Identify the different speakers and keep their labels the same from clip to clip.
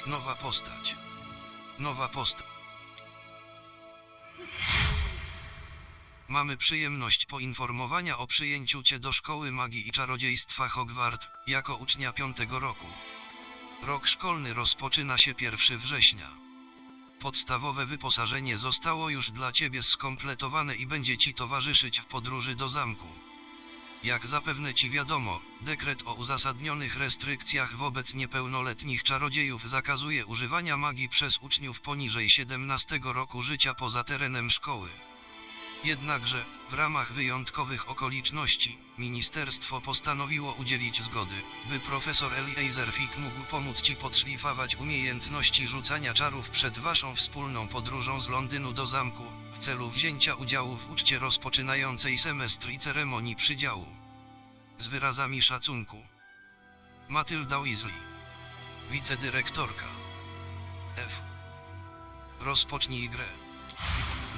Speaker 1: Nowa postać. Nowa postać. Mamy przyjemność poinformowania o przyjęciu Cię do Szkoły Magii i Czarodziejstwa Hogwart, jako ucznia 5. roku. Rok szkolny rozpoczyna się 1 września. Podstawowe wyposażenie zostało już dla Ciebie skompletowane i będzie Ci towarzyszyć w podróży do zamku. Jak zapewne Ci wiadomo, dekret o uzasadnionych restrykcjach wobec niepełnoletnich czarodziejów zakazuje używania magii przez uczniów poniżej 17 roku życia poza terenem szkoły. Jednakże, w ramach wyjątkowych okoliczności, ministerstwo postanowiło udzielić zgody, by profesor Eliezer Fick mógł pomóc Ci podszlifować umiejętności rzucania czarów przed Waszą wspólną podróżą z Londynu do zamku, w celu wzięcia udziału w uczcie rozpoczynającej semestr i ceremonii przydziału. Z wyrazami szacunku. Matylda Weasley. Wicedyrektorka. F. Rozpocznij grę.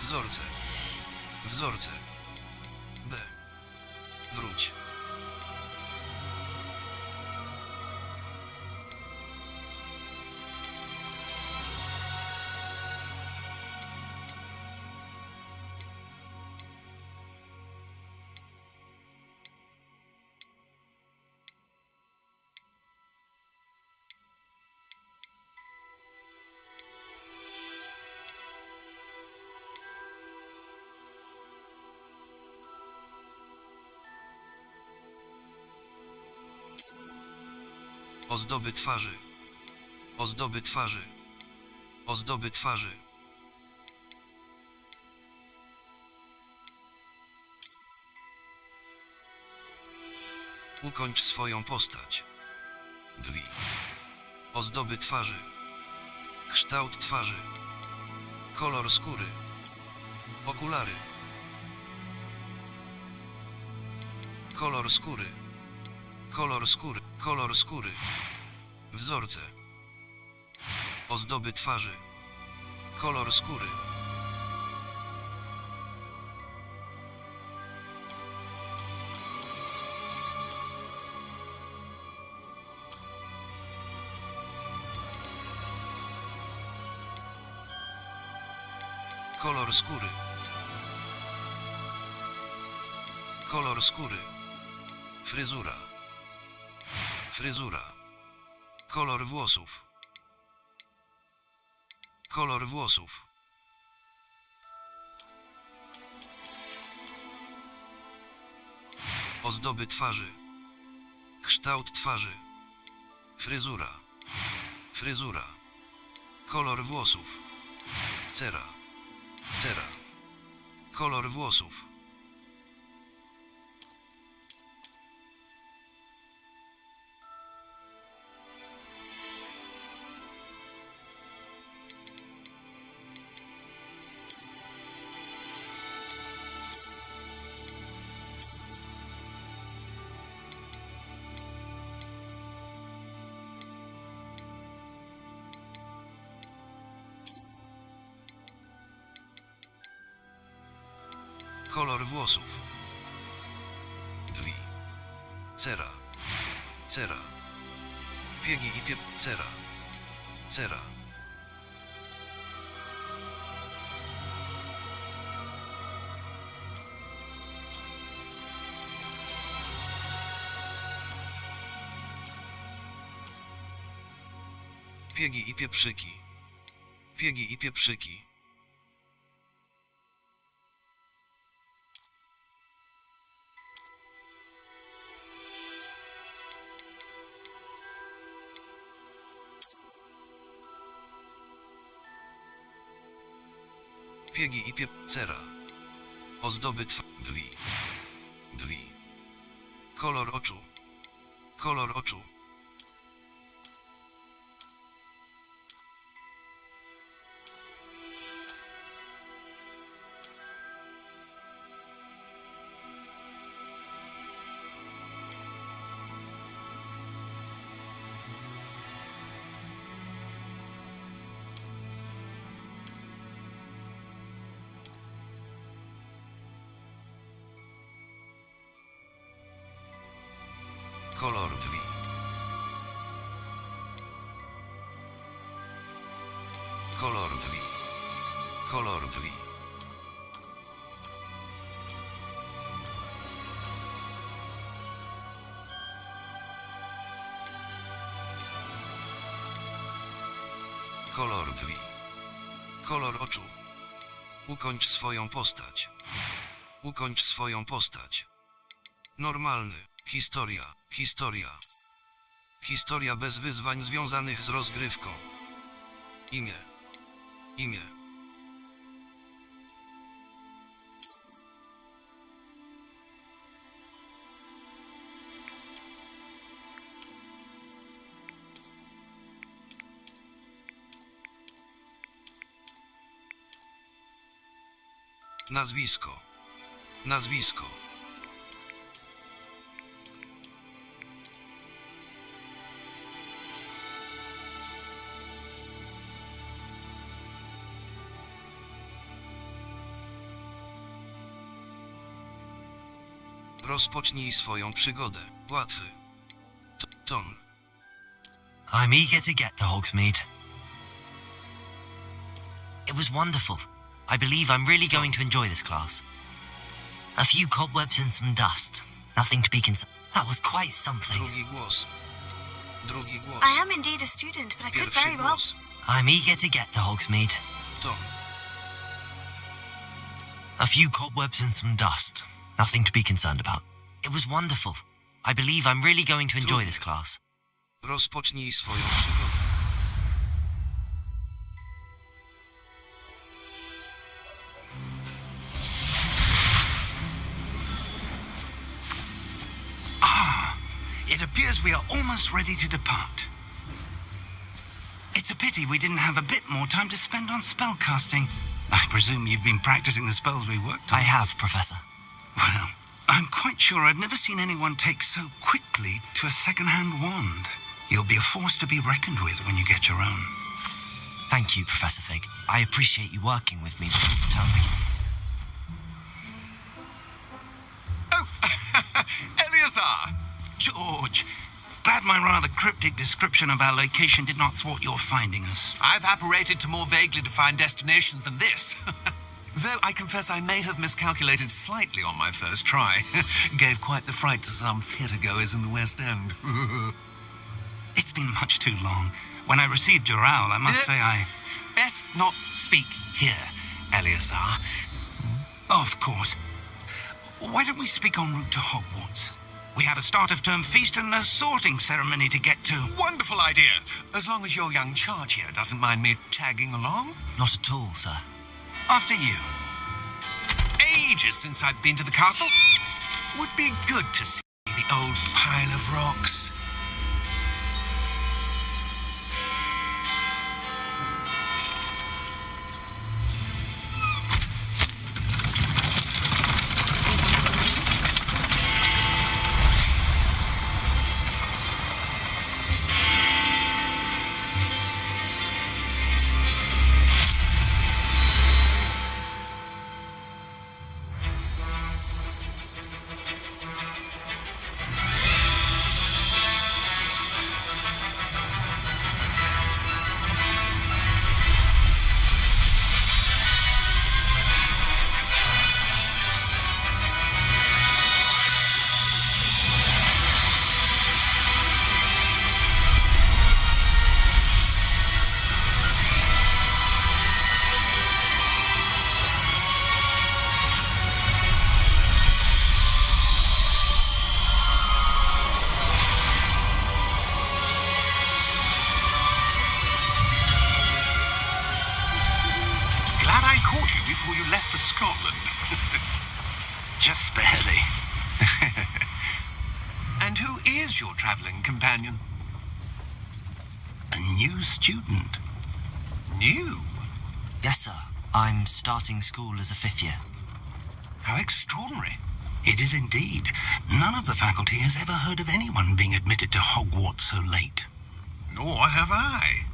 Speaker 1: Wzorce. Wzorce. B. Wróć. Ozdoby twarzy. Ozdoby twarzy. Ozdoby twarzy. Ukończ swoją postać. Brwi. Ozdoby twarzy. Kształt twarzy. Kolor skóry. Okulary. Kolor skóry. Kolor skóry. Kolor skóry. Wzorce. Ozdoby twarzy. Kolor skóry. Kolor skóry. Kolor skóry. Fryzura. Fryzura. Kolor włosów. Kolor włosów. Ozdoby twarzy. Kształt twarzy. Fryzura. Fryzura. Kolor włosów. Cera. Cera. Kolor włosów. Kolor włosów. Brwi. Cera. Cera. Piegi i cera. Cera. Piegi i pieprzyki. Piegi i pieprzyki. Piegi i cera. Ozdoby brwi. Brwi. Kolor oczu. Kolor oczu. Kolor brwi. Kolor drzwi. Kolor drzwi. Kolor drzwi. Kolor oczu. Ukończ swoją postać. Ukończ swoją postać. Normalny. Historia. Historia. Historia bez wyzwań związanych z rozgrywką. Imię. Imię. Nazwisko. Nazwisko. Rozpocznij swoją przygodę. Łatwy. Ton.
Speaker 2: I'm eager to get to Hogsmeade. It was wonderful. I believe I'm really going to enjoy this class. A few cobwebs and some dust. Nothing to be concerned. That was quite something.
Speaker 1: Drugi głos. Drugi głos.
Speaker 3: I am indeed a student, but I could
Speaker 1: Pierwszy
Speaker 3: very well.
Speaker 1: głos.
Speaker 2: I'm eager to get to Hogsmeade.
Speaker 1: Ton.
Speaker 2: A few cobwebs and some dust. Nothing to be concerned about. It was wonderful. I believe I'm really going to enjoy this class.
Speaker 1: Rozpocznij swoją przygodę.
Speaker 4: It appears we are almost ready to depart. It's a pity we didn't have a bit more time to spend on spellcasting. I presume you've been practicing the spells we worked on.
Speaker 2: I have, Professor.
Speaker 4: Well, I'm quite sure I've never seen anyone take so quickly to a second-hand wand. You'll be a force to be reckoned with when you get your own.
Speaker 2: Thank you, Professor Fig. I appreciate you working with me before the term begins.
Speaker 4: Oh, Eleazar! George, glad my rather cryptic description of our location did not thwart your finding us.
Speaker 5: I've apparated to more vaguely defined destinations than this. Though I confess I may have miscalculated slightly on my first try. Gave quite the fright to some theatre-goers in the West End.
Speaker 4: It's been much too long. When I received your owl, I must say I...
Speaker 5: Best not speak here, Eleazar.
Speaker 4: Of course. Why don't we speak en route to Hogwarts? We have a start-of-term feast and a sorting ceremony to get to.
Speaker 5: Wonderful idea. As long as your young charge here doesn't mind me tagging along.
Speaker 2: Not at all, sir.
Speaker 4: After you.
Speaker 5: Ages since I've been to the castle. Would be good to see the old pile of rocks. Before you left for Scotland.
Speaker 4: Just barely.
Speaker 5: And who is your travelling companion?
Speaker 4: A new student.
Speaker 5: New?
Speaker 2: Yes, sir. I'm starting school as a 5th year.
Speaker 5: How extraordinary.
Speaker 4: It is indeed. None of the faculty has ever heard of anyone being admitted to Hogwarts so late.
Speaker 5: Nor have I.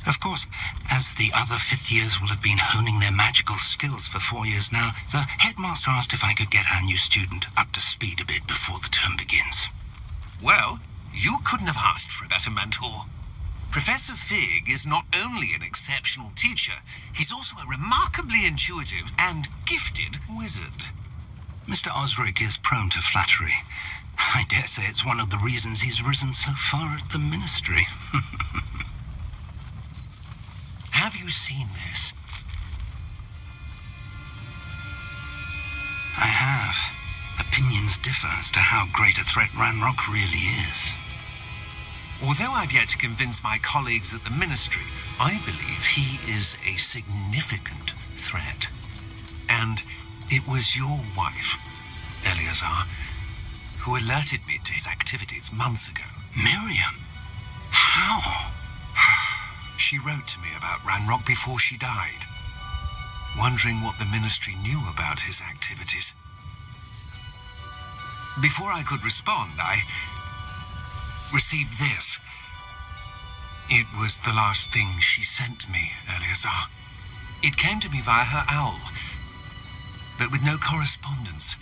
Speaker 4: Of course, as the other 5th years will have been honing their magical skills for 4 years now, the headmaster asked if I could get our new student up to speed a bit before the term begins.
Speaker 5: Well, you couldn't have asked for a better mentor. Professor Fig is not only an exceptional teacher, he's also a remarkably intuitive and gifted wizard.
Speaker 4: Mr. Osric is prone to flattery. I dare say it's one of the reasons he's risen so far at the ministry.
Speaker 5: Have you seen this?
Speaker 4: I have. Opinions differ as to how great a threat Ranrock really is.
Speaker 5: Although I've yet to convince my colleagues at the ministry, I believe he is a significant threat. And it was your wife, Eleazar, who alerted me to his activities months ago.
Speaker 4: Miriam? How?
Speaker 5: She wrote to me about Ranrock before she died, wondering what the ministry knew about his activities. Before I could respond, I received this. It was the last thing she sent me, Eleazar. It came to me via her owl, but with no correspondence.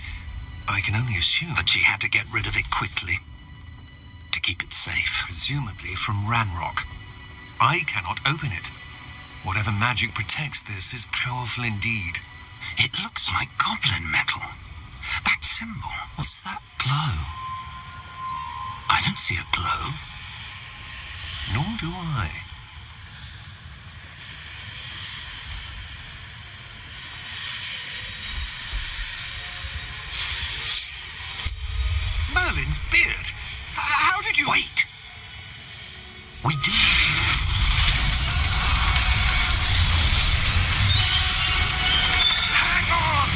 Speaker 5: I can only assume
Speaker 4: That she had to get rid of it quickly to keep it safe.
Speaker 5: presumably from Ranrock. I cannot open it. Whatever magic protects this is powerful indeed.
Speaker 4: It looks like goblin metal. That symbol.
Speaker 2: What's that glow?
Speaker 4: I don't see a glow.
Speaker 5: Nor do I. Merlin's beard! How did you...
Speaker 4: Wait! We do.
Speaker 5: Hang on!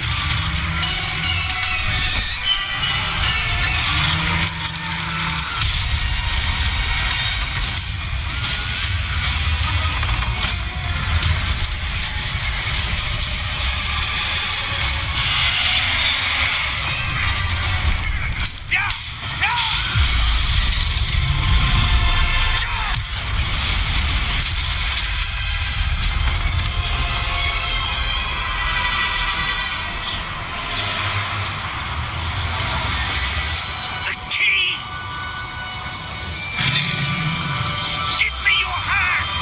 Speaker 5: Yeah! Yeah! The key! Give me your hand!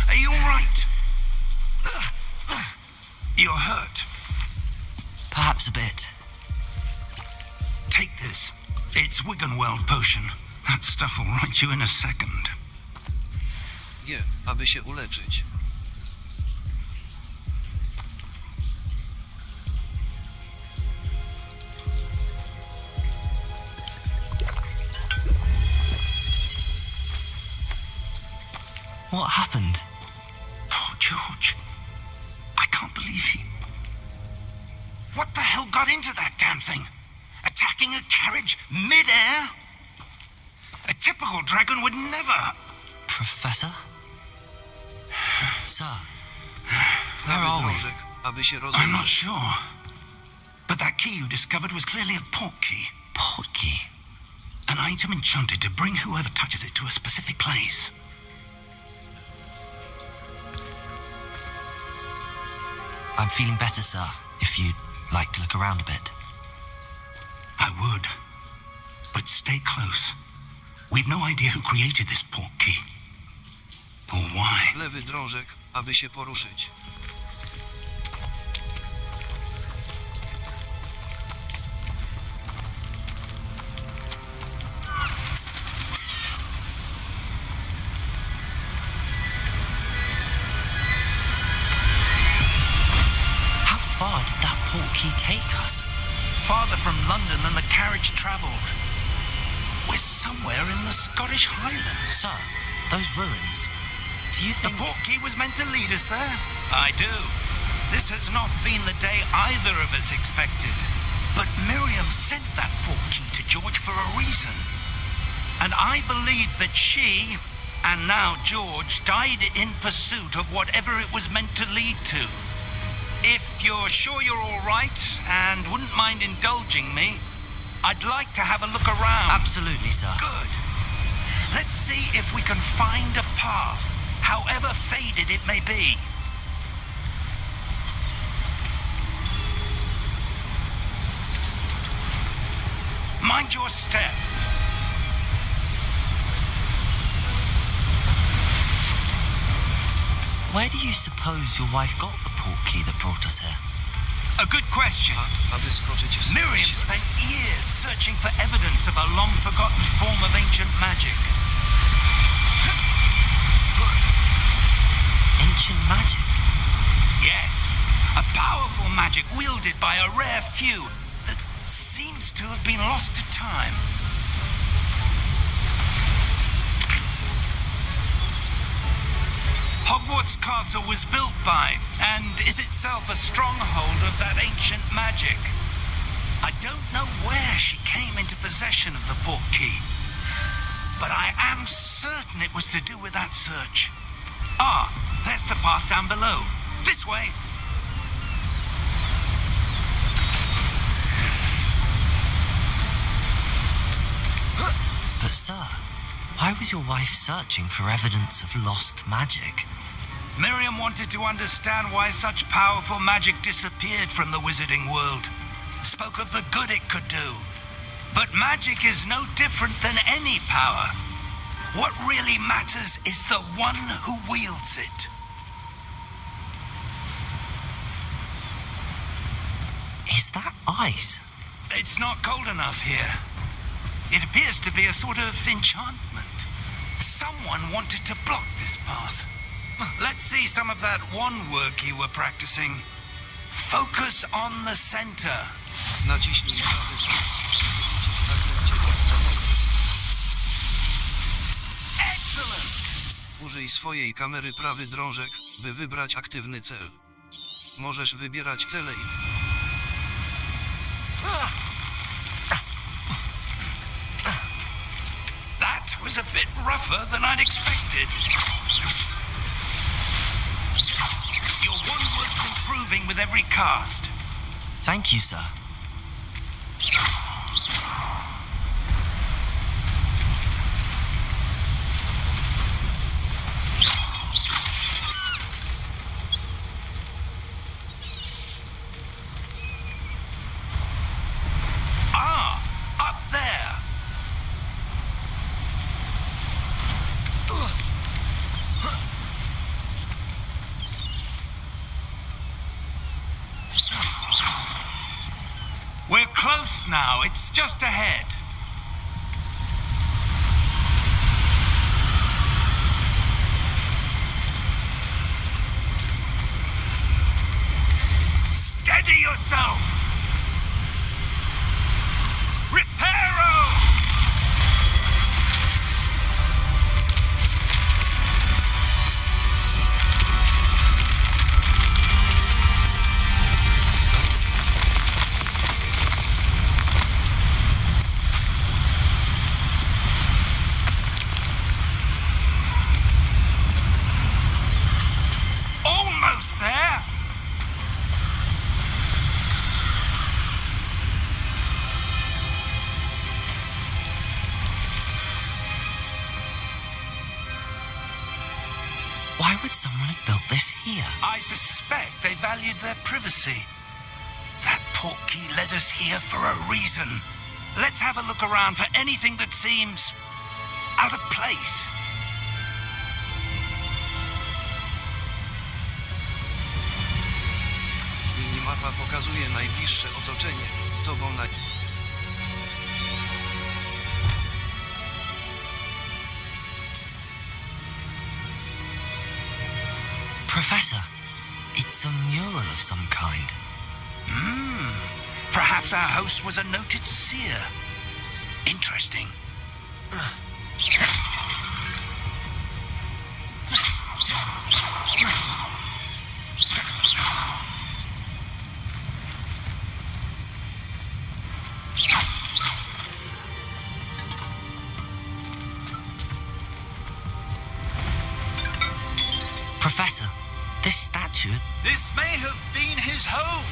Speaker 4: Are you all right? You're hurt.
Speaker 2: Perhaps a bit.
Speaker 4: Take this. It's Wiggenweld potion. That stuff will right you in a second.
Speaker 1: Je, aby się uleczyć.
Speaker 2: What happened?
Speaker 4: Poor George. I can't believe he... What the hell got into that damn thing? Attacking a carriage mid-air? A typical dragon would never...
Speaker 2: Professor? Sir, where
Speaker 1: Prawy
Speaker 2: are we?
Speaker 1: drążek, aby się
Speaker 4: I'm not
Speaker 1: rozejrzeć.
Speaker 4: sure. But that key you discovered was clearly a port key.
Speaker 2: Port key.
Speaker 4: An item enchanted to bring whoever touches it to a specific place.
Speaker 2: I'm feeling better, sir, if you'd like to look around a bit.
Speaker 4: I would. But stay close. We've no idea who created this port key. Or why.
Speaker 1: Lewy drążek, aby się poruszyć.
Speaker 2: How far did that port key take us?
Speaker 4: Farther from London than the carriage travelled. We're somewhere in the Scottish Highlands.
Speaker 2: Sir, those ruins. Do you
Speaker 4: The
Speaker 2: think...
Speaker 4: port key was meant to lead us there? I do. This has not been the day either of us expected. But Miriam sent that port key to George for a reason. And I believe that she, and now George, died in pursuit of whatever it was meant to lead to. If you're sure you're all right and wouldn't mind indulging me, I'd like to have a look around.
Speaker 2: Absolutely, sir.
Speaker 4: Good. Let's see if we can find a path however faded it may be. Mind your step.
Speaker 2: Where do you suppose your wife got the portkey that brought us here?
Speaker 4: A good question.
Speaker 1: Aby skoczyć w
Speaker 4: Miriam
Speaker 1: space.
Speaker 4: spent years searching for evidence of a long-forgotten form of ancient magic.
Speaker 2: Ancient magic?
Speaker 4: Yes, a powerful magic wielded by a rare few that seems to have been lost to time. Hogwarts Castle was built by, and is itself a stronghold of that ancient magic. I don't know where she came into possession of the portkey, but I am certain it was to do with that search. Ah, there's the path down below. This way.
Speaker 2: But sir, why was your wife searching for evidence of lost magic?
Speaker 4: Miriam wanted to understand why such powerful magic disappeared from the wizarding world. Spoke of the good it could do. But magic is no different than any power. What really matters is the one who wields it.
Speaker 2: Is that ice?
Speaker 4: It's not cold enough here. It appears to be a sort of enchantment. Someone wanted to block this path. Let's see some of that one work you were practicing. Focus on the center.
Speaker 1: Naciśnij prawy skrót w zakręcie podstawowym.
Speaker 4: Excellent!
Speaker 1: Użyj swojej kamery prawy drążek, by wybrać aktywny cel. Możesz wybierać cele i...
Speaker 4: That was a bit rougher than I'd expected. Your one work's improving with every cast.
Speaker 2: Thank you, sir.
Speaker 4: Ah, up there. We're close now. It's just ahead. Steady yourself. Reparo! Almost there.
Speaker 2: Why would someone have built this here?
Speaker 4: I suspect they valued their privacy. That portkey led us here for a reason. Let's have a look around for anything that seems out of place.
Speaker 1: Minimapa pokazuje najbliższe otoczenie. Z tobą na...
Speaker 2: Professor, it's a mural of some kind.
Speaker 4: Perhaps our host was a noted seer. Interesting.
Speaker 2: Professor, this statue...
Speaker 4: This may have been his home.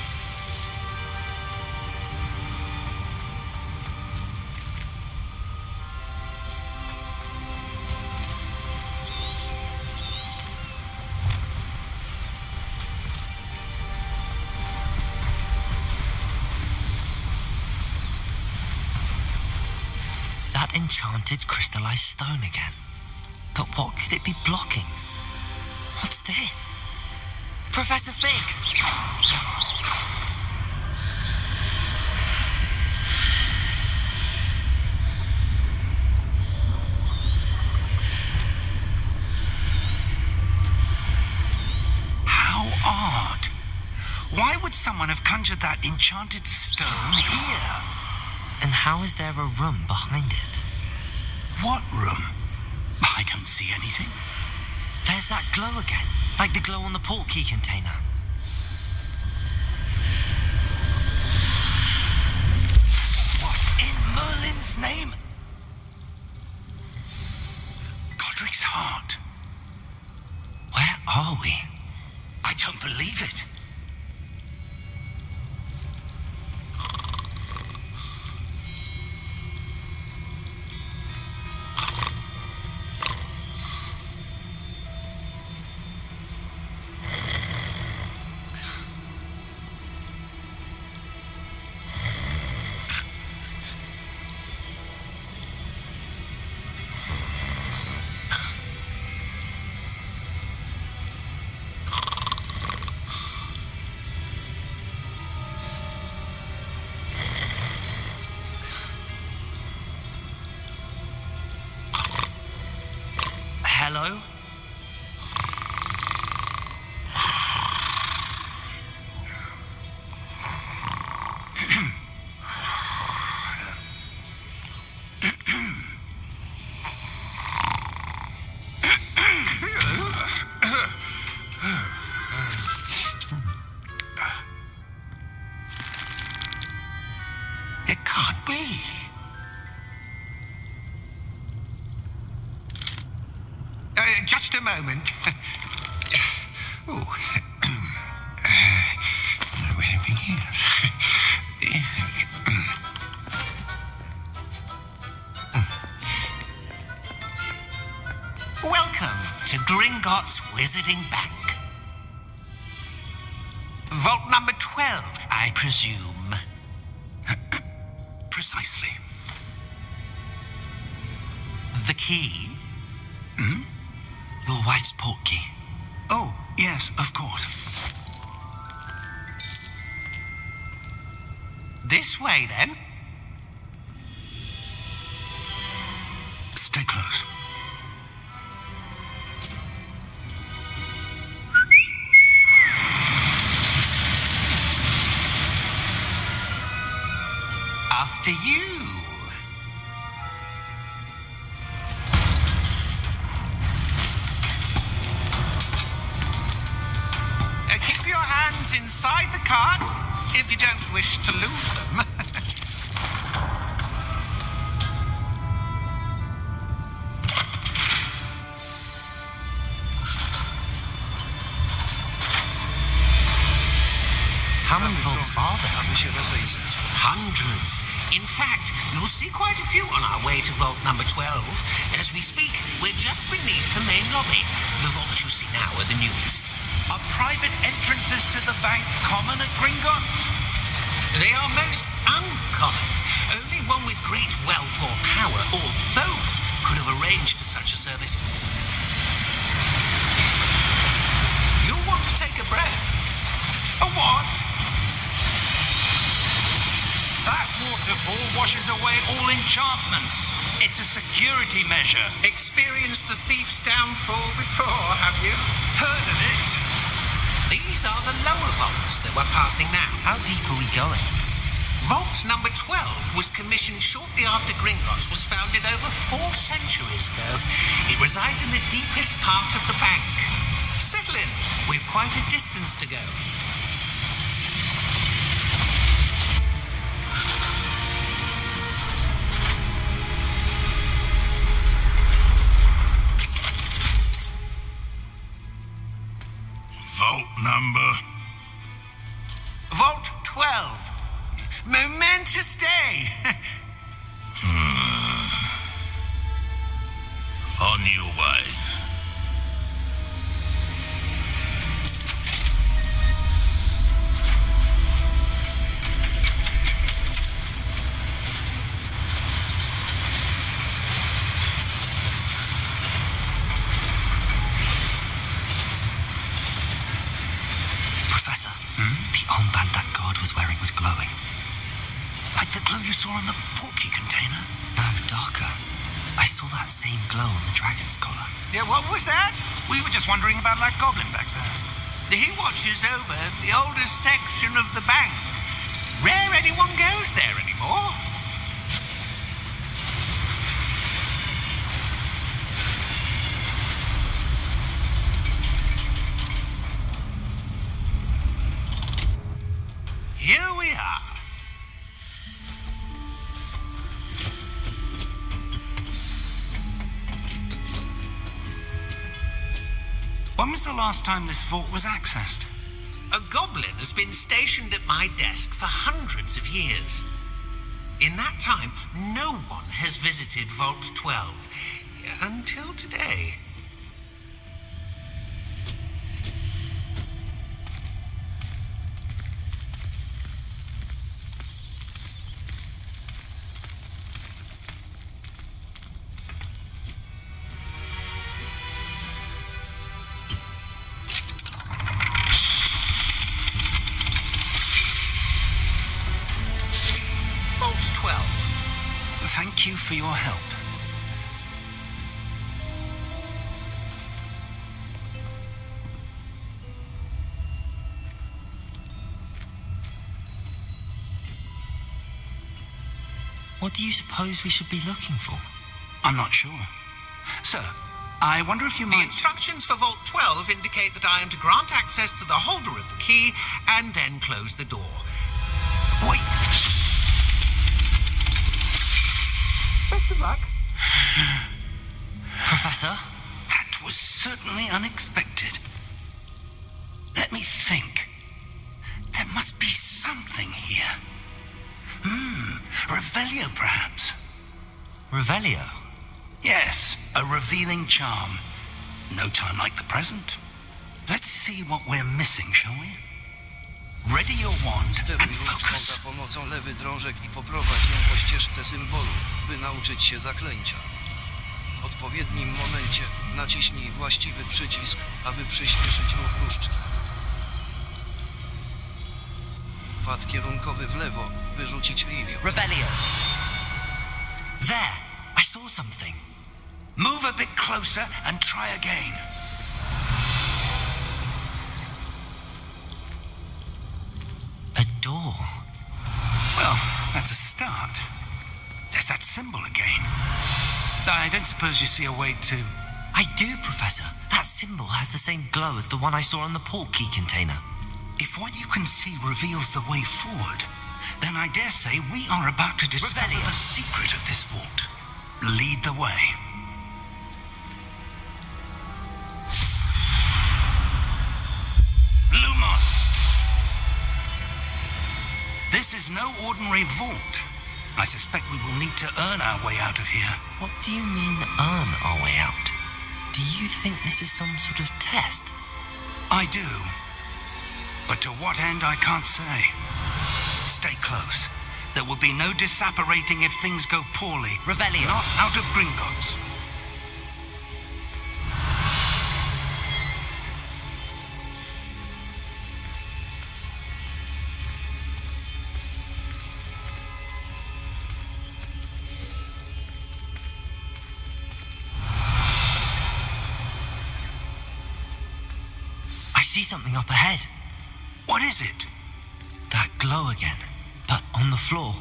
Speaker 2: enchanted crystallized stone again. But what could it be blocking? What's this? Professor Fig!
Speaker 4: How odd. Why would someone have conjured that enchanted stone here?
Speaker 2: And how is there a room behind it?
Speaker 4: What room? I don't see anything.
Speaker 2: There's that glow again, like the glow on the portkey container.
Speaker 4: What in Merlin's name? Godric's heart.
Speaker 2: Where are we?
Speaker 4: I don't believe it.
Speaker 2: Hello?
Speaker 4: It can't be. Just a moment. Oh. Where are we here? Welcome to Gringotts Wizarding Bank. Vault number 12, I presume. Precisely. The key?
Speaker 2: Your wife's portkey.
Speaker 4: Oh, yes, of course. This way, then. Stay close. After you. Keep your hands inside the cart if you don't wish to lose them.
Speaker 2: How many vaults are there?
Speaker 1: Aby się rozejrzeć.
Speaker 4: Hundreds. In fact, you'll see quite a few on our way to vault number 12. As we speak, we're just beneath the main lobby. The vaults you see now are the newest. Are private entrances to the bank common at Gringotts? They are most uncommon. Only one with great wealth or power, or both, could have arranged for such a service. You'll want to take a breath. A what? That waterfall washes away all enchantments. It's a security measure. Experienced the thief's downfall before, have you? Heard of it? These are the lower vaults that we're passing now.
Speaker 2: How deep are we going?
Speaker 4: Vault number 12 was commissioned shortly after Gringotts was founded over 4 centuries ago. It resides in the deepest part of the bank. Settle in. We've quite a distance to go.
Speaker 6: Vault number.
Speaker 4: Vault 12. Momentous day.
Speaker 6: On your way.
Speaker 2: was where it was glowing.
Speaker 4: Like the glow you saw on the porky container?
Speaker 2: No, darker. I saw that same glow on the dragon's collar.
Speaker 7: Yeah, what was that? We were just wondering about that goblin back there. He watches over the oldest section of the bank. Rare anyone goes there anymore. Here we are.
Speaker 4: When was the last time this vault was accessed?
Speaker 5: A goblin has been stationed at my desk for hundreds of years. In that time, no one has visited Vault 12 until today. Vault 12.
Speaker 4: Thank you for your help.
Speaker 2: What do you suppose we should be looking for?
Speaker 4: I'm not sure. Sir, I wonder if you
Speaker 5: The
Speaker 4: might...
Speaker 5: instructions for Vault 12 indicate that I am to grant access to the holder of the key and then close the door.
Speaker 4: Wait!
Speaker 5: Best of luck.
Speaker 2: Professor?
Speaker 4: That was certainly unexpected. Let me think. There must be something here. Revelio, perhaps?
Speaker 2: Revelio?
Speaker 4: Yes, a revealing charm. No time like the present. Let's see what we're missing, shall we? Ready your wand
Speaker 1: Steruj
Speaker 4: and
Speaker 1: różdżką
Speaker 4: focus.
Speaker 1: za pomocą lewy drążek i poprowadź nią po ścieżce symbolu, by nauczyć się zaklęcia. W odpowiednim momencie naciśnij właściwy przycisk, aby przyspieszyć ruch różdżki. Pad kierunkowy w lewo, by rzucić lilią.
Speaker 2: Revelio! There! I saw something.
Speaker 4: Move a bit closer and try again.
Speaker 2: A door.
Speaker 4: Well, that's a start. There's that symbol again. I don't suppose you see a way to...
Speaker 2: I do, Professor. That symbol has the same glow as the one I saw on the portkey container.
Speaker 4: If what you can see reveals the way forward, then I dare say we are about to discover
Speaker 2: Revelio.
Speaker 4: the secret of this vault. Lead the way. Lumos! This is no ordinary vault. I suspect we will need to earn our way out of here.
Speaker 2: What do you mean, earn our way out? Do you think this is some sort of test?
Speaker 4: I do. But to what end, I can't say. Stay close. There will be no disapparating if things go poorly.
Speaker 2: Revelio.
Speaker 4: Not out of Gringotts.
Speaker 2: I see something up ahead.
Speaker 4: What is it?
Speaker 2: That glow again, but on the floor.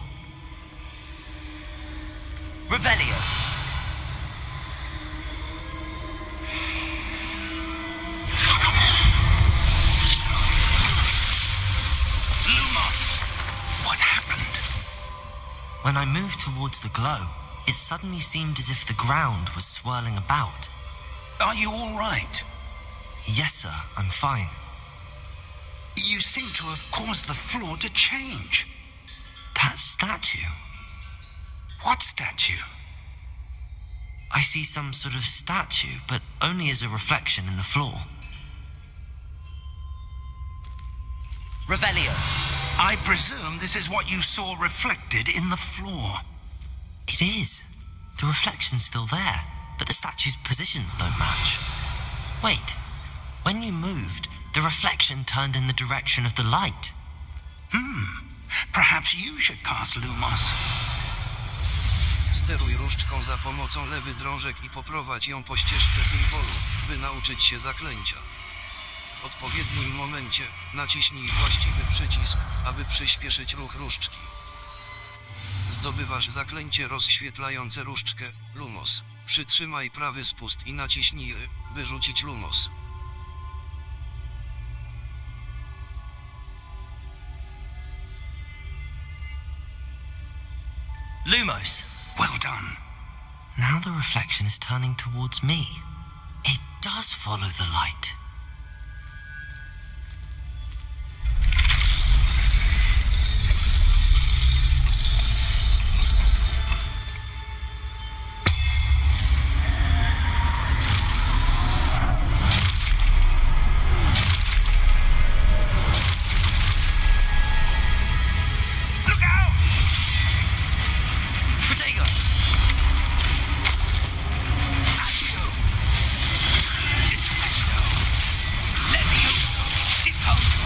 Speaker 2: Revelio!
Speaker 4: Lumos! What happened?
Speaker 2: When I moved towards the glow, it suddenly seemed as if the ground was swirling about.
Speaker 4: Are you all right?
Speaker 2: Yes, sir, I'm fine.
Speaker 4: You seem to have caused the floor to change.
Speaker 2: That statue.
Speaker 4: What statue?
Speaker 2: I see some sort of statue, but only as a reflection in the floor. Revelio!
Speaker 4: I presume this is what you saw reflected in the floor.
Speaker 2: It is. The reflection's still there, but the statue's positions don't match. Wait. When you moved, the reflection turned in the direction of the light.
Speaker 4: Perhaps you should cast Lumos.
Speaker 1: Steruj różdżką za pomocą lewy drążek i poprowadź ją po ścieżce symbolu, by nauczyć się zaklęcia. W odpowiednim momencie naciśnij właściwy przycisk, aby przyspieszyć ruch różdżki. Zdobywasz zaklęcie rozświetlające różdżkę, Lumos. Przytrzymaj prawy spust i naciśnij Y, by rzucić Lumos.
Speaker 2: Lumos.
Speaker 4: Well done.
Speaker 2: Now the reflection is turning towards me. It does follow the light.
Speaker 7: Look out!
Speaker 2: Protego!
Speaker 7: Accio! Dissecto! Levioso! Deposo!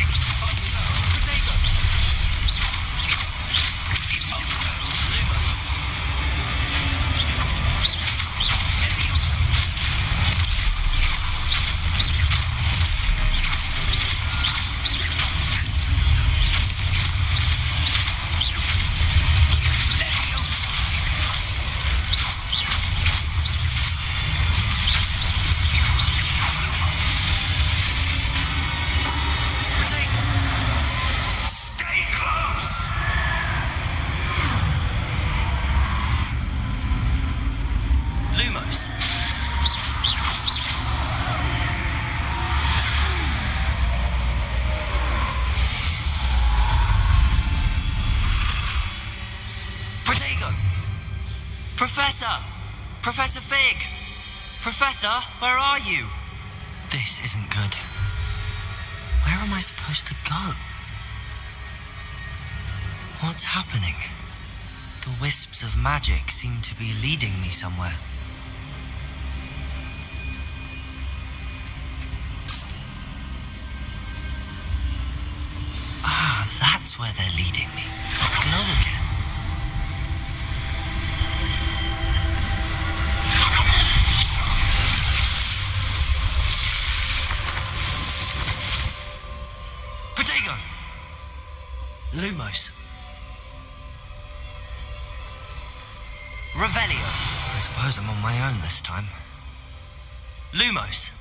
Speaker 7: Expondo!
Speaker 2: Protego!
Speaker 7: Deposo!
Speaker 2: Lumos.
Speaker 7: Levioso! Levioso!
Speaker 2: Protego!
Speaker 7: Stay close!
Speaker 2: Lumos. Protego! Professor! Professor Fig! Professor, where are you? This isn't good. Where am I supposed to go? What's happening? The wisps of magic seem to be leading me somewhere. Ah, that's where they're leading me. A glow again. Protego! Lumos. Revelio. I suppose I'm on my own this time. Lumos.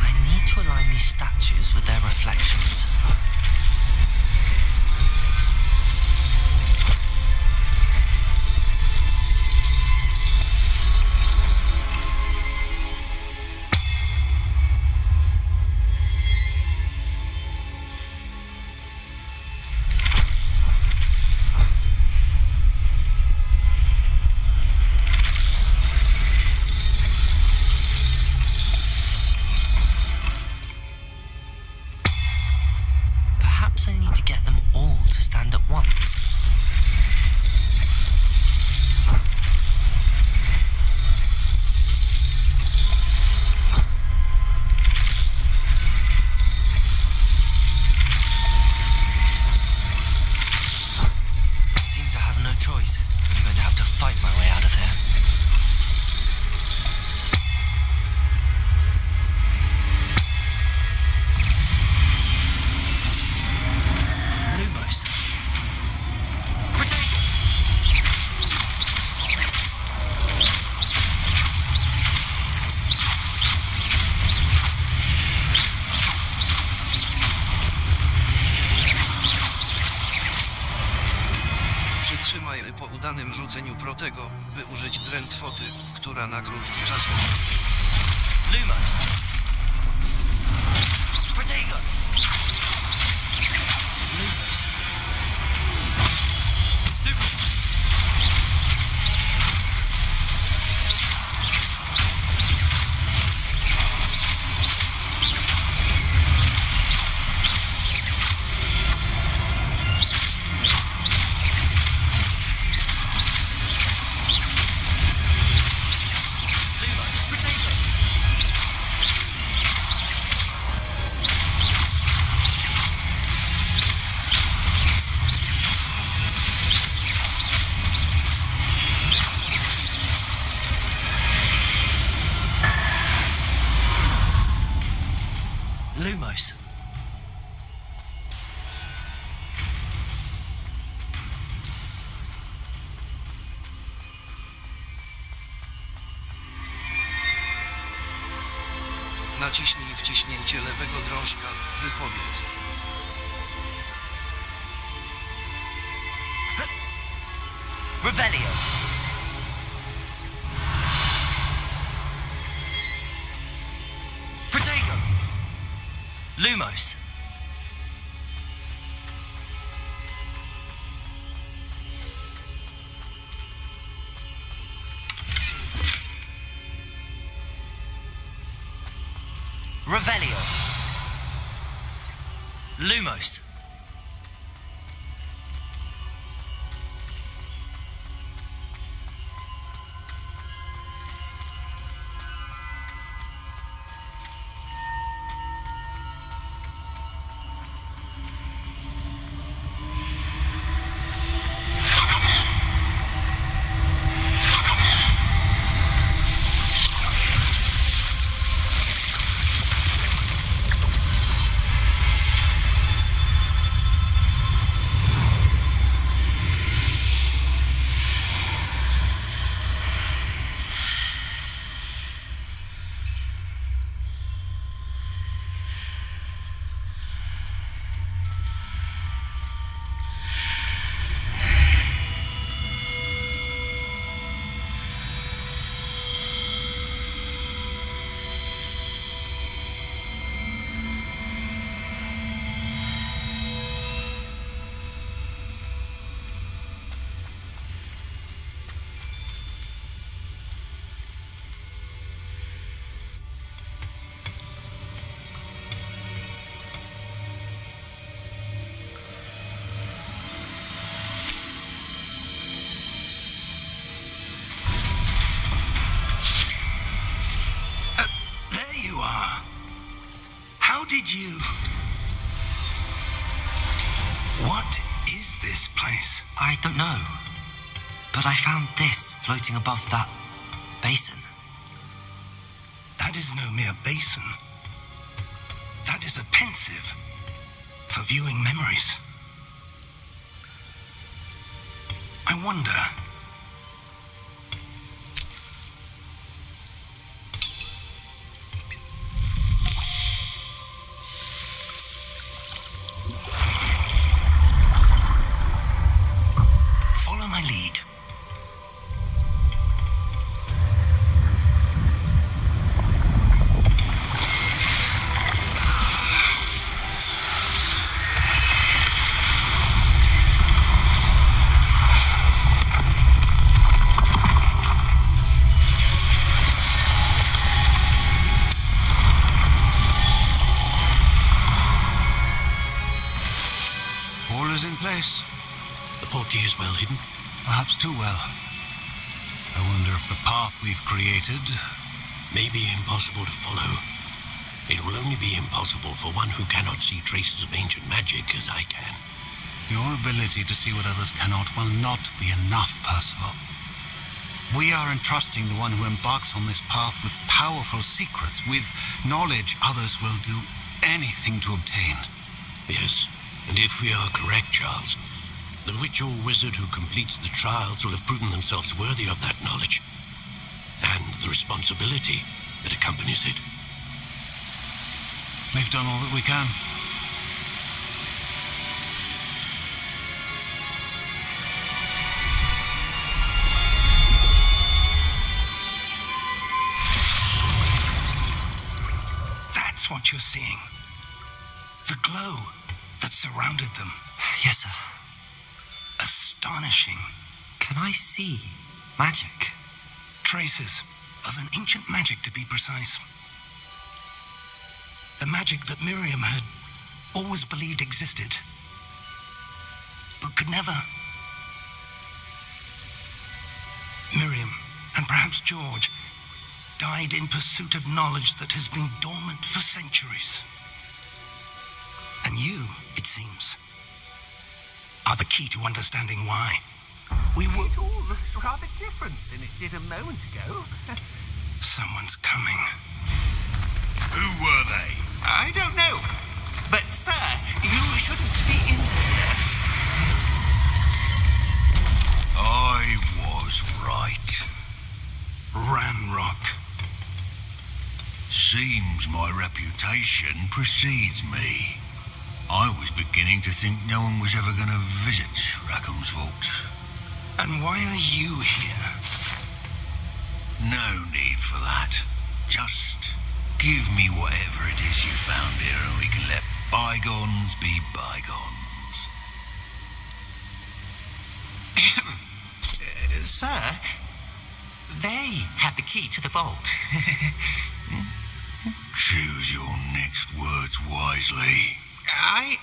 Speaker 2: I need to align these statues with their reflections. Perhaps I need to get them all to stand at once. Seems I have no choice. I'm going to have to fight my way out of here. Lumos. Protego!
Speaker 1: Przytrzymaj Y po udanym rzuceniu Protego, by użyć drętwoty, która na krótki czas
Speaker 2: Lumos. Protego. Lumos. Stupid. Lumos.
Speaker 1: Naciśnij wciśnięcie lewego drążka, wypowiedz.
Speaker 2: Revelio. Protego. Lumos. Revelio. Lumos.
Speaker 4: There you are. How did you... What is this place?
Speaker 2: I don't know. But I found this floating above that basin.
Speaker 4: That is no mere basin. That is a pensive for viewing memories. I wonder... Follow my lead. All is in place.
Speaker 6: The portkey is well hidden.
Speaker 4: Perhaps too well. I wonder if the path we've created...
Speaker 6: May be impossible to follow. It will only be impossible for one who cannot see traces of ancient magic as I can.
Speaker 4: Your ability to see what others cannot will not be enough, Percival. We are entrusting the one who embarks on this path with powerful secrets, with knowledge others will do anything to obtain.
Speaker 6: Yes, and if we are correct, Charles, the witch or wizard who completes the trials will have proven themselves worthy of that knowledge, and the responsibility that accompanies it.
Speaker 4: We've done all that we can. what you're seeing? The glow that surrounded them.
Speaker 2: Yes, sir.
Speaker 4: Astonishing.
Speaker 2: Can I see magic?
Speaker 4: Traces of an ancient magic, to be precise. The magic that Miriam had always believed existed, but could never. Miriam, and perhaps George, died in pursuit of knowledge that has been dormant for centuries. And you, it seems, are the key to understanding why.
Speaker 7: It all looks rather different than it did a moment ago.
Speaker 4: Someone's coming.
Speaker 7: Who were they? I don't know. But, sir, you shouldn't be in here.
Speaker 4: I was right. Ranrock.
Speaker 8: Seems my reputation precedes me. I was beginning to think no one was ever going to visit Rackham's vault.
Speaker 4: And why are you here?
Speaker 8: No need for that. Just give me whatever it is you found here and we can let bygones be bygones.
Speaker 7: Sir, they had the key to the vault.
Speaker 8: Choose your next words wisely.
Speaker 7: I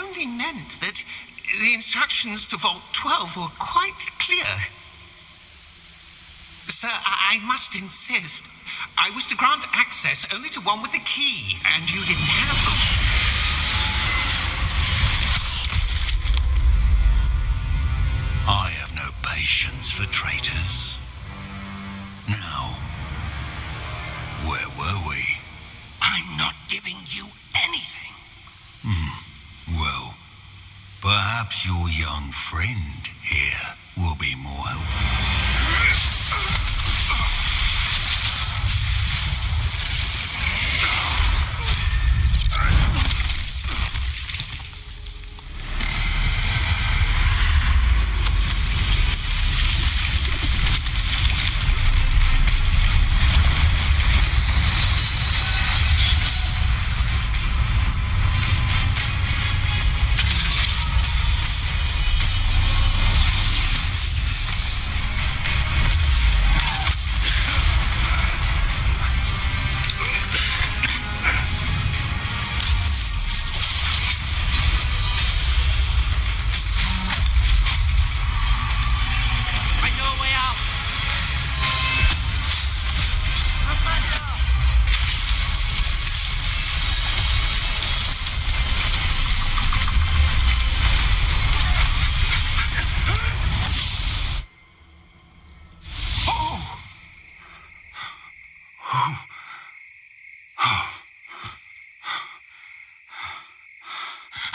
Speaker 7: only meant that the instructions to Vault 12 were quite clear. Sir, I must insist. I was to grant access only to one with the key, and you didn't have them.
Speaker 8: I have no patience for traitors. Now, where were we?
Speaker 4: I'm not giving you anything.
Speaker 8: Well, perhaps your young friend here will be more helpful.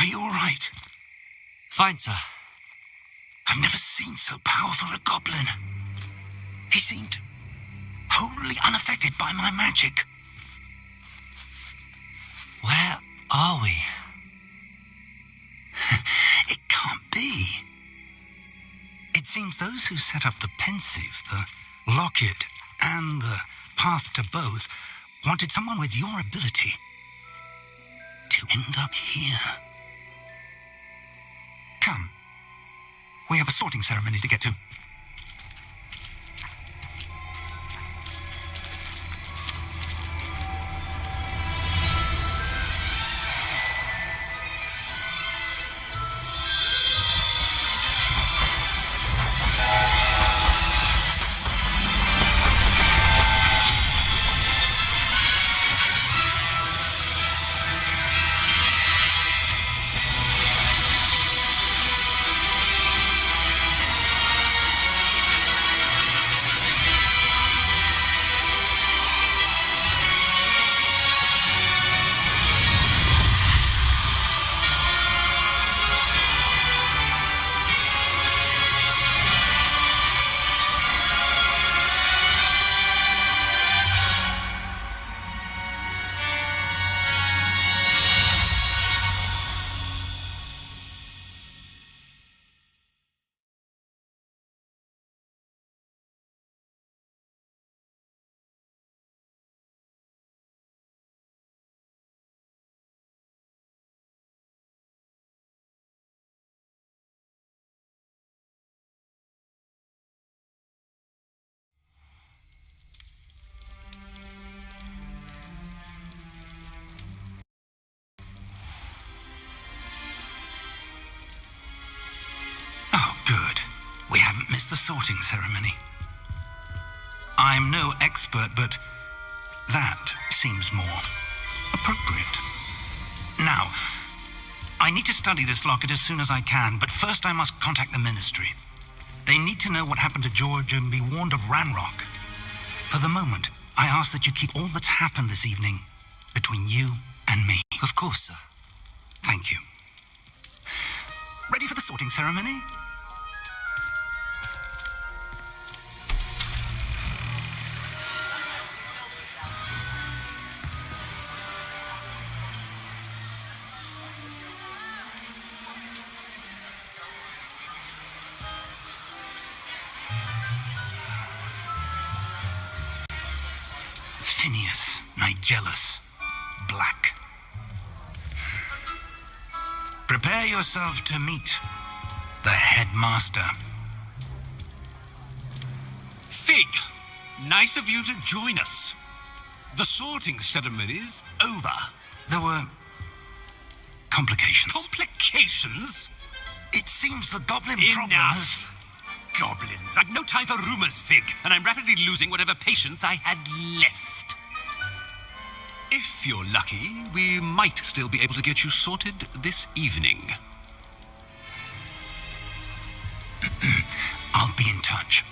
Speaker 4: Are you all right?
Speaker 2: Fine, sir.
Speaker 4: I've never seen so powerful a goblin. He seemed wholly unaffected by my magic.
Speaker 2: Where are we?
Speaker 4: It can't be. It seems those who set up the pensive, the locket, and the path to both wanted someone with your ability to end up here. Come. We have a sorting ceremony to get to. is the sorting ceremony. I'm no expert, but that seems more appropriate. Now, I need to study this locket as soon as I can, but first I must contact the Ministry. They need to know what happened to George and be warned of Ranrock. For the moment, I ask that you keep all that's happened this evening between you and me.
Speaker 2: Of course, sir.
Speaker 4: Thank you. Ready for the sorting ceremony? Phineas, Nigellus, Black. Prepare yourself to meet the headmaster.
Speaker 9: Fig, nice of you to join us. The sorting ceremony's over.
Speaker 4: There were complications.
Speaker 9: Complications?
Speaker 4: It seems the goblin problem has...
Speaker 9: Enough! Goblins. I've no time for rumors, Fig, and I'm rapidly losing whatever patience I had left. If you're lucky, we might still be able to get you sorted this evening.
Speaker 4: I'll be in touch.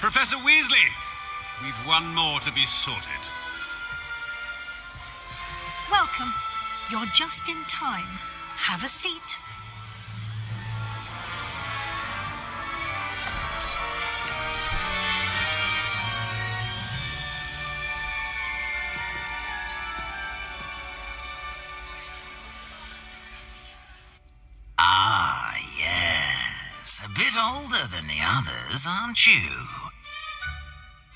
Speaker 9: Professor Weasley, we've one more to be sorted.
Speaker 3: Welcome. You're just in time. Have a seat.
Speaker 2: Ah, yes. A bit older than the others, aren't you?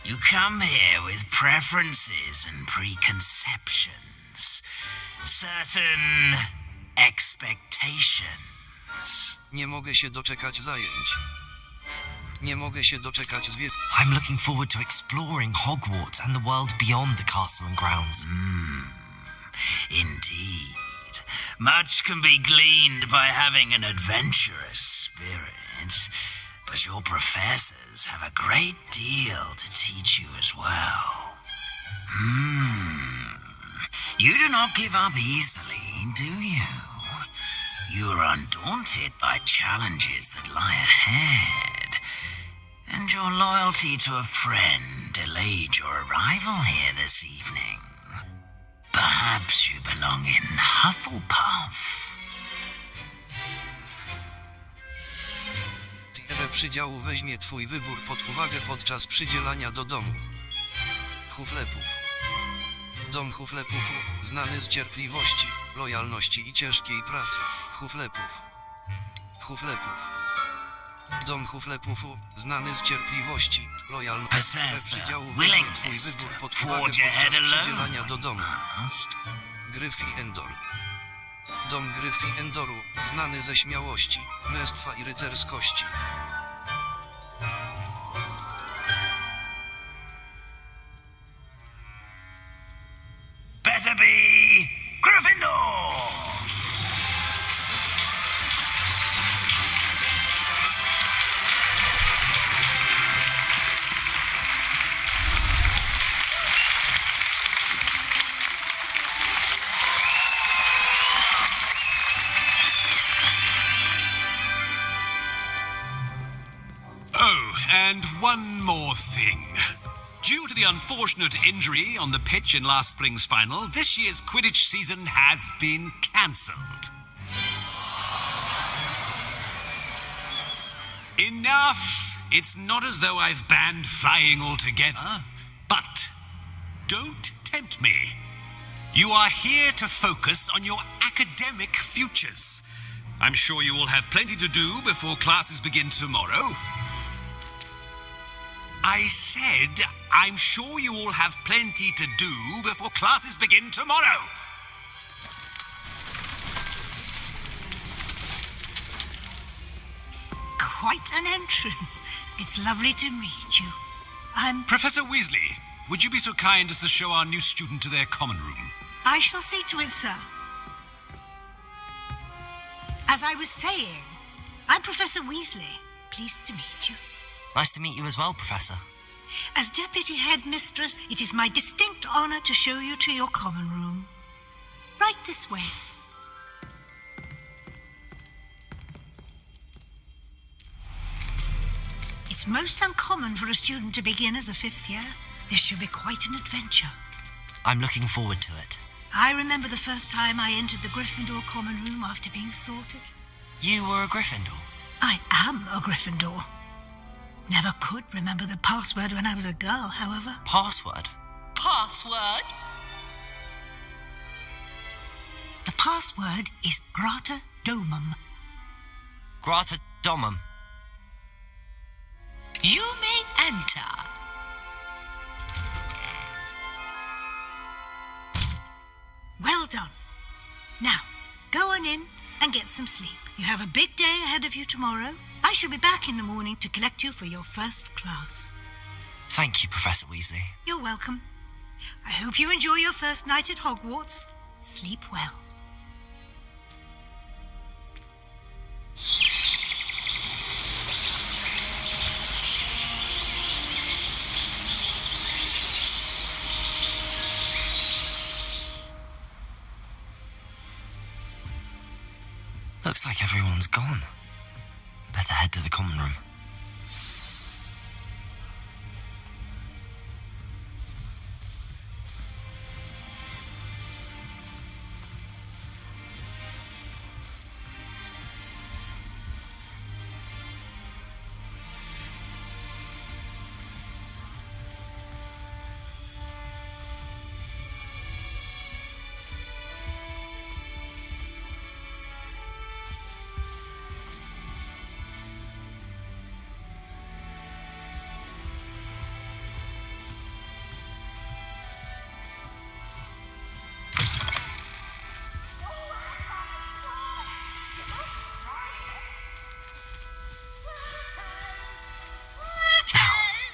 Speaker 2: You come here with preferences and preconceptions. Certain expectations.
Speaker 1: Nie mogę się doczekać zajęć. Nie mogę się doczekać
Speaker 2: I'm looking forward to exploring Hogwarts and the world beyond the castle and grounds. Indeed. Much can be gleaned by having an adventurous spirit, but your professors have a great deal to teach you as well. You do not give up easily, do you? You are undaunted by challenges that lie ahead, and your loyalty to a friend delayed your arrival here this evening. Perhaps you belong in Hufflepuff.
Speaker 1: Tierę przydziału weźmie twój wybór pod uwagę podczas przydzielania do domu Hufflepów. Dom Hufflepów, znany z cierpliwości, lojalności i ciężkiej pracy. Hufflepów. Hufflepów. Dom Hufflepów, znany z cierpliwości, lojalności i przydziału weźmie twój wybór pod uwagę podczas przydzielania do domu Gryffindor. Dom Gryffindoru, znany ze śmiałości, męstwa i rycerskości.
Speaker 2: Better be Gryffindor!
Speaker 9: Oh, and one more thing. Due to the unfortunate injury on the pitch in last spring's final, this year's Quidditch season has been cancelled. Enough! It's not as though I've banned flying altogether, but don't tempt me. You are here to focus on your academic futures. I'm sure you will have plenty to do before classes begin tomorrow. I said, I'm sure you all have plenty to do before classes begin tomorrow.
Speaker 3: quite an entrance. It's lovely to meet you. I'm...
Speaker 9: Professor Weasley, would you be so kind as to show our new student to their common room?
Speaker 3: I shall see to it, sir. As I was saying, I'm Professor Weasley. Pleased to meet you.
Speaker 10: Nice to meet you as well, Professor.
Speaker 3: As Deputy Headmistress, it is my distinct honor to show you to your common room. Right this way. It's most uncommon for a student to begin as a fifth year. This should be quite an adventure.
Speaker 10: I'm looking forward to it.
Speaker 3: I remember the first time I entered the Gryffindor common room after being sorted.
Speaker 10: You were a Gryffindor?
Speaker 3: I am a Gryffindor. Never could remember the password when I was a girl, however.
Speaker 10: Password?
Speaker 3: Password? The password is Grata Domum.
Speaker 10: Grata Domum.
Speaker 3: You may enter. Well done. Now, go on in and get some sleep. You have a big day ahead of you tomorrow. I shall be back in the morning to collect you for your first class.
Speaker 10: Thank you, Professor Weasley.
Speaker 3: You're welcome. I hope you enjoy your first night at Hogwarts. Sleep well.
Speaker 10: Looks like everyone's gone. Better head to the common room.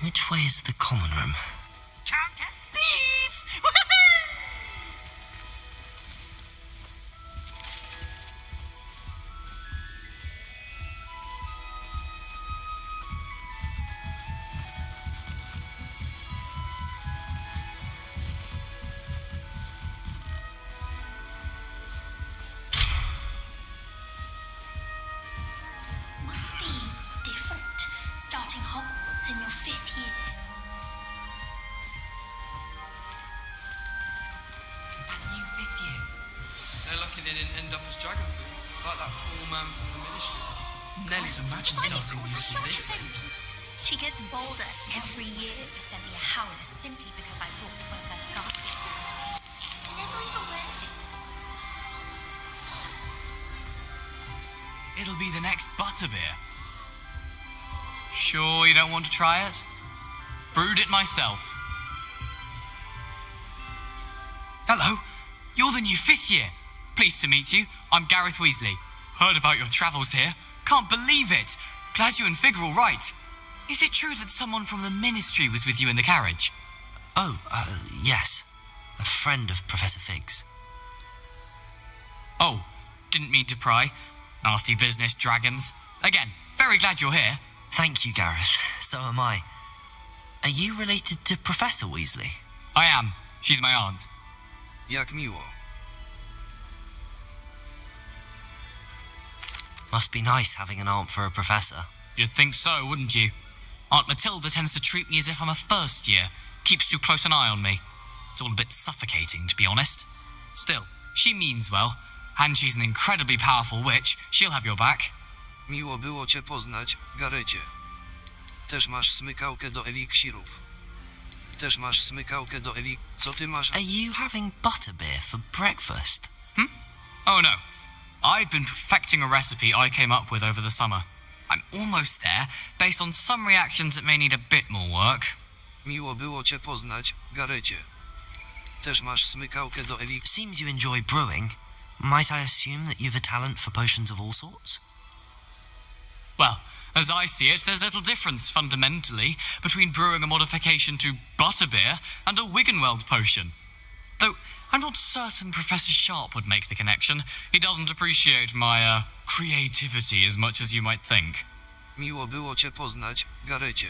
Speaker 10: Which way is the common room?
Speaker 3: Can't get thieves!
Speaker 11: Must be different, starting Hogwarts in your fifth year.
Speaker 10: Is that new fifth year?
Speaker 12: They're lucky they didn't end up as dragon food, like that poor man from the ministry.
Speaker 13: Nelly's imagine starting music this late.
Speaker 11: She gets bolder every year. To send me a howler simply because I brought one of her scarves to school with me. She never even wears it.
Speaker 13: It'll be the next butterbeer. Sure you don't want to try it? Brewed it myself. Hello, you're the new fifth year. Pleased to meet you. I'm Gareth Weasley. Heard about your travels here. Can't believe it. Glad you and Fig are all right. Is it true that someone from the ministry was with you in the carriage?
Speaker 10: Oh, yes. A friend of Professor Fig's.
Speaker 13: Oh, didn't mean to pry. Nasty business, dragons. Again, very glad you're here.
Speaker 10: Thank you, Gareth. So am I. Are you related to Professor Weasley?
Speaker 13: I am. She's my aunt.
Speaker 1: Jak miło.
Speaker 10: Must be nice having an aunt for a professor.
Speaker 13: You'd think so, wouldn't you? Aunt Matilda tends to treat me as if I'm a first year. Keeps too close an eye on me. It's all a bit suffocating, to be honest. Still, she means well, and she's an incredibly powerful witch. She'll have your back.
Speaker 1: Miło było cię poznać, Garecie. Też masz smykałkę do eliksirów. Też masz smykałkę do Co ty masz?
Speaker 10: Are you having butterbeer for breakfast?
Speaker 13: Oh no. I've been perfecting a recipe I came up with over the summer. I'm almost there, based on some reactions that may need a bit more work.
Speaker 1: Miło było cię poznać, Garecie. Też masz smykałkę do
Speaker 10: Seems you enjoy brewing. Might I assume that you've a talent for potions of all sorts?
Speaker 13: Well, As I see it, there's little difference, fundamentally, between brewing a modification to butterbeer and a Wiggenweld potion. Though, I'm not certain Professor Sharp would make the connection. He doesn't appreciate my, creativity as much as you might think.
Speaker 1: Miło było cię poznać, Garecie.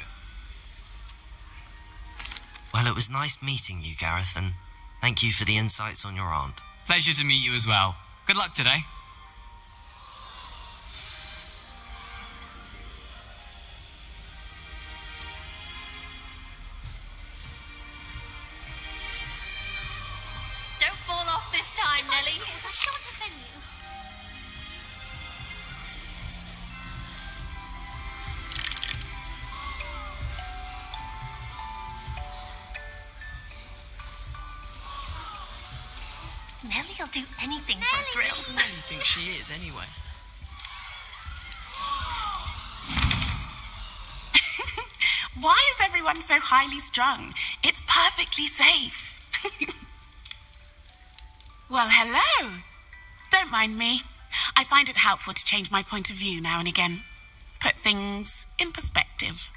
Speaker 10: Well, it was nice meeting you, Gareth, and thank you for the insights on your aunt.
Speaker 13: Pleasure to meet you as well. Good luck today.
Speaker 11: Don't fall off this time, Nellie. I shan't offend you. Nellie'll do anything for a thrill.
Speaker 12: Doesn't Nellie think she is, anyway?
Speaker 14: Why is everyone so highly strung? It's perfectly safe. Well, hello. Don't mind me. I find it helpful to change my point of view now and again. Put things in perspective.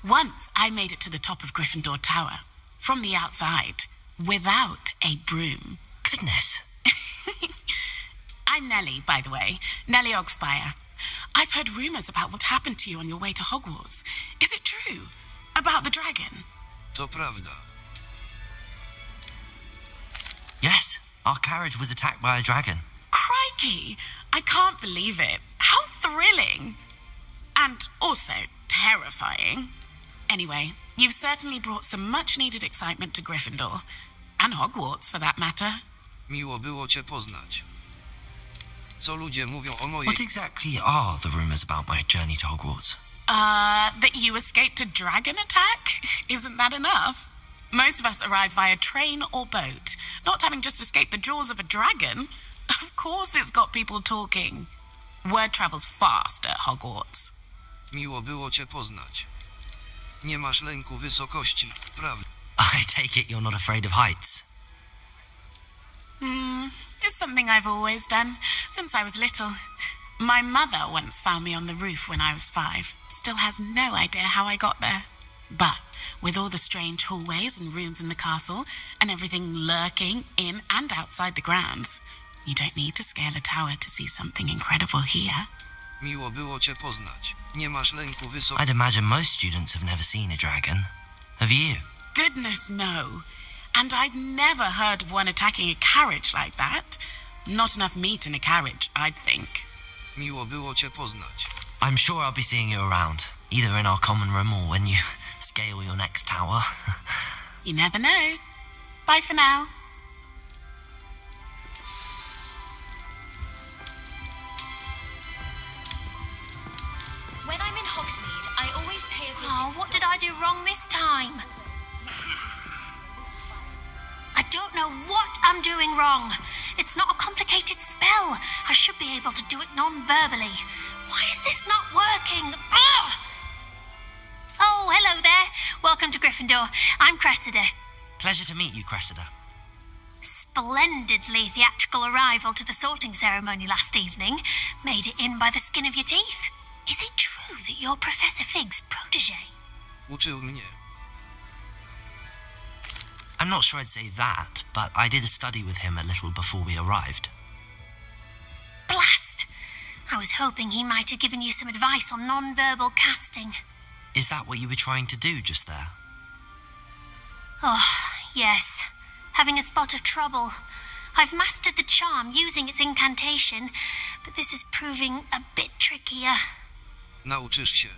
Speaker 14: Once I made it to the top of Gryffindor Tower, from the outside, without a broom.
Speaker 10: Goodness.
Speaker 14: I'm Nellie, by the way. Nellie Ogspire. I've heard rumours about what happened to you on your way to Hogwarts. Is it true? About the dragon?
Speaker 1: To prawda.
Speaker 10: Yes, our carriage was attacked by a dragon.
Speaker 14: Crikey! I can't believe it. How thrilling! And also terrifying. Anyway, you've certainly brought some much-needed excitement to Gryffindor. And Hogwarts, for that matter.
Speaker 1: Miło było cię poznać. Co ludzie mówią o mojej...
Speaker 10: What exactly are the rumours about my journey to Hogwarts?
Speaker 14: That you escaped a dragon attack? Isn't that enough? Most of us arrive via train or boat, not having just escaped the jaws of a dragon. Of course it's got people talking. Word travels fast at Hogwarts.
Speaker 1: Miło było cię poznać. Nie masz lęku wysokości, prawda?
Speaker 10: I take it you're not afraid of heights.
Speaker 14: It's something I've always done, since I was little. My mother once found me on the roof when I was 5. Still has no idea how I got there. But with all the strange hallways and rooms in the castle, and everything lurking in and outside the grounds, you don't need to scale a tower to see something incredible here.
Speaker 1: Miło było cię poznać. Nie masz lęku wysokości.
Speaker 10: I'd imagine most students have never seen a dragon. Have you?
Speaker 14: Goodness, no. And I've never heard of one attacking a carriage like that. Not enough meat in a carriage, I'd think.
Speaker 1: Miło było cię poznać.
Speaker 10: I'm sure I'll be seeing you around, either in our common room or when you scale your next tower.
Speaker 14: You never know. Bye for now.
Speaker 11: When I'm in Hogsmeade, I always pay a visit. Oh, what did I do wrong this time? I don't know what I'm doing wrong. It's not a complicated spell. I should be able to do it non-verbally. Why is this not working? Ugh! Oh, hello there. Welcome to Gryffindor. I'm Cressida.
Speaker 10: Pleasure to meet you, Cressida.
Speaker 11: Splendidly theatrical arrival to the sorting ceremony last evening. Made it in by the skin of your teeth. Is it true that you're Professor Fig's protege?
Speaker 1: Uczył mnie.
Speaker 10: I'm not sure I'd say that, but I did study with him a little before we arrived.
Speaker 11: Blast! I was hoping he might have given you some advice on non-verbal casting.
Speaker 10: Is that what you were trying to do just there?
Speaker 11: Oh, yes. Having a spot of trouble. I've mastered the charm using its incantation, but this is proving a bit trickier.
Speaker 1: Nauczysz się.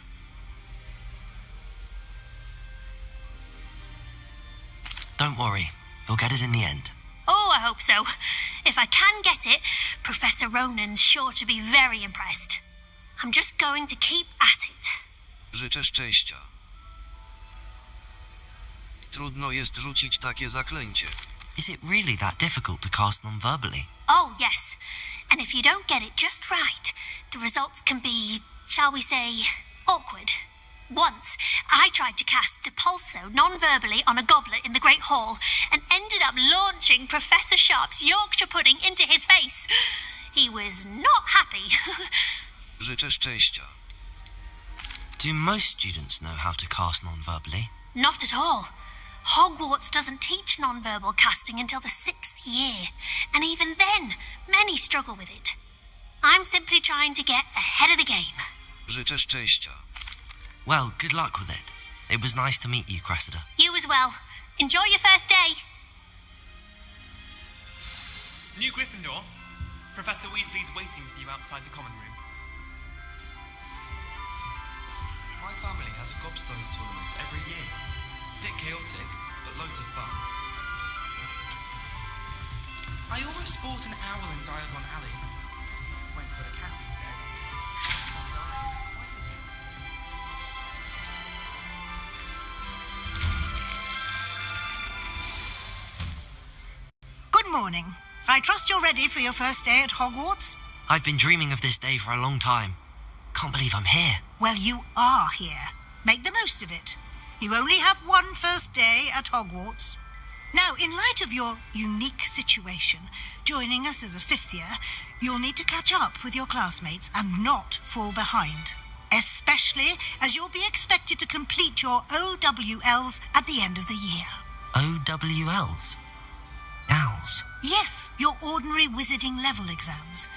Speaker 10: Don't worry, you'll get it in the end.
Speaker 11: Oh, I hope so. If I can get it, Professor Ronan's sure to be very impressed. I'm just going to keep at it.
Speaker 1: Życzę szczęścia. Trudno jest rzucić takie zaklęcie.
Speaker 10: Is it really that difficult to cast non-verbally?
Speaker 11: Oh, yes. And if you don't get it just right, the results can be, shall we say, awkward. Once, I tried to cast Depulso non-verbally on a goblet in the Great Hall and ended up launching Professor Sharp's Yorkshire pudding into his face. He was not happy.
Speaker 1: Życzę szczęścia.
Speaker 10: Do most students know how to cast non-verbally?
Speaker 11: Not at all. Hogwarts doesn't teach non-verbal casting until the 6th year, and even then, many struggle with it. I'm simply trying to get ahead of the game.
Speaker 1: Życzę szczęścia.
Speaker 10: Well, good luck with it. It was nice to meet you, Cressida.
Speaker 11: You as well. Enjoy your first day.
Speaker 15: New Gryffindor. Professor Weasley's waiting for you outside the common room.
Speaker 16: My family has a gobstones tournament every year. Bit chaotic, but loads of fun. I almost bought an owl in Diagon Alley. Went for the cat instead.
Speaker 3: Good morning. I trust you're ready for your first day at Hogwarts?
Speaker 10: I've been dreaming of this day for a long time. Can't believe I'm here.
Speaker 3: Well, you are here. Make the most of it. You only have one first day at Hogwarts. Now, in light of your unique situation, joining us as a 5th year, you'll need to catch up with your classmates and not fall behind. Especially as you'll be expected to complete your OWLs at the end of the year.
Speaker 10: OWLs? Owls?
Speaker 3: Yes, your ordinary wizarding level exams.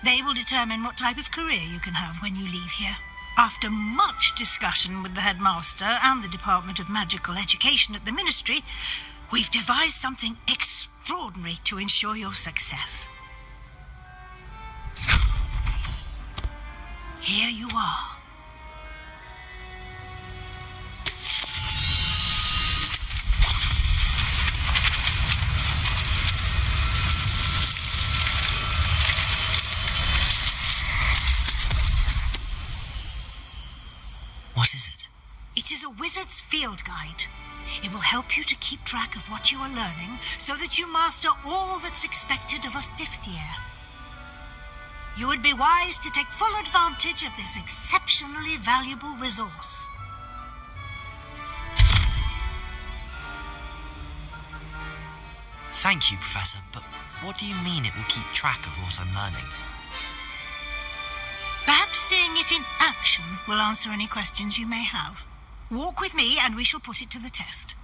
Speaker 3: They will determine what type of career you can have when you leave here. After much discussion with the headmaster and the Department of Magical Education at the Ministry, we've devised something extraordinary to ensure your success. Here you are.
Speaker 10: What is it?
Speaker 3: It is a wizard's field guide. It will help you to keep track of what you are learning so that you master all that's expected of a 5th year. You would be wise to take full advantage of this exceptionally valuable resource.
Speaker 10: Thank you, Professor, but what do you mean it will keep track of what I'm learning?
Speaker 3: Perhaps seeing it in action will answer any questions you may have. Walk with me and we shall put it to the test.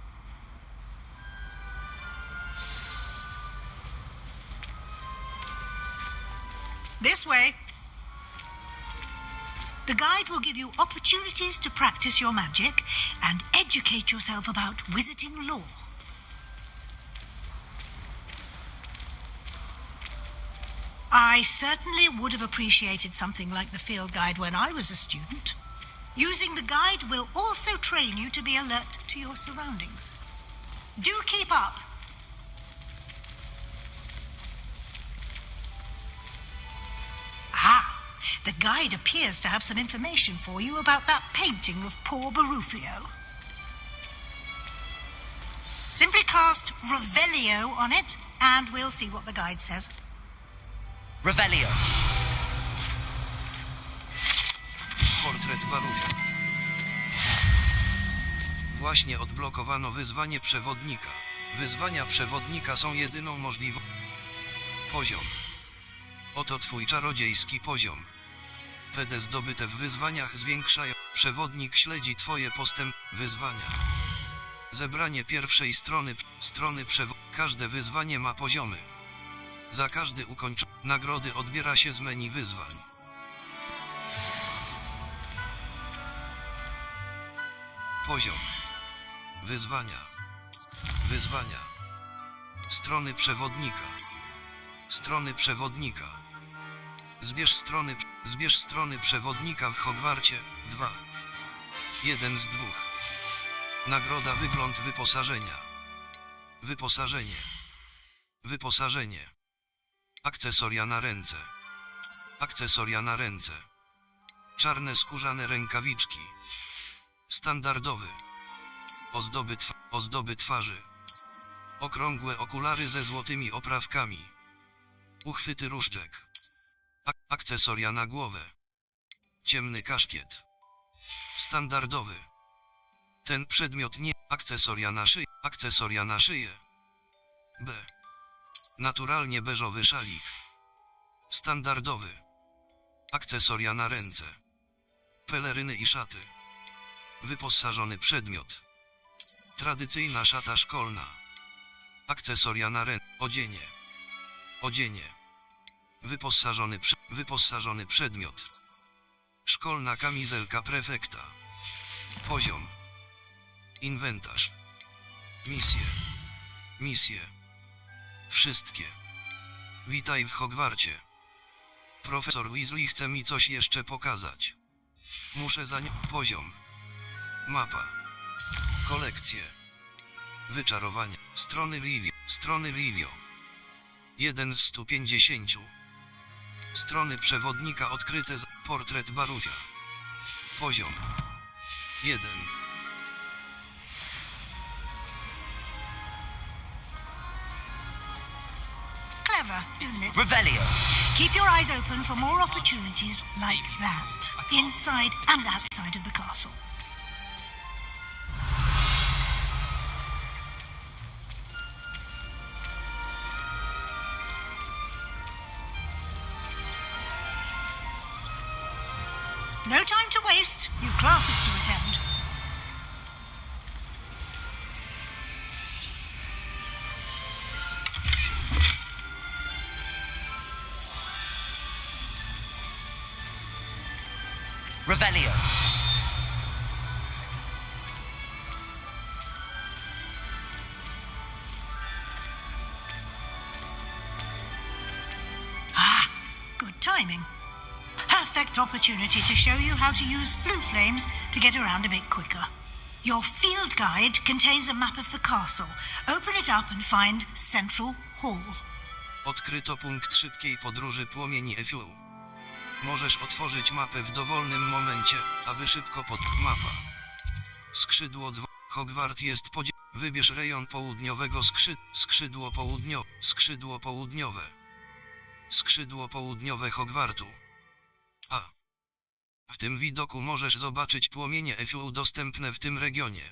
Speaker 3: This way. The guide will give you opportunities to practice your magic and educate yourself about wizarding lore. I certainly would have appreciated something like the field guide when I was a student. Using the guide will also train you to be alert to your surroundings. Do keep up. Ah, the guide appears to have some information for you about that painting of poor Barufio. Simply cast Revelio on it, and we'll see what the guide says.
Speaker 10: Revelio.
Speaker 1: Portret Barufia. Właśnie odblokowano wyzwanie przewodnika. Wyzwania przewodnika są jedyną możliwą. Poziom. Oto twój czarodziejski poziom. PD zdobyte w wyzwaniach zwiększają. Przewodnik śledzi twoje wyzwania. Zebranie pierwszej strony Każde wyzwanie ma poziomy. Za każdy nagrody odbiera się z menu wyzwań. Poziom. Wyzwania. Wyzwania. Strony przewodnika. Strony przewodnika. Zbierz strony przewodnika w Hogwarcie. 2. 1 z 2. Nagroda wygląd wyposażenia. Wyposażenie. Wyposażenie. Akcesoria na ręce. Akcesoria na ręce. Czarne skórzane rękawiczki. Standardowy. Ozdoby twarzy. Okrągłe okulary ze złotymi oprawkami. Uchwyty różdżek. Akcesoria na głowę. Ciemny kaszkiet. Standardowy. Ten przedmiot nie. Akcesoria na szyję. Akcesoria na szyję. B. Naturalnie beżowy szalik. Standardowy. Akcesoria na ręce. Peleryny i szaty. Wyposażony przedmiot. Tradycyjna szata szkolna. Akcesoria na ręce. Odzienie. Odzienie. Wyposażony przedmiot. Szkolna kamizelka prefekta. Poziom. Inwentarz. Misje. Misje. Wszystkie. Witaj w Hogwarcie. Profesor Weasley chce mi coś jeszcze pokazać. Muszę poziom. Mapa. Kolekcje. Wyczarowanie. Strony Lilio. 1 z 150. Strony przewodnika odkryte. Portret Baruzia. Poziom. 1.
Speaker 3: Clever, isn't it?
Speaker 10: Revelio.
Speaker 3: Keep your eyes open for more opportunities like that, inside and outside of the castle. No time to waste. You've classes to attend.
Speaker 10: Revelio.
Speaker 3: Ah, good timing. Perfect opportunity to show you how to use flue flames to get around a bit quicker. Your field guide contains a map of the castle. Open it up and find Central Hall.
Speaker 1: Odkryto punkt szybkiej podróży płomieni Efiu. Możesz otworzyć mapę w dowolnym momencie, aby szybko mapa. Skrzydło Hogwart jest wybierz rejon południowego skrzydło południowe. Skrzydło południowe Hogwartu. A. W tym widoku możesz zobaczyć płomienie Efiu dostępne w tym regionie.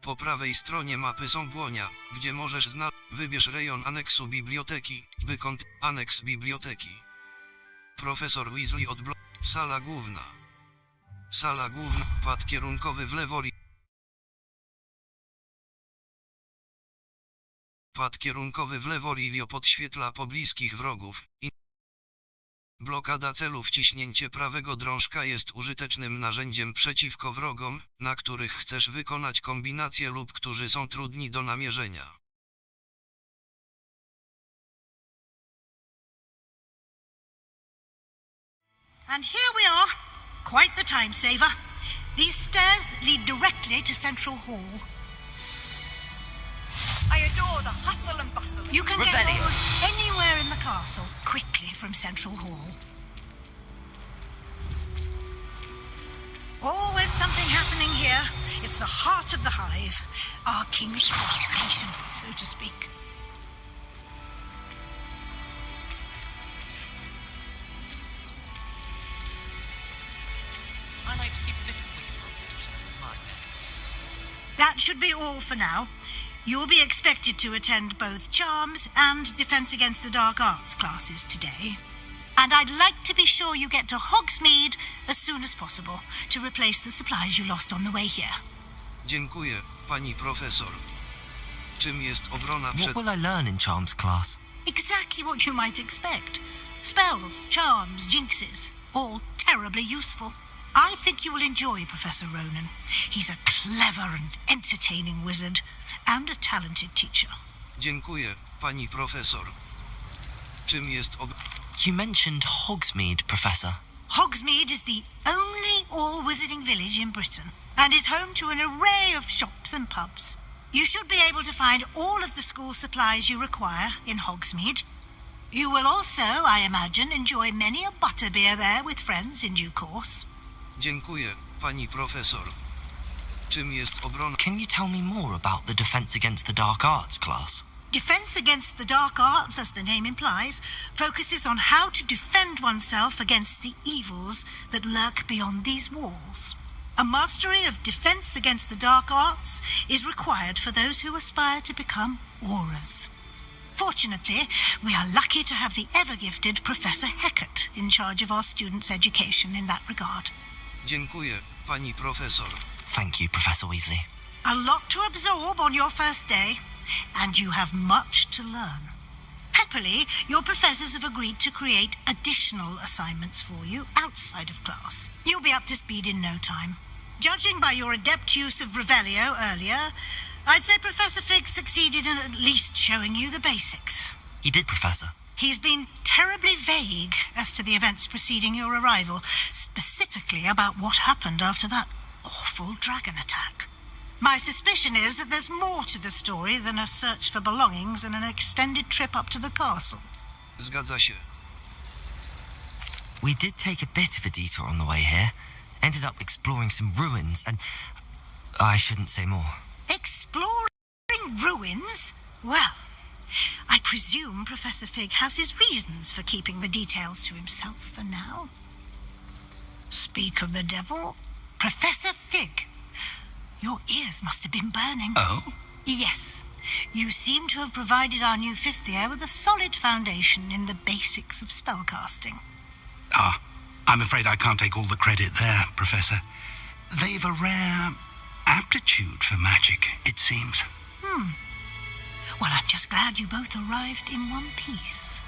Speaker 1: Po prawej stronie mapy są błonia, gdzie możesz wybierz rejon aneksu biblioteki, aneks biblioteki. Profesor Weasley Sala główna. Pad kierunkowy w lewo. Pad kierunkowy w lewo Lilio podświetla pobliskich wrogów. Blokada celu. Wciśnięcie prawego drążka jest użytecznym narzędziem przeciwko wrogom, na których chcesz wykonać kombinacje lub którzy są trudni do namierzenia.
Speaker 3: And here we are. Quite the time saver. These stairs lead directly to Central Hall.
Speaker 17: I adore the hustle and bustle.
Speaker 3: You can get almost anywhere in the castle quickly from Central Hall. Always something happening here. It's the heart of the hive. Our King's Cross station, so to speak.
Speaker 17: I like to keep a bit of
Speaker 3: That should be all for now. You'll be expected to attend both Charms and Defense Against the Dark Arts classes today. And I'd like to be sure you get to Hogsmeade as soon as possible to replace the supplies you lost on the way here.
Speaker 1: Dziękuję, pani profesor. Czym jest obrona przed...
Speaker 10: What will I learn in Charms class?
Speaker 3: Exactly what you might expect. Spells, charms, jinxes, all terribly useful. I think you will enjoy Professor Ronan. He's a clever and entertaining wizard, and a talented teacher.
Speaker 1: Dziękuję, pani profesor. Czym jest
Speaker 10: You mentioned Hogsmeade, Professor.
Speaker 3: Hogsmeade is the only all-wizarding village in Britain, and is home to an array of shops and pubs. You should be able to find all of the school supplies you require in Hogsmeade. You will also, I imagine, enjoy many a butterbeer there with friends in due course.
Speaker 1: Dziękuję, pani profesor. Czym jest obrona...
Speaker 10: Can you tell me more about the Defense Against the Dark Arts class?
Speaker 3: Defense Against the Dark Arts, as the name implies, focuses on how to defend oneself against the evils that lurk beyond these walls. A mastery of Defense Against the Dark Arts is required for those who aspire to become auras. Fortunately, we are lucky to have the ever-gifted Professor Hecat in charge of our students' education in that regard.
Speaker 1: Dziękuję, pani profesor.
Speaker 10: Thank you, Professor Weasley.
Speaker 3: A lot to absorb on your first day, and you have much to learn. Happily, your professors have agreed to create additional assignments for you outside of class. You'll be up to speed in no time. Judging by your adept use of Revelio earlier, I'd say Professor Fig succeeded in at least showing you the basics.
Speaker 10: He did, Professor.
Speaker 3: He's been terribly vague as to the events preceding your arrival, specifically about what happened after that awful dragon attack. My suspicion is that there's more to the story than a search for belongings and an extended trip up to the castle.
Speaker 1: Zgadza się.
Speaker 10: We did take a bit of a detour on the way here. Ended up exploring some ruins and... I shouldn't say more.
Speaker 3: Exploring ruins? Well, I presume Professor Fig has his reasons for keeping the details to himself for now. Speak of the devil, Professor Fig. Your ears must have been burning.
Speaker 4: Oh?
Speaker 3: Yes. You seem to have provided our new fifth year with a solid foundation in the basics of spellcasting.
Speaker 4: Ah, I'm afraid I can't take all the credit there, Professor. They've a rare aptitude for magic, it seems.
Speaker 3: Well, I'm just glad you both arrived in one piece.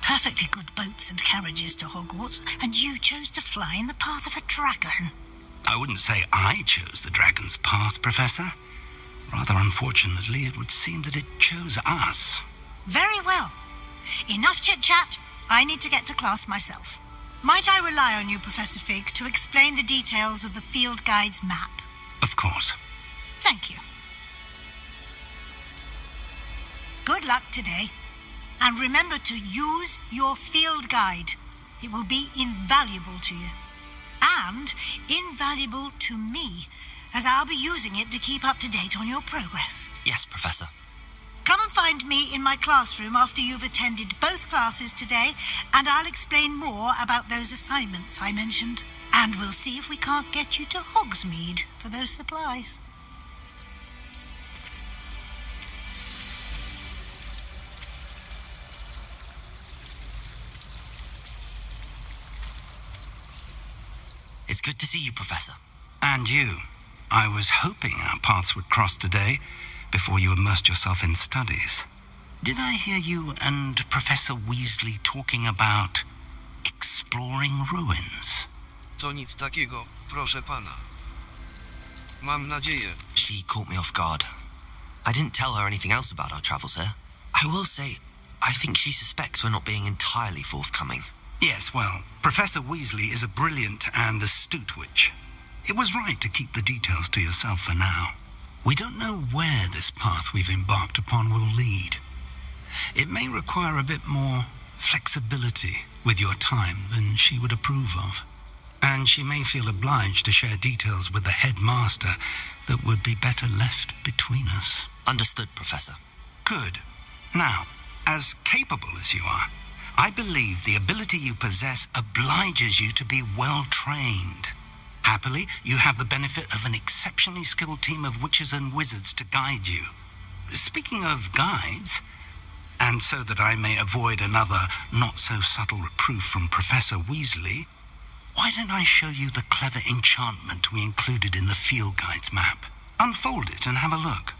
Speaker 3: Perfectly good boats and carriages to Hogwarts, and you chose to fly in the path of a dragon.
Speaker 4: I wouldn't say I chose the dragon's path, Professor. Rather unfortunately, it would seem that it chose us.
Speaker 3: Very well. Enough chit-chat. I need to get to class myself. Might I rely on you, Professor Fig, to explain the details of the field guide's map?
Speaker 4: Of course.
Speaker 3: Thank you. Good luck today. And remember to use your field guide. It will be invaluable to you. And invaluable to me, as I'll be using it to keep up to date on your progress.
Speaker 10: Yes, Professor.
Speaker 3: Come and find me in my classroom after you've attended both classes today, and I'll explain more about those assignments I mentioned. And we'll see if we can't get you to Hogsmeade for those supplies.
Speaker 10: It's good to see you, Professor.
Speaker 4: And you. I was hoping our paths would cross today before you immersed yourself in studies. Did I hear you and Professor Weasley talking about exploring ruins?
Speaker 1: To nic takiego, proszę pana. Mam nadzieję.
Speaker 10: She caught me off guard. I didn't tell her anything else about our travels here. I will say, I think she suspects we're not being entirely forthcoming.
Speaker 4: Yes, well, Professor Weasley is a brilliant and astute witch. It was right to keep the details to yourself for now. We don't know where this path we've embarked upon will lead. It may require a bit more flexibility with your time than she would approve of. And she may feel obliged to share details with the headmaster that would be better left between us.
Speaker 10: Understood, Professor.
Speaker 4: Good. Now, as capable as you are, I believe the ability you possess obliges you to be well trained. Happily, you have the benefit of an exceptionally skilled team of witches and wizards to guide you. Speaking of guides, and so that I may avoid another not-so-subtle reproof from Professor Weasley, why don't I show you the clever enchantment we included in the field guide's map? Unfold it and have a look.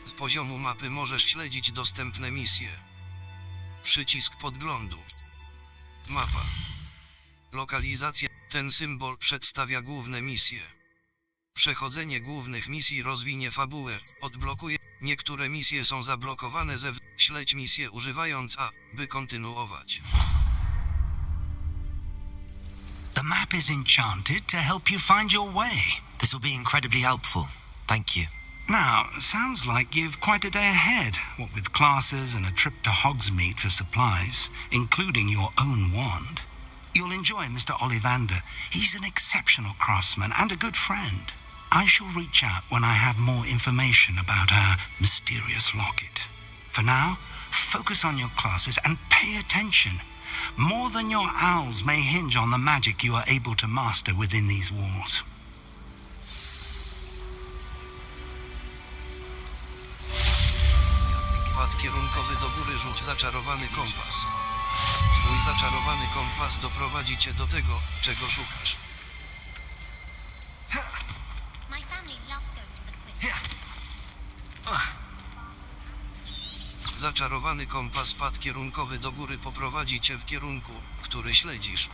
Speaker 1: Z poziomu mapy możesz śledzić dostępne misje. Przycisk podglądu. Mapa. Lokalizacja. Ten symbol przedstawia główne misje. Przechodzenie głównych misji rozwinie fabułę, odblokuje. Niektóre misje są zablokowane śledź misję używając A, by kontynuować.
Speaker 4: The map is enchanted to help you find your way.
Speaker 10: This will be incredibly helpful. Thank you.
Speaker 4: Now, sounds like you've quite a day ahead, what with classes and a trip to Hogsmeade for supplies, including your own wand. You'll enjoy Mr. Ollivander. He's an exceptional craftsman and a good friend. I shall reach out when I have more information about our mysterious locket. For now, focus on your classes and pay attention. More than your owls may hinge on the magic you are able to master within these walls.
Speaker 1: Pad kierunkowy do góry, rzuć zaczarowany kompas. Twój zaczarowany kompas doprowadzi cię do tego, czego szukasz.
Speaker 11: My family loves going to the quiz.
Speaker 1: Zaczarowany kompas pad kierunkowy do góry poprowadzi cię w kierunku, który śledzisz.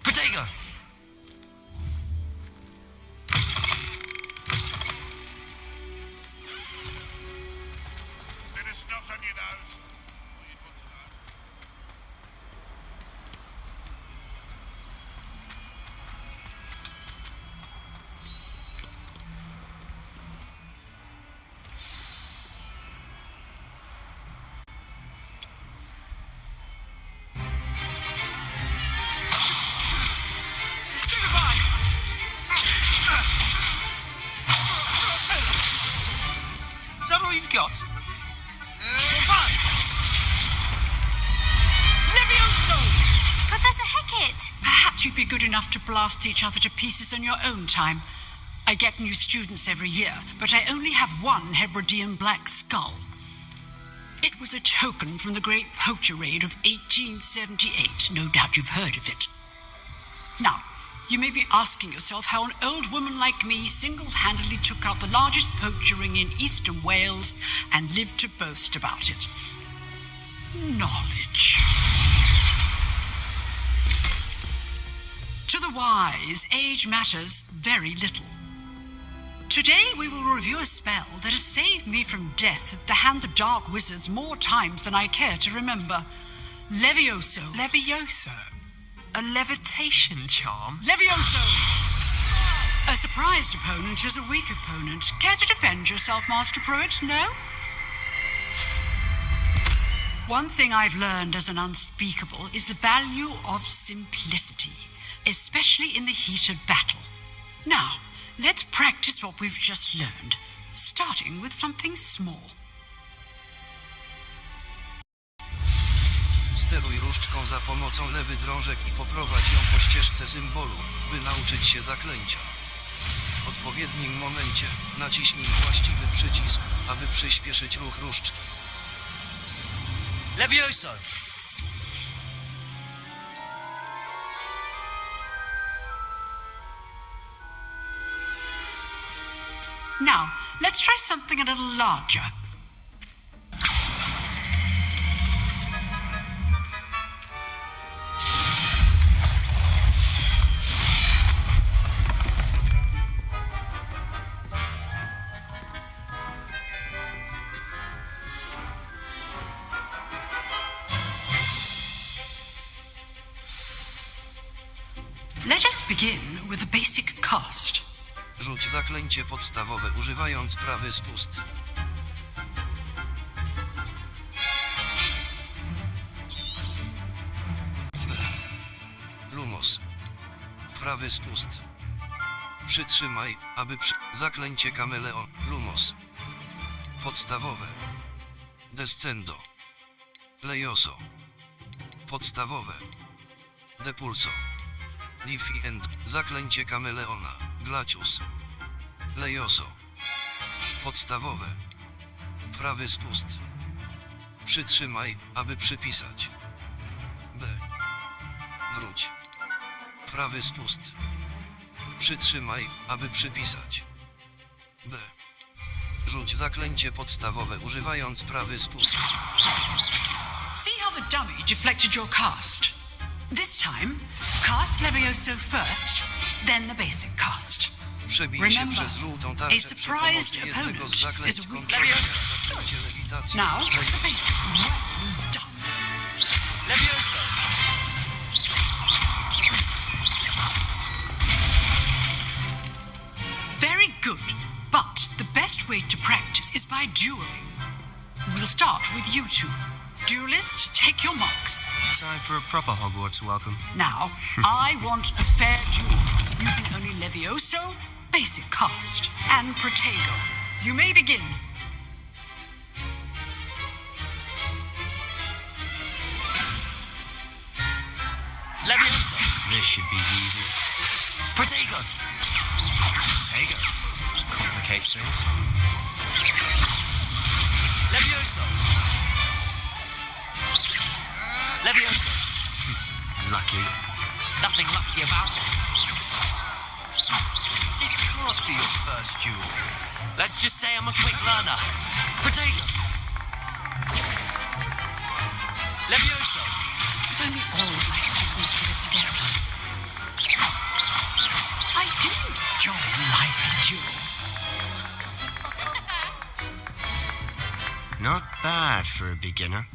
Speaker 10: Potato!
Speaker 18: Bit of snot on your nose. Well, you'd want to know.
Speaker 10: Is that all you've got?
Speaker 3: Levioso!
Speaker 11: Professor Hecat!
Speaker 3: Perhaps you'd be good enough to blast each other to pieces in your own time. I get new students every year, but I only have one Hebridean black skull. It was a token from the Great Poacher Raid of 1878. No doubt you've heard of it. Now, you may be asking yourself how an old woman like me single-handedly took out the largest poacher ring in eastern Wales and lived to boast about it. Knowledge. To the wise, age matters very little. Today we will review a spell that has saved me from death at the hands of dark wizards more times than I care to remember. Levioso.
Speaker 15: Levioso? A levitation charm?
Speaker 3: Levioso! A surprised opponent is a weak opponent. Care to defend yourself, Master Pruitt? No? One thing I've learned as an unspeakable is the value of simplicity, especially in the heat of battle. Now, let's practice what we've just learned, starting with something small.
Speaker 1: Steruj różdżką za pomocą lewy drążek i poprowadź ją po ścieżce symbolu, by nauczyć się zaklęcia. W odpowiednim momencie naciśnij właściwy przycisk, aby przyspieszyć ruch różdżki.
Speaker 10: Levioso!
Speaker 3: Now, let's try something a little larger. Let us begin with the basic cast.
Speaker 1: Rzuć zaklęcie podstawowe używając prawy spust. Lumos. Prawy spust. Przytrzymaj, aby zaklęcie kameleon. Lumos. Podstawowe. Descendo. Lejoso. Podstawowe. Depulso. Diffi-end. Zaklęcie kameleona. Glacius. Lejoso. Podstawowe. Prawy spust. Przytrzymaj, aby przypisać. B. Wróć. Prawy spust. Przytrzymaj, aby przypisać. B. Rzuć zaklęcie podstawowe używając prawy spust.
Speaker 3: See how the dummy deflected your cast? This time, cast Levioso first, then the basic cast.
Speaker 1: Przebij się przez żółtą tarczę przy pomocy jednego z zaklęć kontroli. Zaklęcie lewitacji.
Speaker 3: Now, the basic. Well done.
Speaker 10: Levioso!
Speaker 3: Very good, but the best way to practice is by dueling. We'll start with you two.
Speaker 19: Duelists, take your marks.
Speaker 10: Time for a proper Hogwarts welcome.
Speaker 19: Now, I want a fair duel, using only Levioso, basic cast, and Protego. You may begin.
Speaker 10: Levioso. This should be easy. Protego. Protego. Complicates things. Levioso. Levioso. Lucky. Nothing lucky about it. This can't be your first duel. Let's just say I'm a quick learner. Protego. Levioso.
Speaker 19: If only all of my students do this again. I do enjoy a lively duel.
Speaker 10: Not bad for a beginner.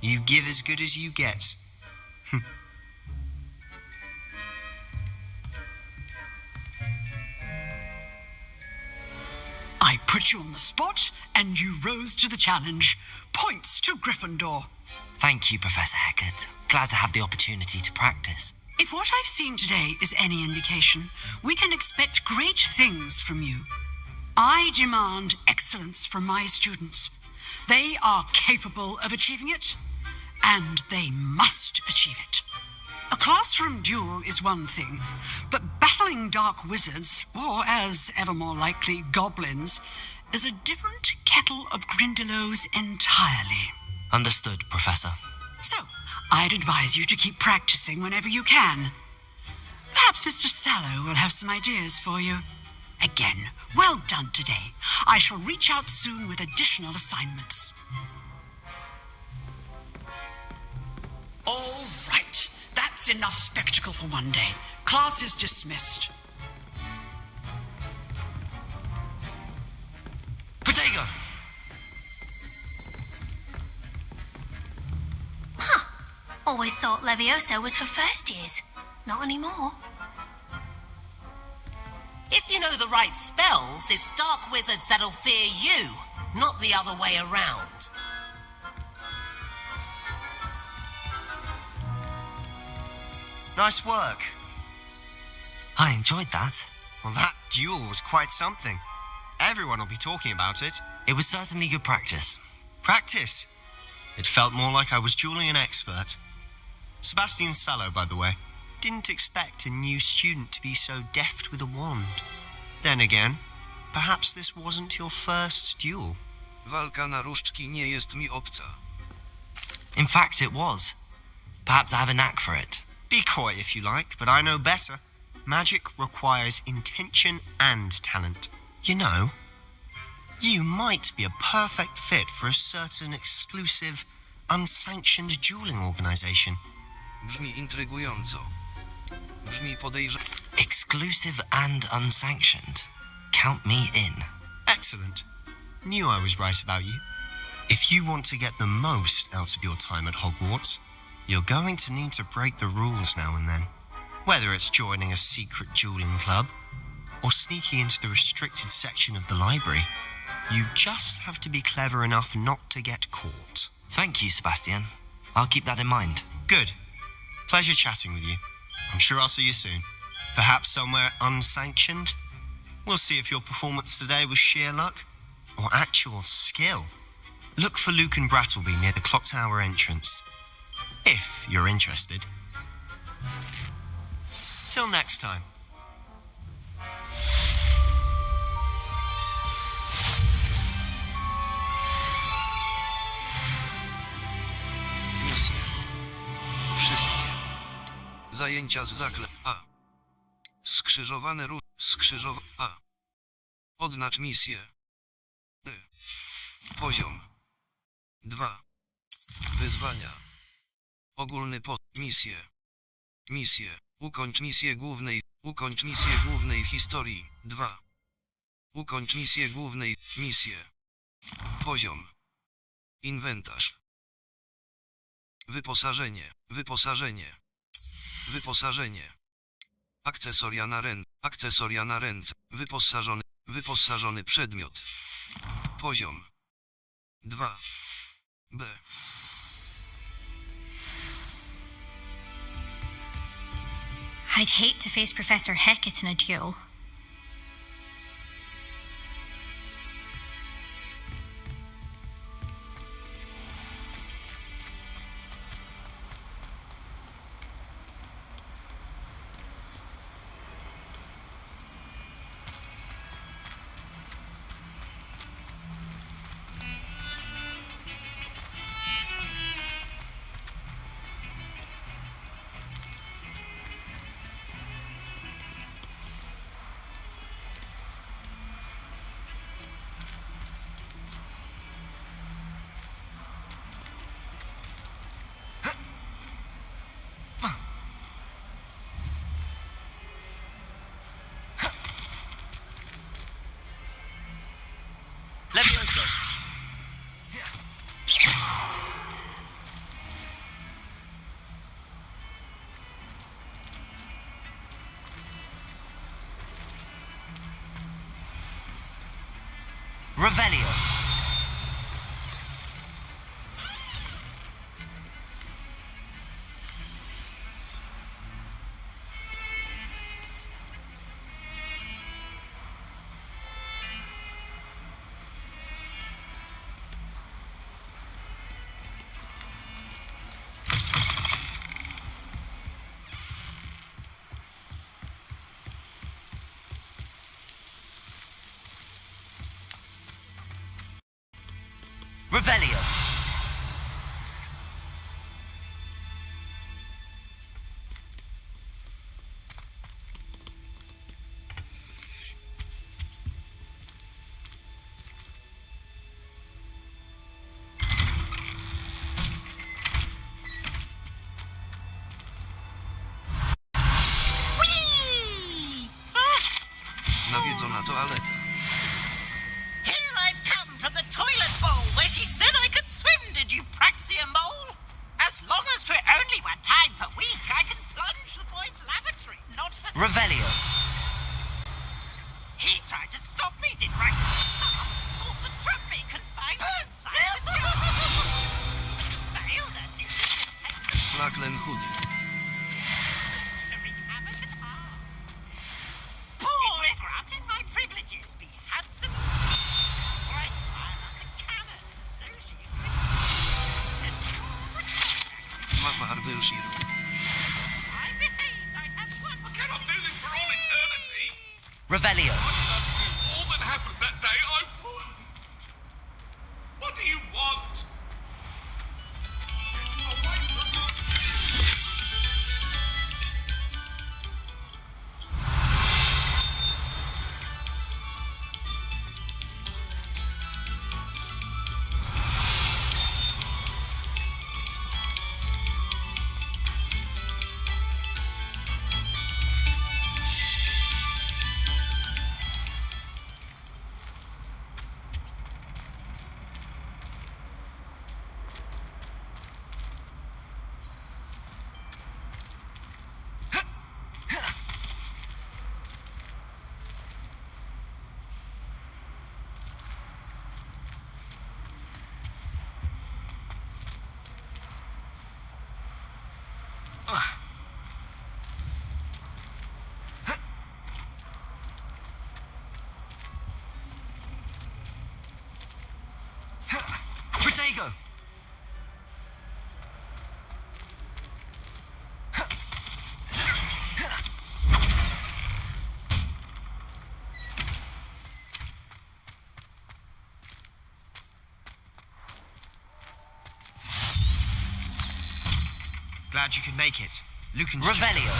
Speaker 10: You give as good as you get.
Speaker 19: I put you on the spot, and you rose to the challenge. Points to Gryffindor.
Speaker 10: Thank you, Professor Hecat. Glad to have the opportunity to practice.
Speaker 19: If what I've seen today is any indication, we can expect great things from you. I demand excellence from my students. They are capable of achieving it, and they must achieve it. A classroom duel is one thing, but battling dark wizards, or as ever more likely, goblins, is a different kettle of Grindylows entirely.
Speaker 10: Understood, Professor.
Speaker 19: So, I'd advise you to keep practicing whenever you can. Perhaps Mr. Sallow will have some ideas for you. Again, well done today. I shall reach out soon with additional assignments. All right. That's enough spectacle for one day. Class is dismissed.
Speaker 10: Protego!
Speaker 11: Always thought Levioso was for first years. Not anymore.
Speaker 20: If you know the right spells, it's dark wizards that'll fear you, not the other way around.
Speaker 10: Nice work. I enjoyed that. Well, that duel was quite something. Everyone will be talking about it. It was certainly good practice. Practice? It felt more like I was dueling an expert. Sebastian Sallow, by the way. Didn't expect a new student to be so deft with a wand. Then again, perhaps this wasn't your first duel.
Speaker 1: Walka na różdżki nie jest mi obca.
Speaker 10: In fact, it was. Perhaps I have a knack for it. Be coy if you like, but I know better. Magic requires intention and talent. You know, you might be a perfect fit for a certain exclusive, unsanctioned dueling organization.
Speaker 1: Brzmi intrygująco. Brzmi podejrzanie.
Speaker 10: Exclusive and unsanctioned. Count me in. Excellent. Knew I was right about you. If you want to get the most out of your time at Hogwarts, you're going to need to break the rules now and then. Whether it's joining a secret dueling club, or sneaking into the restricted section of the library, you just have to be clever enough not to get caught. Thank you, Sebastian. I'll keep that in mind. Good. Pleasure chatting with you. I'm sure I'll see you soon. Perhaps somewhere unsanctioned? We'll see if your performance today was sheer luck or actual skill. Look for Luke and Brattleby near the clock tower entrance, if you're interested. Till next time.
Speaker 1: Misje. Wszystkie. Zajęcia z A. Skrzyżowane A. Odznacz misję. Poziom 2. Wyzwania. Ogólny Misje. Ukończ misję głównej historii. 2. Ukończ misję głównej. Poziom. Inwentarz. Wyposażenie. Akcesoria na ręce. Wyposażony przedmiot. Poziom 2. B.
Speaker 11: I'd hate to face Professor Hecat in a duel.
Speaker 10: Levioso.
Speaker 20: Revelio. Revelio.
Speaker 1: Nawiedzona toaleta.
Speaker 20: Here I've come from the toilet bowl where she said I could swim, did you Praxia mole? As long as for only one time per week, I can plunge the boy's lavatory, not for... Revelio. He tried to stop me, did right? Sought to trap me, confined me inside the failed us, did
Speaker 1: Flaglen Hoodie.
Speaker 20: to wreak havoc at heart. Boy! Granted my privileges, be handsome. Or I'd fire up the cannon, and so she
Speaker 1: Mapa Arvenshire.
Speaker 20: I behaved, I'd have one.
Speaker 18: I cannot do this for all eternity.
Speaker 20: Revelio.
Speaker 18: All that happened that day, I won. What do you want?
Speaker 20: Protego.
Speaker 10: Glad you could make it. Lucan's
Speaker 20: Revelio.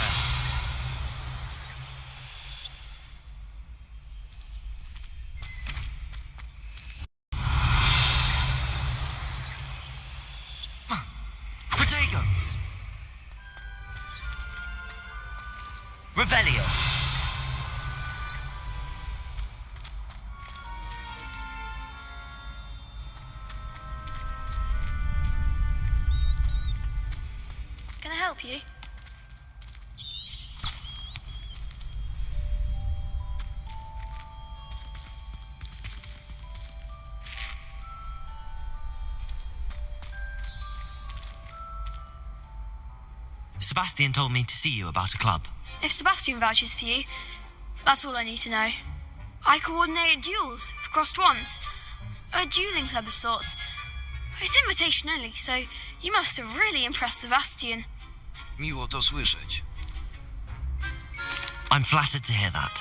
Speaker 20: Protego. Revelio.
Speaker 11: Can I help you?
Speaker 10: Sebastian told me to see you about a club.
Speaker 21: If Sebastian vouches for you, that's all I need to know. I coordinate duels for crossed wands. A dueling club of sorts. It's invitation only, so you must have really impressed Sebastian.
Speaker 1: Miło to słyszeć.
Speaker 10: I'm flattered to hear that.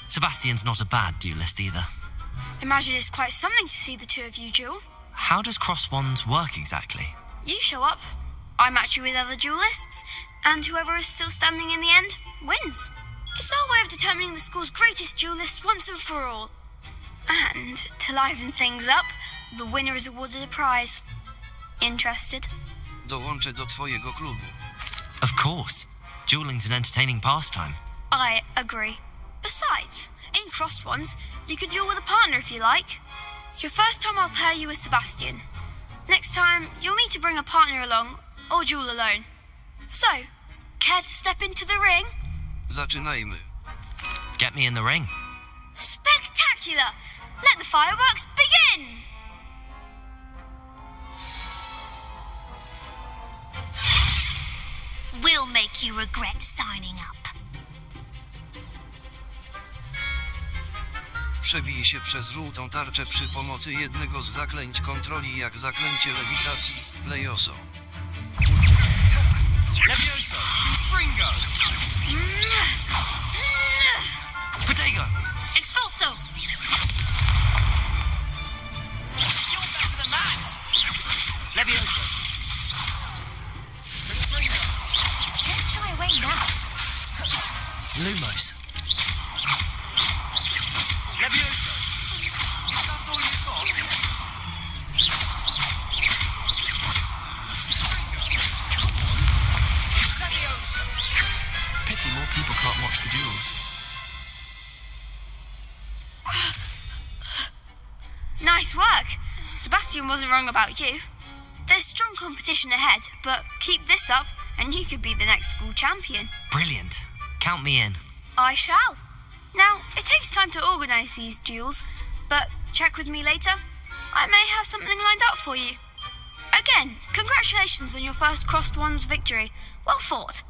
Speaker 10: Sebastian's not a bad duelist either.
Speaker 21: Imagine it's quite something to see the two of you duel.
Speaker 10: How does cross wands work exactly?
Speaker 21: You show up, I match you with other duelists, and whoever is still standing in the end wins. It's our way of determining the school's greatest duelist once and for all. And, to liven things up, the winner is awarded a prize. Interested?
Speaker 1: Dołączę do twojego klubu.
Speaker 10: Of course. Dueling's an entertaining pastime.
Speaker 21: I agree. Besides, in crossed ones, you can duel with a partner if you like. Your first time I'll pair you with Sebastian. Next time, you'll need to bring a partner along, or duel alone. So, care to step into the ring?
Speaker 1: Zaczynajmy.
Speaker 10: Get me in the ring.
Speaker 21: Spectacular! Let the fireworks begin!
Speaker 11: We'll make you regret signing up.
Speaker 1: Przebij się przez żółtą tarczę przy pomocy jednego z zaklęć kontroli, jak zaklęcie lewitacji, Lejoso.
Speaker 10: Levioso! Fringo! Protego!
Speaker 21: Expulso!
Speaker 2: You're better than that.
Speaker 10: Levioso!
Speaker 11: Don't shy away now.
Speaker 10: Lumos! Levioso!
Speaker 2: That's all you've got? Leviosa.
Speaker 10: Pity more people can't watch the duels.
Speaker 21: Nice work! Sebastian wasn't wrong about you. There's strong competition ahead, but keep this up and you could be the next school champion.
Speaker 10: Brilliant. Count me in.
Speaker 21: I shall. Now, it takes time to organise these duels, but check with me later. I may have something lined up for you. Again, congratulations on your first crossed wands victory. Well fought.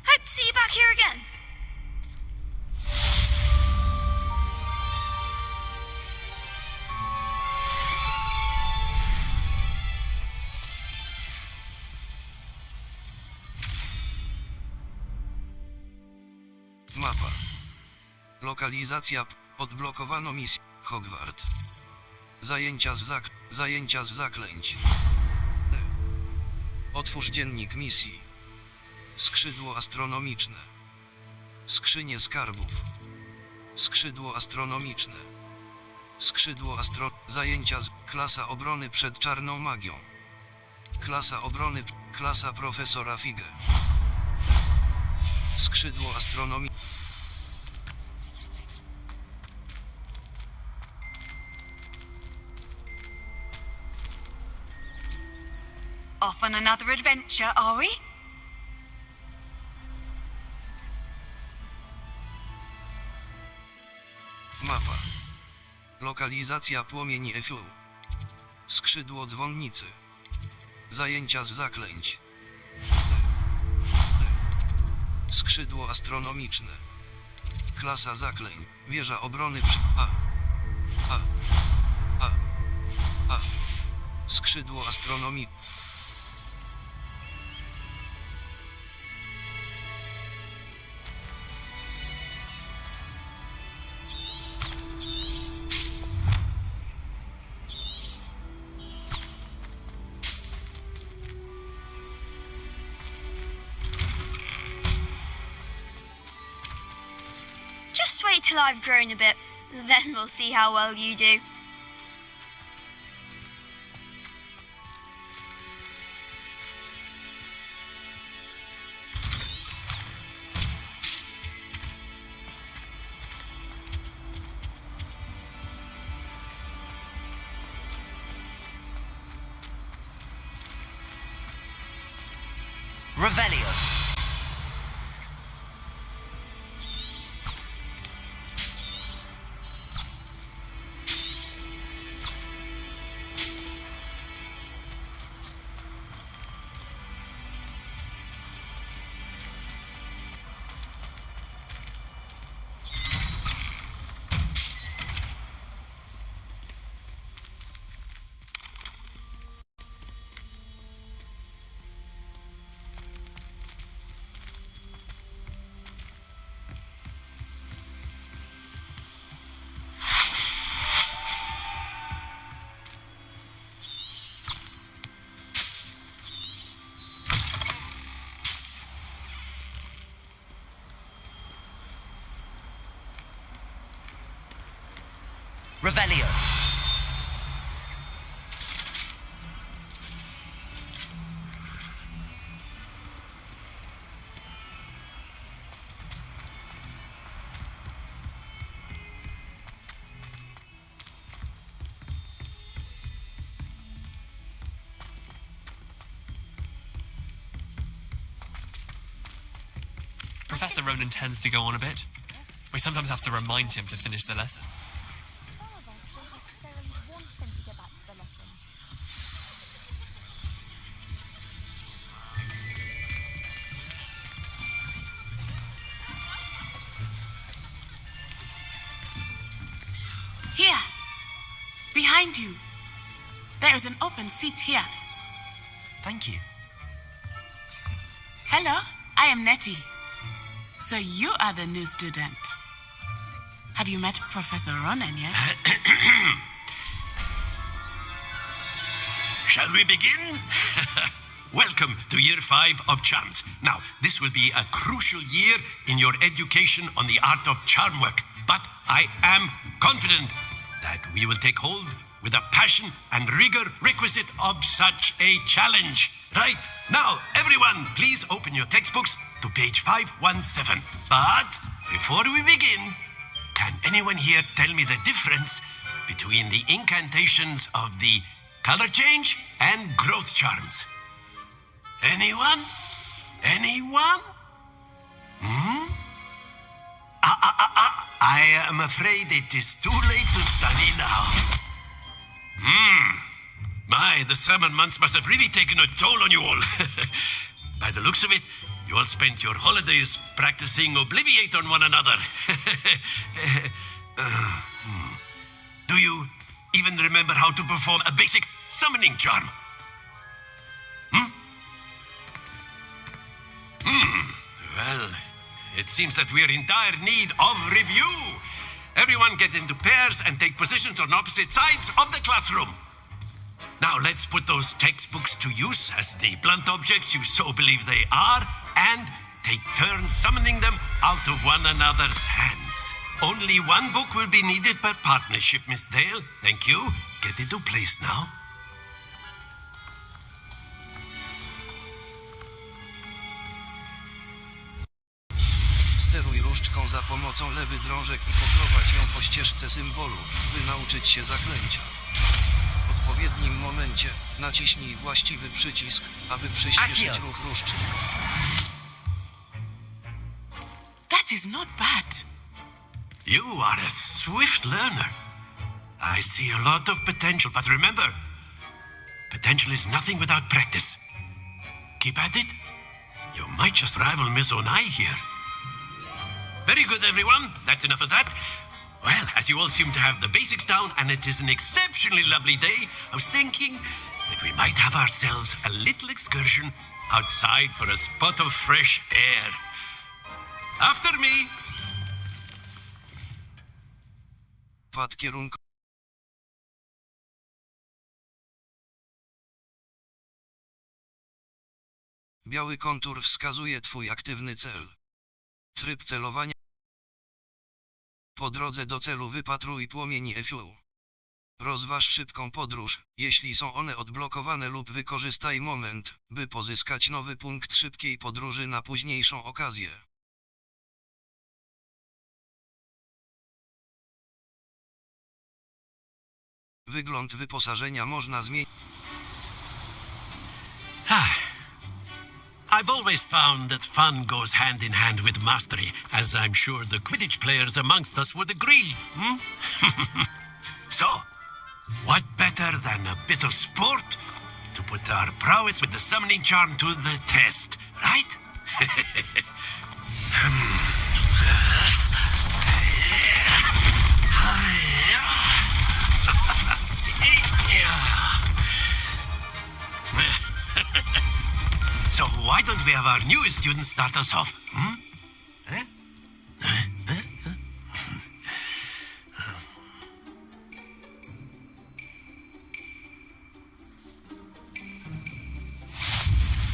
Speaker 21: Hope to see you back here again.
Speaker 1: Mapa. Lokalizacja. Odblokowano misję. Hogwart. Zajęcia z zaklęć. Otwórz dziennik misji. Skrzydło astronomiczne. Skrzynie skarbów. Skrzydło astronomiczne. Zajęcia z... Klasa obrony przed czarną magią. Klasa obrony... Klasa profesora Fige. Skrzydło astronomii.
Speaker 17: Off on another adventure, are we?
Speaker 1: Mapa. Lokalizacja płomieni Efu. Skrzydło dzwonnicy. Zajęcia z zaklęć. Skrzydło astronomiczne. Klasa zaklęć. Wieża obrony przy... Skrzydło astronomii.
Speaker 21: Just wait till I've grown a bit, then we'll see how well you do.
Speaker 10: Revelio.
Speaker 5: Revelio.
Speaker 15: Professor Ronan tends to go on a bit. We sometimes have to remind him to finish the lesson.
Speaker 14: Here. Behind you. There is an open seat here.
Speaker 10: Thank you.
Speaker 14: Hello, I am Nettie. So you are the new student. Have you met Professor Ronan yet?
Speaker 6: Shall we begin? Welcome to Year 5 of Charms. Now, this will be a crucial year in your education on the art of charm work. But I am confident that we will take hold with the passion and rigor requisite of such a challenge. Right, now, everyone, please open your textbooks to page 517. But before we begin, can anyone here tell me the difference between the incantations of the color change and growth charms? Anyone? Anyone? I am afraid it is too late to study now. My, the summer months must have really taken a toll on you all. By the looks of it, you all spent your holidays practicing Obliviate on one another. Do you even remember how to perform a basic summoning charm? Well, it seems that we are in dire need of review. Everyone get into pairs and take positions on opposite sides of the classroom. Now let's put those textbooks to use as the blunt objects you so believe they are, and take turns summoning them out of one another's hands. Only one book will be needed per partnership, Miss Dale. Thank you. Get into place now.
Speaker 1: Steruj różdżką za pomocą lewy drążek i poprowadź ją po ścieżce symbolu, by nauczyć się zaklęcia. W odpowiednim momencie naciśnij właściwy przycisk, aby przyspieszyć ruch różdżki.
Speaker 14: That is not bad.
Speaker 6: You are a swift learner. I see a lot of potential, but remember, potential is nothing without practice. Keep at it. You might just rival Miss Onai here. Very good, everyone. That's enough of that. Well, as you all seem to have the basics down, and it is an exceptionally lovely day, I was thinking that we might have ourselves a little excursion outside for a spot of fresh air. After me.
Speaker 1: Pad kierunku. Biały kontur wskazuje twój aktywny cel. Tryb celowania. Po drodze do celu wypatruj płomieni EFU. Rozważ szybką podróż, jeśli są one odblokowane, lub wykorzystaj moment, by pozyskać nowy punkt szybkiej podróży na późniejszą okazję. Wygląd wyposażenia można zmienić.
Speaker 6: I've always found that fun goes hand in hand with mastery, as I'm sure the Quidditch players amongst us would agree. So, what better than a bit of sport to put our prowess with the summoning charm to the test, right? So why don't we have our newest student start us off?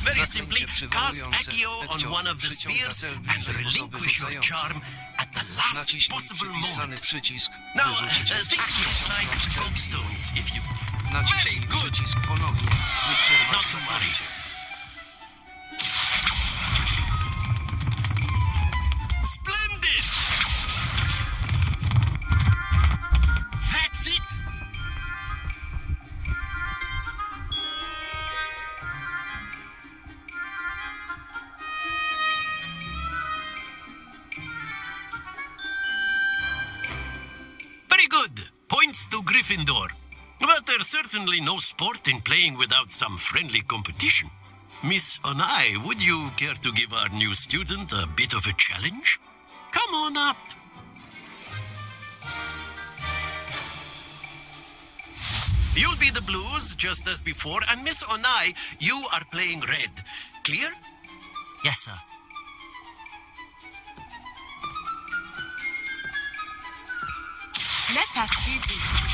Speaker 6: Very simply, cast Accio on one of the spheres and relinquish your charm at the last
Speaker 1: Naciśnij
Speaker 6: possible
Speaker 1: przypisany
Speaker 6: moment.
Speaker 1: przycisk.
Speaker 6: Now,
Speaker 1: Wyrzucić
Speaker 6: think of it like gobstones, if you...
Speaker 1: Naciśnij
Speaker 6: Very good.
Speaker 1: przycisk ponownie, by przerwać
Speaker 6: Not to worry.
Speaker 1: zaklęcie.
Speaker 6: Splendid! That's it! Very good. Points to Gryffindor. But there's certainly no sport in playing without some friendly competition. Miss Onai, would you care to give our new student a bit of a challenge? Come on up. You'll be the blues, just as before, and Miss Onai, you are playing red. Clear?
Speaker 10: Yes, sir.
Speaker 14: Let us see this.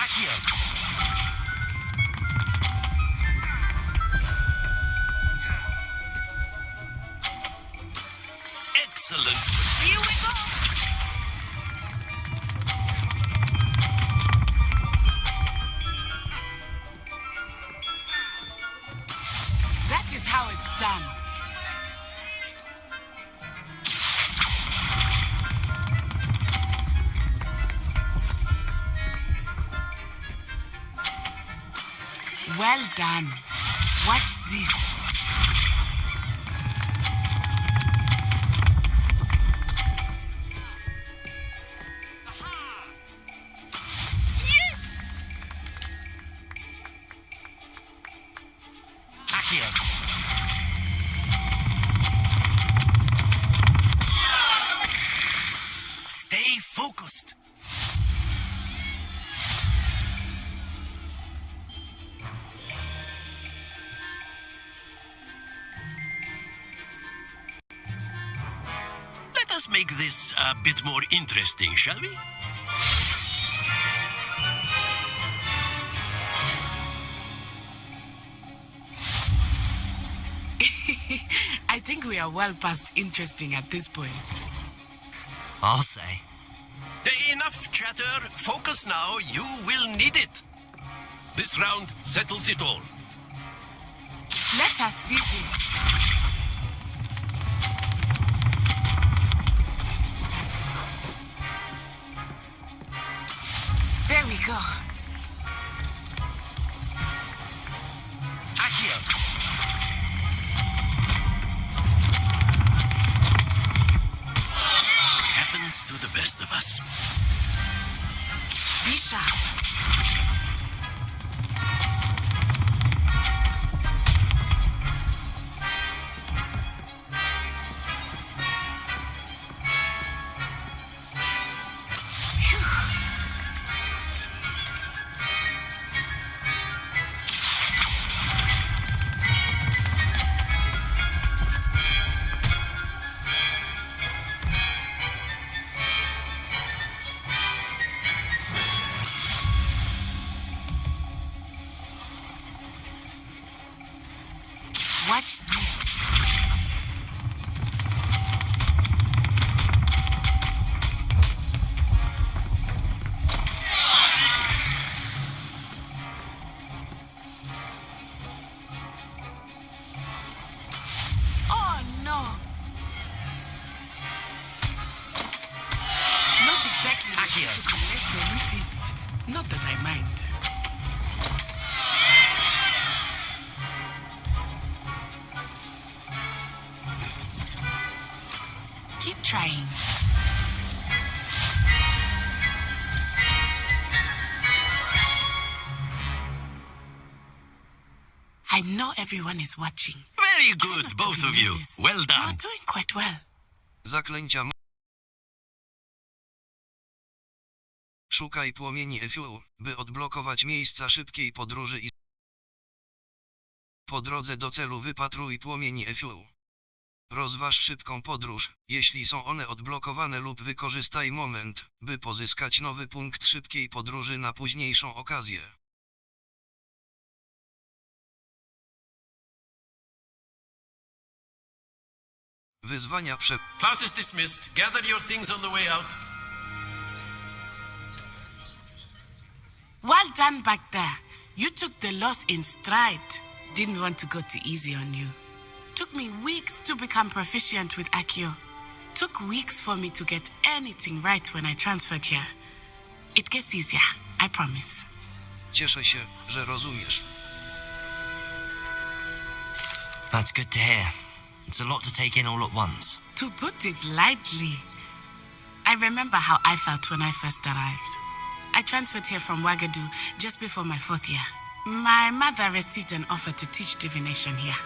Speaker 6: Accio. Excellent.
Speaker 14: Here we go. That is how it's done. Well done. Watch this. Yes!
Speaker 6: Accio. Stay focused. Let us make this a bit more interesting, shall we?
Speaker 14: I think we are well past interesting at this point.
Speaker 10: I'll say.
Speaker 6: Enough chatter. Focus now. You will need it. This round settles it all.
Speaker 14: Let us see this. There we go.
Speaker 6: Accio. Happens to the best of us.
Speaker 14: Be sharp. Watch this. Oh no! Not exactly a typical lesson, is it? Not that I mind. Keep trying. I know everyone is watching.
Speaker 6: Very good, both of you. Well done.
Speaker 14: You're doing quite well.
Speaker 1: Zaklęcia. Szukaj płomieni Efiu, by odblokować miejsca szybkiej podróży i po drodze do celu wypatruj płomieni Efiu. Rozważ szybką podróż, jeśli są one odblokowane lub wykorzystaj moment, by pozyskać nowy punkt szybkiej podróży na późniejszą okazję. Wyzwania
Speaker 6: Class is dismissed. Gather your things on the way out.
Speaker 14: Well done back there. You took the loss in stride. Didn't want to go too easy on you. Took me weeks to become proficient with Accio. Took weeks for me to get anything right when I transferred here. It gets easier, I promise.
Speaker 1: Cieszę się, że rozumiesz.
Speaker 10: That's good to hear. It's a lot to take in all at once.
Speaker 14: To put it lightly, I remember how I felt when I first arrived. I transferred here from Wagadu just before my 4th year. My mother received an offer to teach divination here.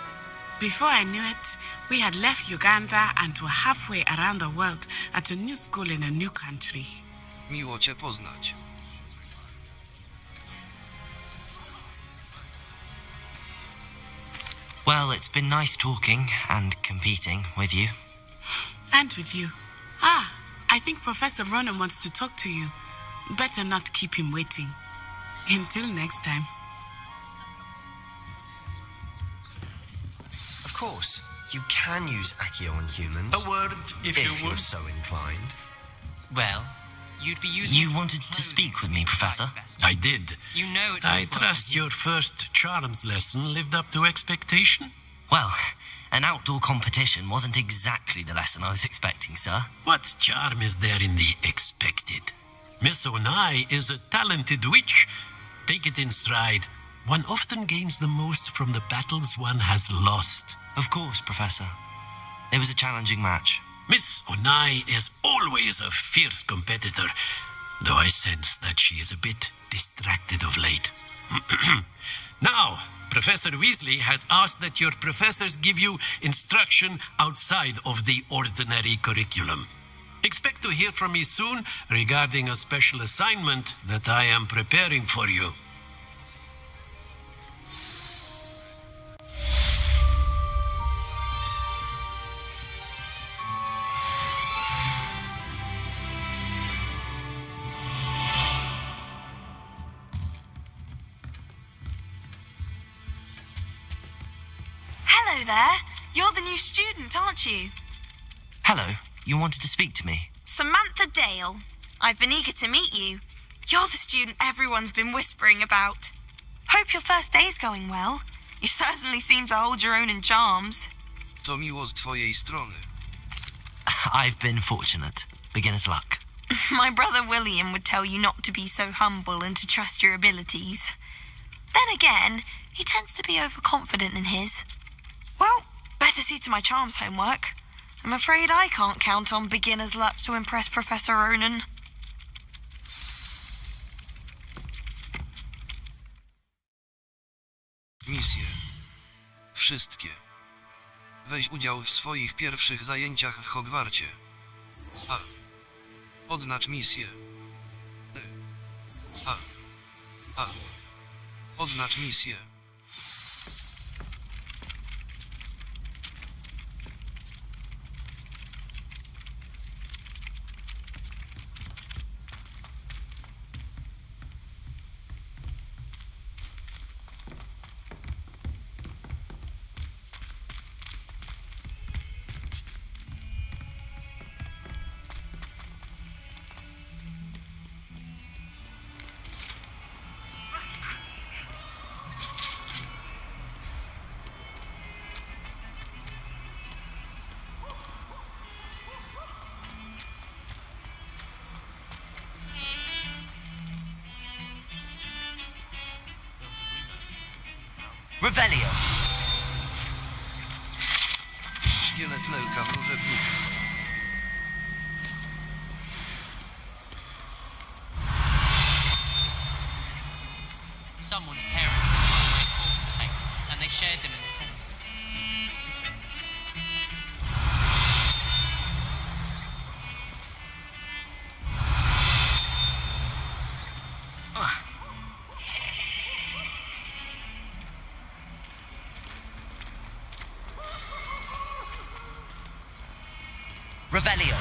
Speaker 14: Before I knew it, we had left Uganda and were halfway around the world at a new school in a new country.
Speaker 1: Miło cię poznać.
Speaker 10: Well, it's been nice talking and competing with you.
Speaker 14: And with you. I think Professor Ronan wants to talk to you. Better not keep him waiting. Until next time.
Speaker 10: Of course, you can use Accio on humans.
Speaker 6: A word, if you
Speaker 10: you're
Speaker 6: would.
Speaker 10: so inclined.
Speaker 13: Well, you'd be using...
Speaker 10: You wanted to speak with me, Professor?
Speaker 6: I did.
Speaker 13: You know it...
Speaker 6: I trust your first charms lesson lived up to expectation?
Speaker 10: Well, an outdoor competition wasn't exactly the lesson I was expecting, sir.
Speaker 6: What charm is there in the expected? Miss Onai is a talented witch. Take it in stride. One often gains the most from the battles one has lost.
Speaker 10: Of course, Professor. It was a challenging match.
Speaker 6: Miss Onai is always a fierce competitor, though I sense that she is a bit distracted of late. Now, Professor Weasley has asked that your professors give you instruction outside of the ordinary curriculum. Expect to hear from me soon regarding a special assignment that I am preparing for you.
Speaker 17: Hello there. You're the new student, aren't you?
Speaker 10: Hello, you wanted to speak to me?
Speaker 17: Samantha Dale. I've been eager to meet you. You're the student everyone's been whispering about. Hope your first day's going well. You certainly seem to hold your own in charms.
Speaker 1: To miło z twojej strony.
Speaker 10: I've been fortunate. Beginner's luck.
Speaker 17: My brother William would tell you not to be so humble and to trust your abilities. Then again, he tends to be overconfident in his. Well, better see to my charms homework. I'm afraid I can't count on beginner's luck to impress Professor Ronan.
Speaker 1: Misje. Wszystkie. Weź udział w swoich pierwszych zajęciach w Hogwarcie. A. Odznacz misję. A. Odznacz misję.
Speaker 10: Revelio.
Speaker 1: Szkielet lelka wróżebnika.
Speaker 5: Someone's parents were paint, and they shared them in the corner.
Speaker 10: Revelio.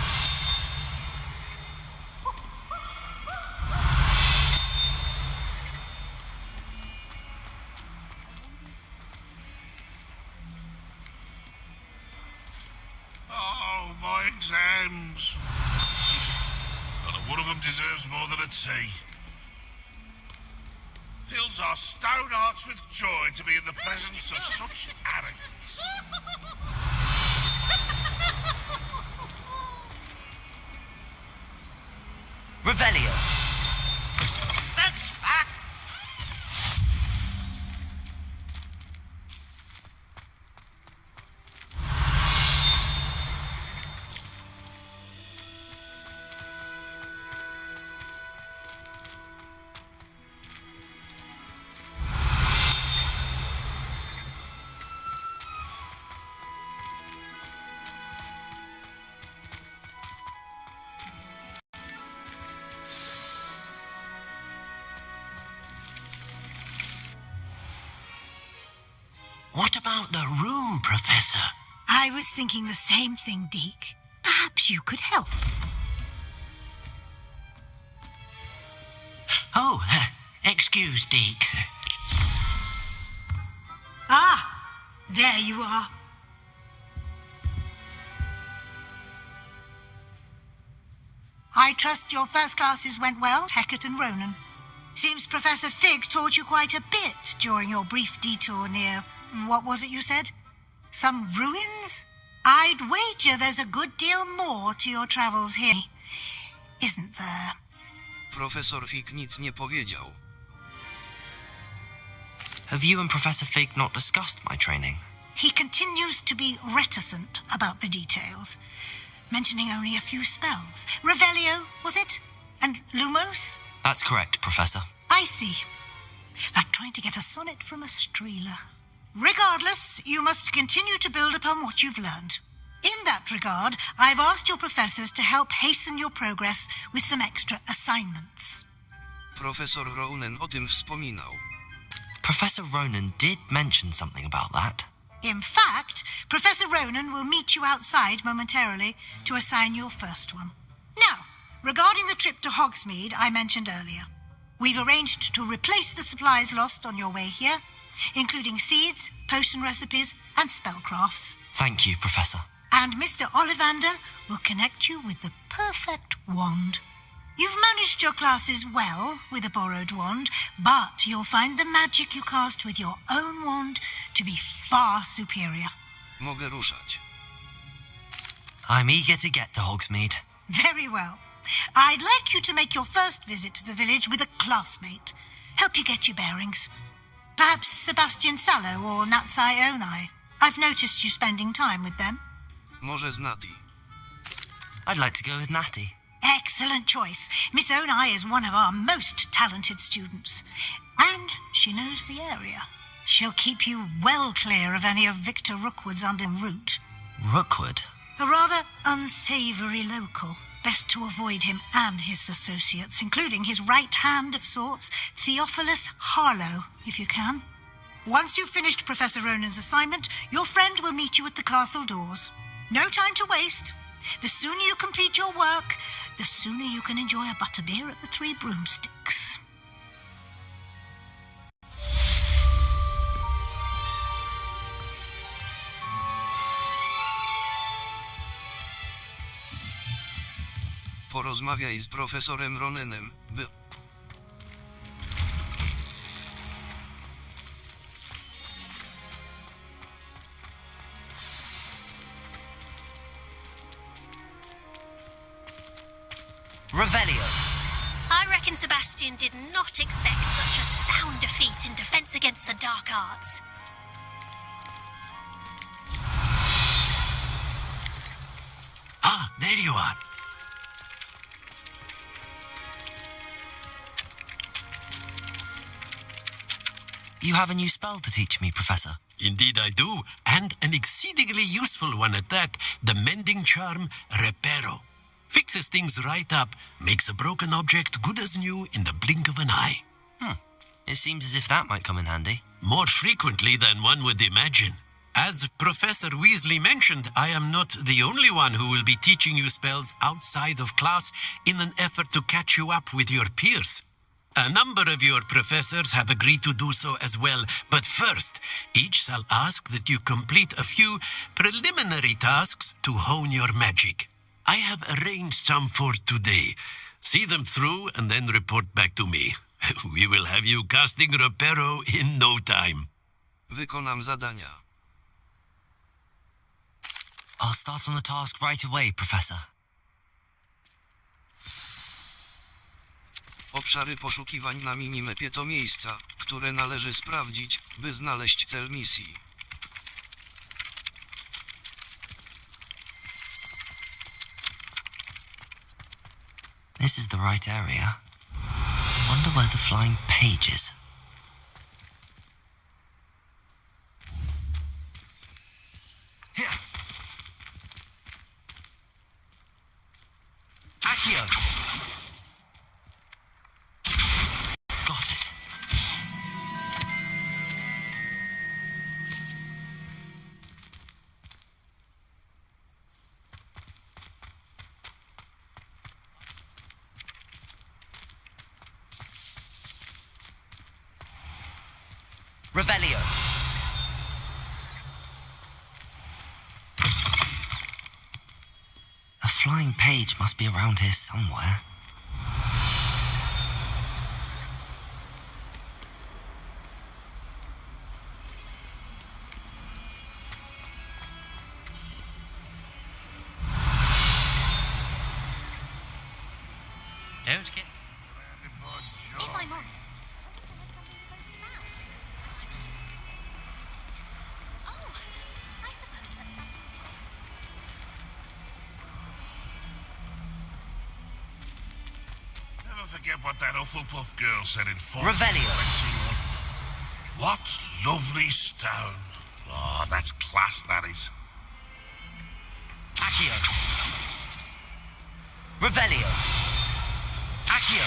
Speaker 18: Oh, my exams. Not one of them deserves more than a T. Fills our stone hearts with joy to be in the presence of such arrogance.
Speaker 10: Revelio.
Speaker 20: Such fun!
Speaker 6: What about the room, Professor?
Speaker 3: I was thinking the same thing, Deke. Perhaps you could help.
Speaker 6: Oh, excuse, Deke.
Speaker 3: Ah, there you are. I trust your first classes went well, Hecat and Ronan. Seems Professor Fig taught you quite a bit during your brief detour near, what was it you said? Some ruins? I'd wager there's a good deal more to your travels here, isn't there?
Speaker 1: Profesor Fig nic nie powiedział.
Speaker 10: Have you and Professor Fig not discussed my training?
Speaker 3: He continues to be reticent about the details, mentioning only a few spells. Revelio, was it? And Lumos?
Speaker 10: That's correct, Professor.
Speaker 3: I see. Like trying to get a sonnet from a streeler. Regardless, you must continue to build upon what you've learned. In that regard, I've asked your professors to help hasten your progress with some extra assignments.
Speaker 1: Profesor Ronan o tym wspominał.
Speaker 10: Professor Ronan did mention something about that.
Speaker 3: In fact, Professor Ronan will meet you outside momentarily to assign your first one. Now, regarding the trip to Hogsmeade I mentioned earlier, we've arranged to replace the supplies lost on your way here, including seeds, potion recipes, and spellcrafts.
Speaker 10: Thank you, Professor.
Speaker 3: And Mr. Ollivander will connect you with the perfect wand. You've managed your classes well with a borrowed wand, but you'll find the magic you cast with your own wand to be far superior.
Speaker 1: Mogę ruszać.
Speaker 10: I'm eager to get to Hogsmeade.
Speaker 3: Very well. I'd like you to make your first visit to the village with a classmate. Help you get your bearings. Perhaps Sebastian Sallow or Natsai Onai. I've noticed you spending time with them.
Speaker 1: Może z Nati.
Speaker 10: I'd like to go with Natty.
Speaker 3: Excellent choice. Miss Onai is one of our most talented students. And she knows the area. She'll keep you well clear of any of Victor Rookwood's under route.
Speaker 10: Rookwood?
Speaker 3: A rather unsavoury local. Best to avoid him and his associates, including his right hand of sorts, Theophilus Harlow, if you can. Once you've finished Professor Ronan's assignment, your friend will meet you at the castle doors. No time to waste. The sooner you complete your work, the sooner you can enjoy a butterbeer at the Three Broomsticks.
Speaker 1: Porozmawiaj z profesorem Ronanem, by...
Speaker 10: Revelio.
Speaker 11: I reckon Sebastian did not expect such a sound defeat in defense against the dark arts.
Speaker 6: Ah, there you are.
Speaker 10: You have a new spell to teach me, Professor.
Speaker 6: Indeed I do, and an exceedingly useful one at that, the mending charm Reparo. Fixes things right up, makes a broken object good as new in the blink of an eye.
Speaker 10: It seems as if that might come in handy.
Speaker 6: More frequently than one would imagine. As Professor Weasley mentioned, I am not the only one who will be teaching you spells outside of class in an effort to catch you up with your peers. A number of your professors have agreed to do so as well, but first, each shall ask that you complete a few preliminary tasks to hone your magic. I have arranged some for today. See them through and then report back to me. We will have you casting Reparo in no time.
Speaker 1: Wykonam zadania.
Speaker 10: I'll start on the task right away, Professor.
Speaker 1: Obszary poszukiwań na minimapie to miejsca, które należy sprawdzić, by znaleźć cel misji.
Speaker 10: This is the right area. Wonder where the flying page is.
Speaker 2: Accio!
Speaker 10: Got it.
Speaker 2: Revelio.
Speaker 10: A flying page must be around here somewhere.
Speaker 5: Don't get...
Speaker 11: If I'm honest,
Speaker 18: Never forget what that Hufflepuff girl said in
Speaker 2: Revelio.
Speaker 18: What lovely stone. Oh, that's class, that is.
Speaker 2: Accio. Revelio. Accio.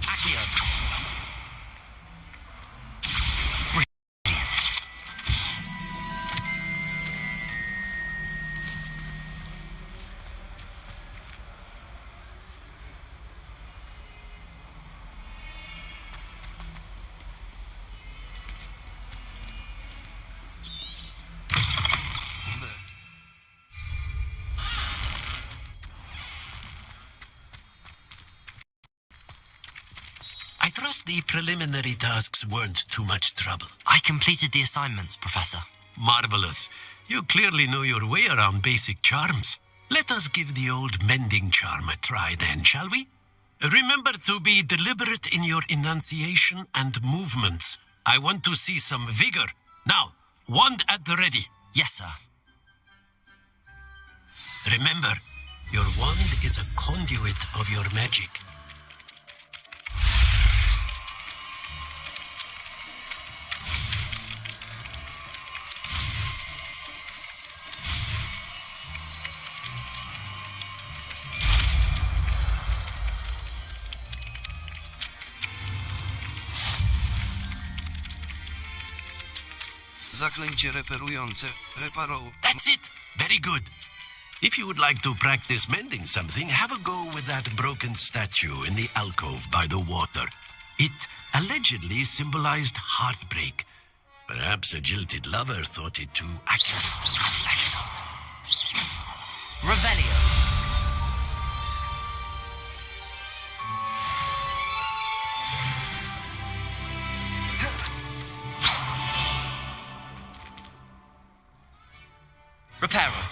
Speaker 2: Accio.
Speaker 6: I trust the preliminary tasks weren't too much trouble.
Speaker 10: I completed the assignments, Professor.
Speaker 6: Marvelous. You clearly know your way around basic charms. Let us give the old mending charm a try then, shall we? Remember to be deliberate in your enunciation and movements. I want to see some vigor. Now, wand at the ready.
Speaker 10: Yes, sir.
Speaker 6: Remember, your wand is a conduit of your magic.
Speaker 1: Zaklęcie reperujące, reparo.
Speaker 6: That's it. Very good. If you would like to practice mending something, have a go with that broken statue in the alcove by the water. It allegedly symbolized heartbreak. Perhaps a jilted lover thought it too accurately fleshed out.
Speaker 2: Revelio. Reparo.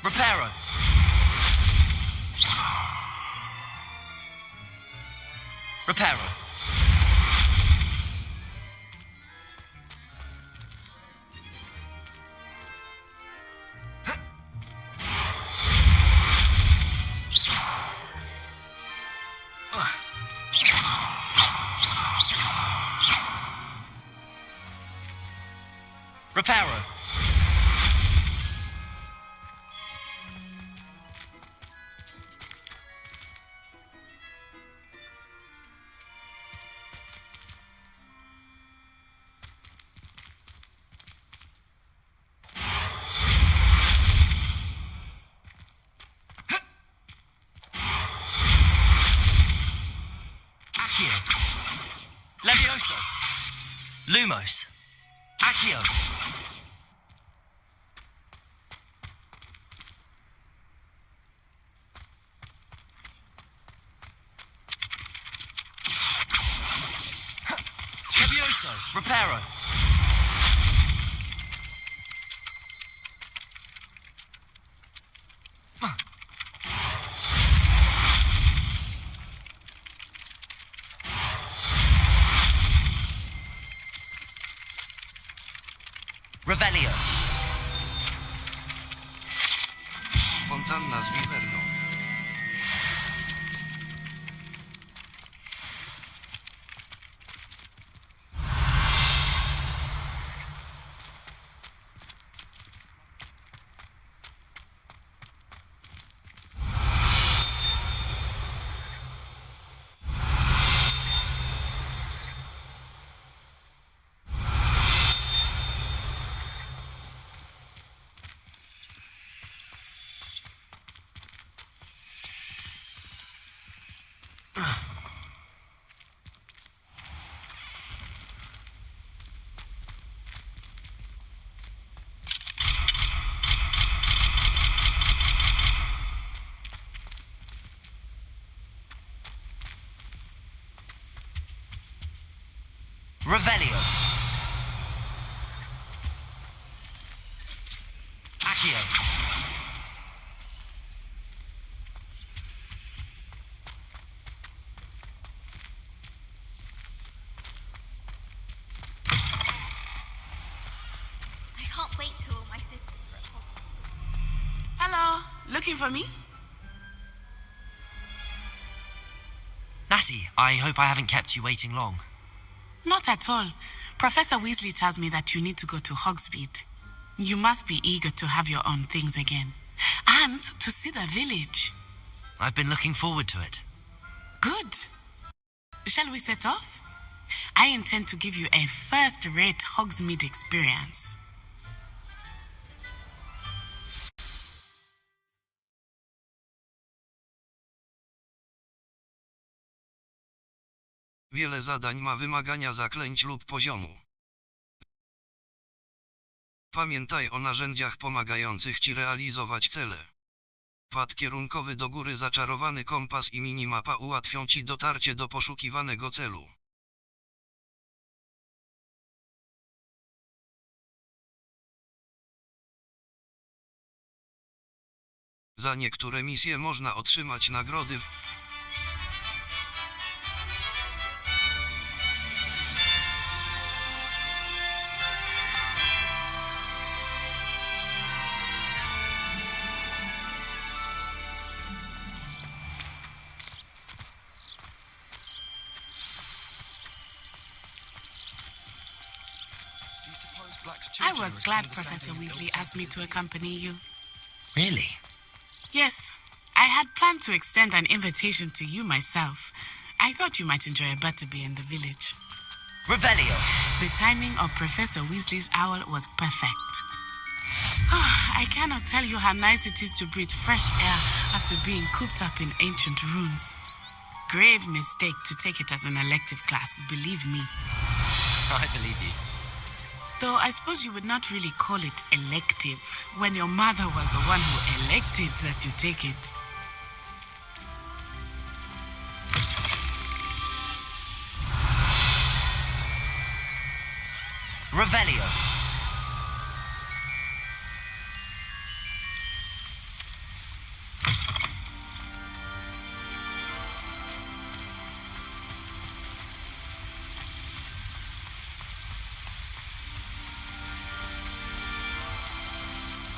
Speaker 2: Reparo. Reparo.
Speaker 10: Reparo. Levioso. Lumos. Accio. Levioso. Reparo. Revelio.
Speaker 1: Fontanna z wiwerną.
Speaker 10: Revelio. Accio.
Speaker 21: I can't wait till all my sisters are at home.
Speaker 14: Hello, looking for me?
Speaker 10: Natty, I hope I haven't kept you waiting long.
Speaker 14: Not at all. Professor Weasley tells me that you need to go to Hogsmeade. You must be eager to have your own things again. And to see the village.
Speaker 10: I've been looking forward to it.
Speaker 14: Good. Shall we set off? I intend to give you a first-rate Hogsmeade experience.
Speaker 1: Wiele zadań ma wymagania zaklęć lub poziomu. Pamiętaj o narzędziach pomagających ci realizować cele. Pad kierunkowy do góry, zaczarowany kompas i minimapa ułatwią ci dotarcie do poszukiwanego celu. Za niektóre misje można otrzymać nagrody.
Speaker 14: I was glad Professor Weasley asked me to accompany you.
Speaker 10: Really?
Speaker 14: Yes, I had planned to extend an invitation to you myself. I thought you might enjoy a butterbeer in the village.
Speaker 10: Revelio.
Speaker 14: The timing of Professor Weasley's owl was perfect. I cannot tell you how nice it is to breathe fresh air after being cooped up in ancient rooms. Grave mistake to take it as an elective class, believe me.
Speaker 10: I believe you.
Speaker 14: Though I suppose you would not really call it elective when your mother was the one who elected that you take it.
Speaker 10: Revelio.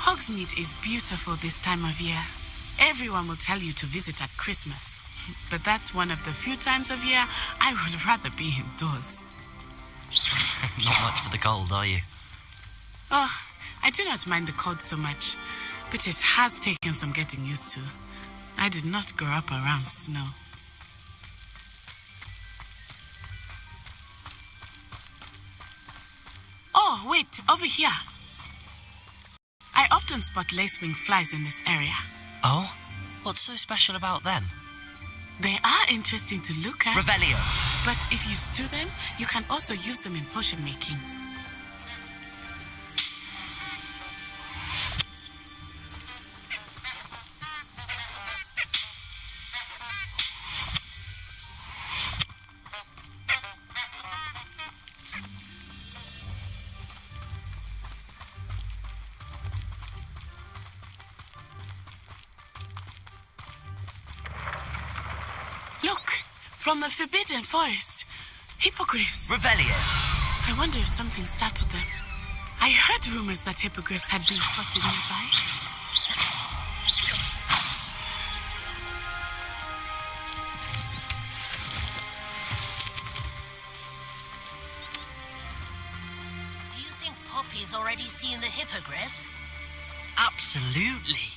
Speaker 14: Hogsmeade is beautiful this time of year. Everyone will tell you to visit at Christmas. But that's one of the few times of year I would rather be indoors.
Speaker 10: Not much for the cold, are you?
Speaker 14: Oh, I do not mind the cold so much, but it has taken some getting used to. I did not grow up around snow. Oh, wait, over here. I often spot lacewing flies in this area.
Speaker 10: Oh? What's so special about them?
Speaker 14: They are interesting to look at.
Speaker 10: Revelio.
Speaker 14: But if you stew them, you can also use them in potion making. From the Forbidden Forest. Hippogriffs.
Speaker 10: Revelio.
Speaker 14: I wonder if something startled them. I heard rumors that hippogriffs had been spotted nearby.
Speaker 20: Do you think Poppy's already seen the hippogriffs?
Speaker 10: Absolutely.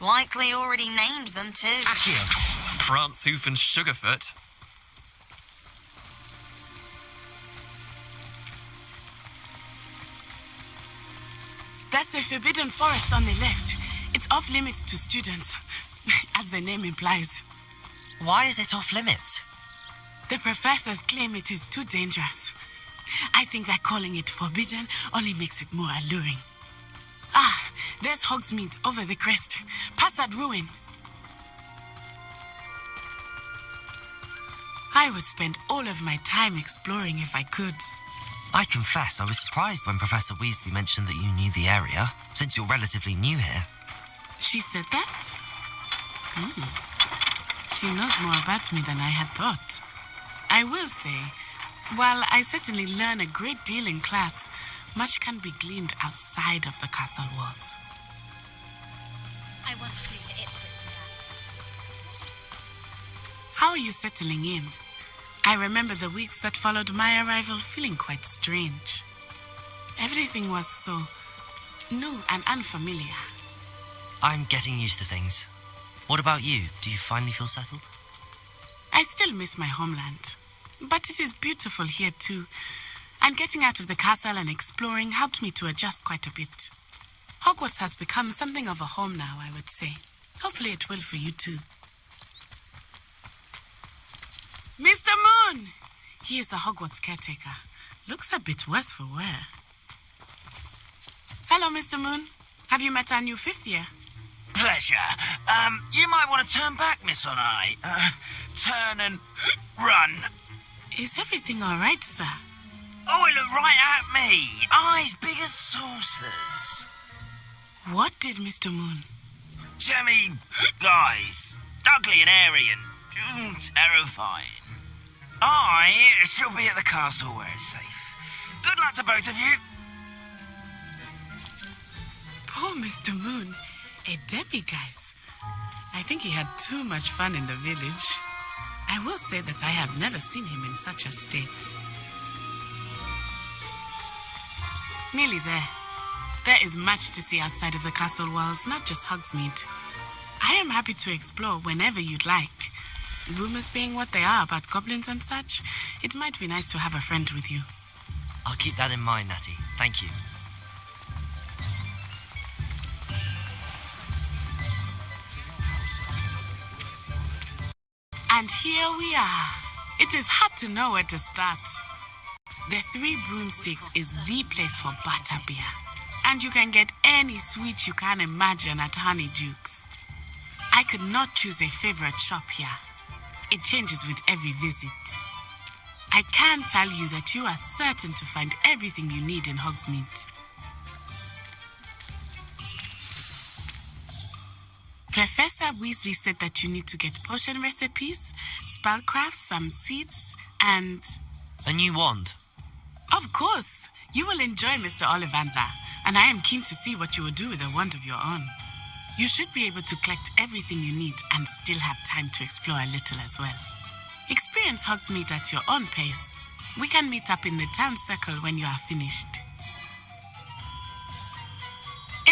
Speaker 17: Likely already named them too.
Speaker 10: Accio.
Speaker 16: France, Hoof and Sugarfoot.
Speaker 14: That's the Forbidden Forest on the left. It's off limits to students, as the name implies.
Speaker 10: Why is it off limits?
Speaker 14: The professors claim it is too dangerous. I think that calling it forbidden only makes it more alluring. Ah, there's Hogsmeade over the crest, past that ruin. I would spend all of my time exploring if I could.
Speaker 10: I confess I was surprised when Professor Weasley mentioned that you knew the area, since you're relatively new here.
Speaker 14: She said that? She knows more about me than I had thought. I will say, while I certainly learn a great deal in class, much can be gleaned outside of the castle walls.
Speaker 11: I want to move to Ipswich.
Speaker 14: How are you settling in? I remember the weeks that followed my arrival feeling quite strange. Everything was so new and unfamiliar.
Speaker 10: I'm getting used to things. What about you? Do you finally feel settled?
Speaker 14: I still miss my homeland, but it is beautiful here too. And getting out of the castle and exploring helped me to adjust quite a bit. Hogwarts has become something of a home now, I would say. Hopefully it will for you too. Mr. Moon! He is the Hogwarts caretaker. Looks a bit worse for wear. Hello, Mr. Moon. Have you met our new fifth year?
Speaker 2: Pleasure. You might want to turn back, Miss Onai. Turn and run.
Speaker 14: Is everything all right, sir?
Speaker 2: Oh, it looked right at me. Eyes big as saucers.
Speaker 14: What did Mr. Moon?
Speaker 2: Jemmy, guys. Ugly and airy and terrifying. I shall be at the castle where it's safe. Good luck to both of you.
Speaker 14: Poor Mr. Moon. A demiguise. I think he had too much fun in the village. I will say that I have never seen him in such a state. Nearly there. There is much to see outside of the castle walls, not just Hogsmeade. I am happy to explore whenever you'd like. Rumors being what they are about goblins and such, it might be nice to have a friend with you.
Speaker 10: I'll keep that in mind, Natty. Thank you.
Speaker 14: And here we are. It is hard to know where to start. The Three Broomsticks is the place for butterbeer. And you can get any sweet you can imagine at Honeydukes. I could not choose a favorite shop here. It changes with every visit. I can tell you that you are certain to find everything you need in Hogsmeade. Professor Weasley said that you need to get potion recipes, spellcrafts, some seeds, and...
Speaker 10: A new wand.
Speaker 14: Of course. You will enjoy Mr. Ollivander, and I am keen to see what you will do with a wand of your own. You should be able to collect everything you need and still have time to explore a little as well. Experience Hogsmeade at your own pace. We can meet up in the town circle when you are finished.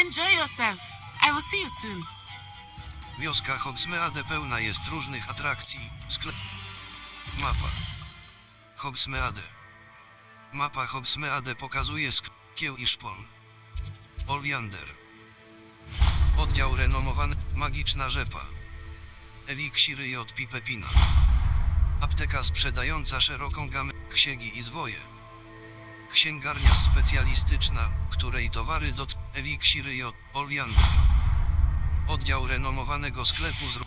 Speaker 14: Enjoy yourself. I will see you soon.
Speaker 1: Wioska Hogsmeade pełna jest różnych atrakcji. Mapa Hogsmeade. Mapa Hogsmeade pokazuje kieł i szpon. Oleander. Oddział renomowany. Magiczna rzepa. Eliksiry i odpi pepina. Apteka sprzedająca szeroką gamę księgi i zwoje. Księgarnia specjalistyczna, której towary do eliksiry i Oleander. Oddział renomowanego sklepu z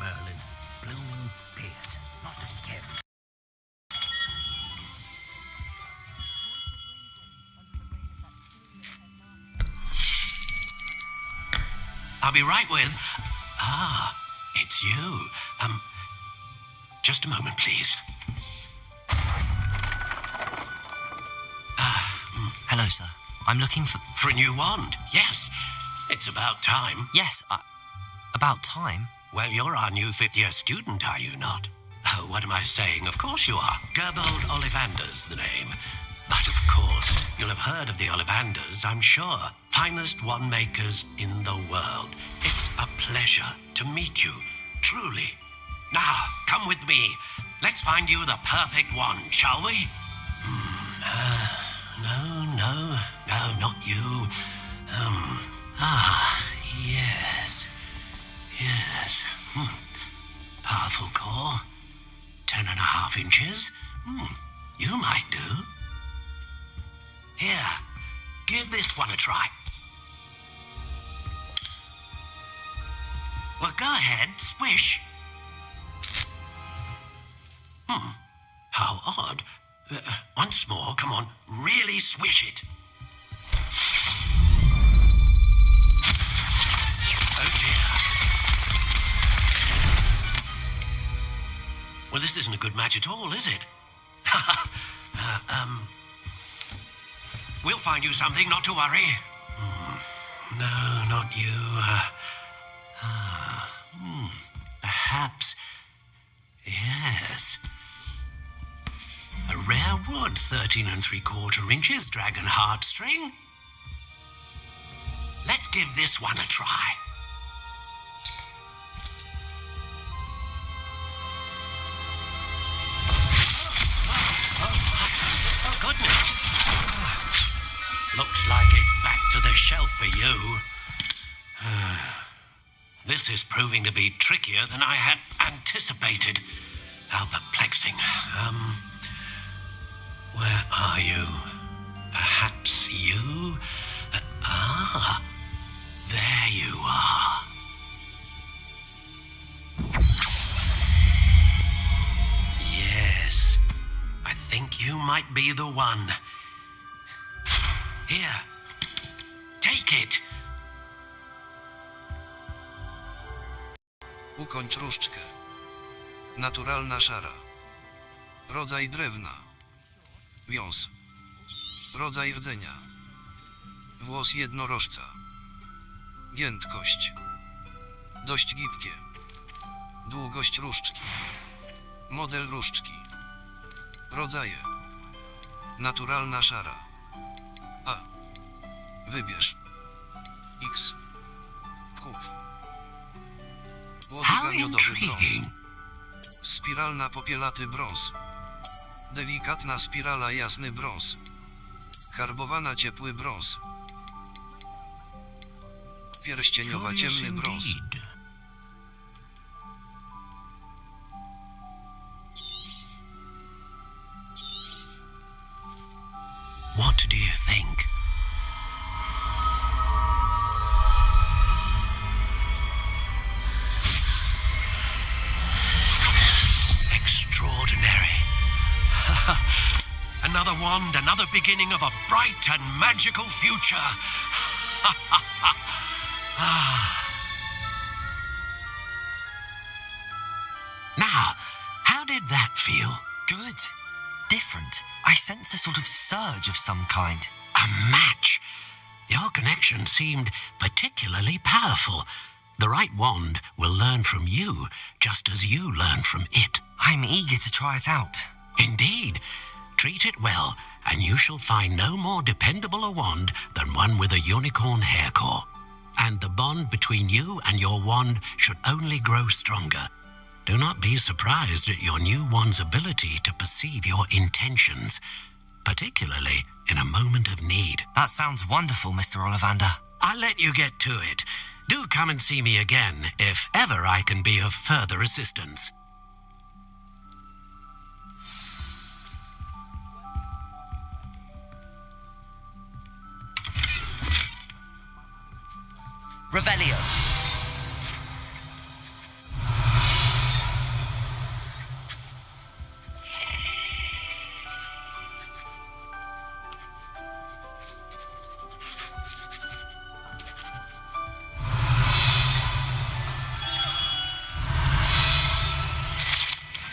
Speaker 8: Merlin, blooming beard, not again.
Speaker 6: I'll be right with... Ah, it's you. Just a moment, please.
Speaker 10: Hello, sir. I'm looking for...
Speaker 6: For a new wand, yes. It's about time.
Speaker 10: Yes, about time?
Speaker 6: Well, you're our new fifth-year student, are you not? Oh, what am I saying? Of course you are. Gerbold Ollivander's the name. But of course, you'll have heard of the Ollivanders, I'm sure. Finest wand makers in the world. It's a pleasure to meet you, truly. Now, come with me. Let's find you the perfect wand, shall we? No, not you. Yes. Powerful core. 10.5 inches. You might do. Here, give this one a try. Well, go ahead, swish. How odd. Once more, come on, really swish it. Oh dear. Well, this isn't a good match at all, is it? We'll find you something, not to worry. No, not you. Perhaps. Yes. A rare wood, 13 3/4 inches, dragon heartstring. Let's give this one a try. Oh, goodness. Looks like it's back to the shelf for you. This is proving to be trickier than I had anticipated. How perplexing. Where are you? Perhaps you? There you are. Yes, I think you might be the one. Here, take it.
Speaker 1: Ukończ różdżkę. Naturalna szara. Rodzaj drewna. Wiąz. Rodzaj rdzenia. Włos jednorożca. Giętkość. Dość gibkie. Długość różdżki. Model różdżki. Rodzaje. Naturalna szara. A. Wybierz. X. Kup. Łodyga miodowy brąz. Spiralna popielaty brąz. Delikatna spirala jasny brąz. Karbowana ciepły brąz. Pierścieniowa ciemny brąz.
Speaker 6: What do you think? Extraordinary. Another wand, another beginning of a bright and magical future. Now, how did that feel?
Speaker 10: Good. different. I sensed a sort of surge of some kind.
Speaker 6: A match? Your connection seemed particularly powerful. The right wand will learn from you, just as you learn from it.
Speaker 10: I'm eager to try it out.
Speaker 6: Indeed. Treat it well, and you shall find no more dependable a wand than one with a unicorn hair core. And the bond between you and your wand should only grow stronger. Do not be surprised at your new wand's ability to perceive your intentions, particularly in a moment of need.
Speaker 10: That sounds wonderful, Mr. Ollivander.
Speaker 6: I'll let you get to it. Do come and see me again if ever I can be of further assistance.
Speaker 10: Revelio.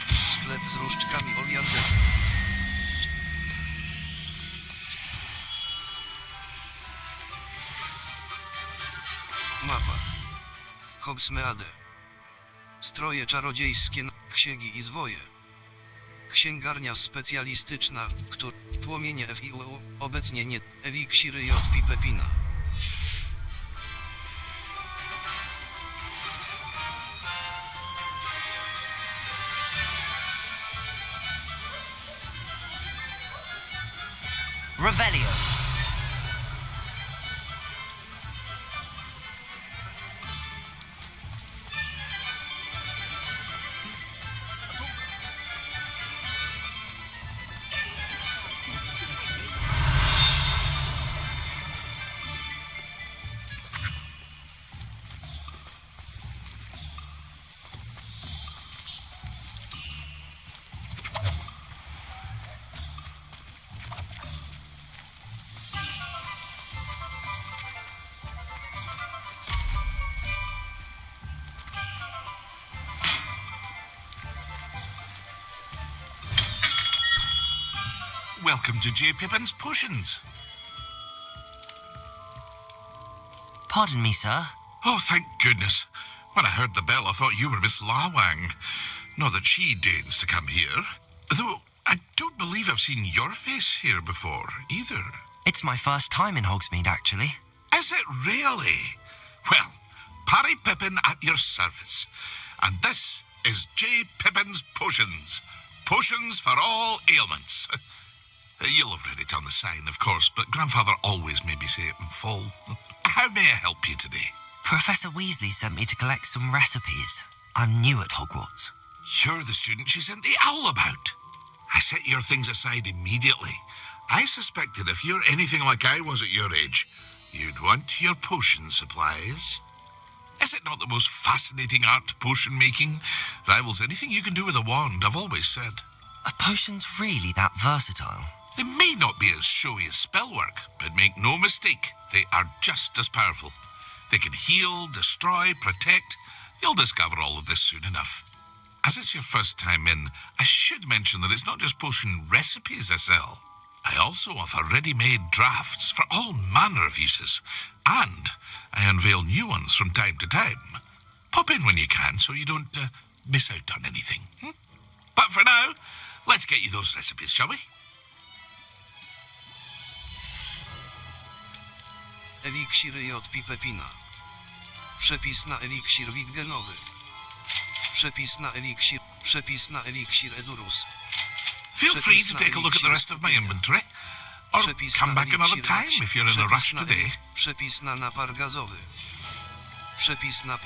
Speaker 1: Sklep z różdżkami oliandry. Mapa. Hogsmeade. Stroje czarodziejskie, księgi i zwoje. Księgarnia specjalistyczna, płomienie FIU, obecnie nie, eliksiry J. Pepina.
Speaker 10: Revelio.
Speaker 18: Welcome to J. Pippin's Potions.
Speaker 10: Pardon me, sir.
Speaker 18: Oh, thank goodness. When I heard the bell, I thought you were Miss Lawang. Not that she deigns to come here. Though, I don't believe I've seen your face here before, either.
Speaker 10: It's my first time in Hogsmeade, actually.
Speaker 18: Is it really? Well, Parry Pippin at your service. And this is J. Pippin's Potions. Potions for all ailments. You'll have read it on the sign, of course, but Grandfather always made me say it in full. How may I help you today?
Speaker 10: Professor Weasley sent me to collect some recipes. I'm new at Hogwarts.
Speaker 18: You're the student she sent the owl about. I set your things aside immediately. I suspected if you're anything like I was at your age, you'd want your potion supplies. Is it not the most fascinating art, potion making? Rivals anything you can do with a wand, I've always said.
Speaker 10: Are potions really that versatile?
Speaker 18: They may not be as showy as spellwork, but make no mistake, they are just as powerful. They can heal, destroy, protect. You'll discover all of this soon enough. As it's your first time in, I should mention that it's not just potion recipes I sell. I also offer ready-made drafts for all manner of uses, and I unveil new ones from time to time. Pop in when you can so you don't miss out on anything. But for now, let's get you those recipes, shall we?
Speaker 1: Eliksiry J. Pepina. Przepis na eliksir wiggenowy. Przepis na eliksir Edurus.
Speaker 18: Feel free to take a look at the rest of my inventory, or come back another time if you're in a rush today.
Speaker 1: Przepis na napar gazowy. Przepis na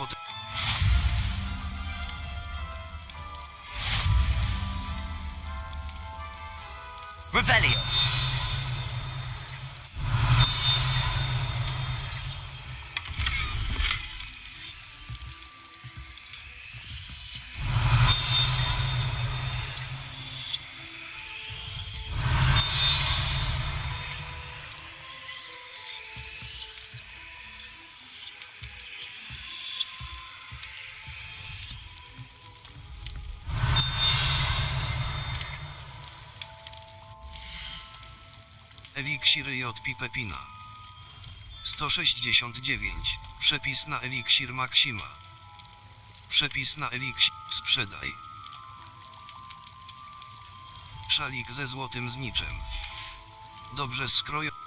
Speaker 10: Revelio.
Speaker 1: Eliksiry J. Pipepina. 169. Przepis na eliksir Maksima. Przepis na eliksir. Sprzedaj. Szalik ze złotym zniczem. Dobrze skrojony.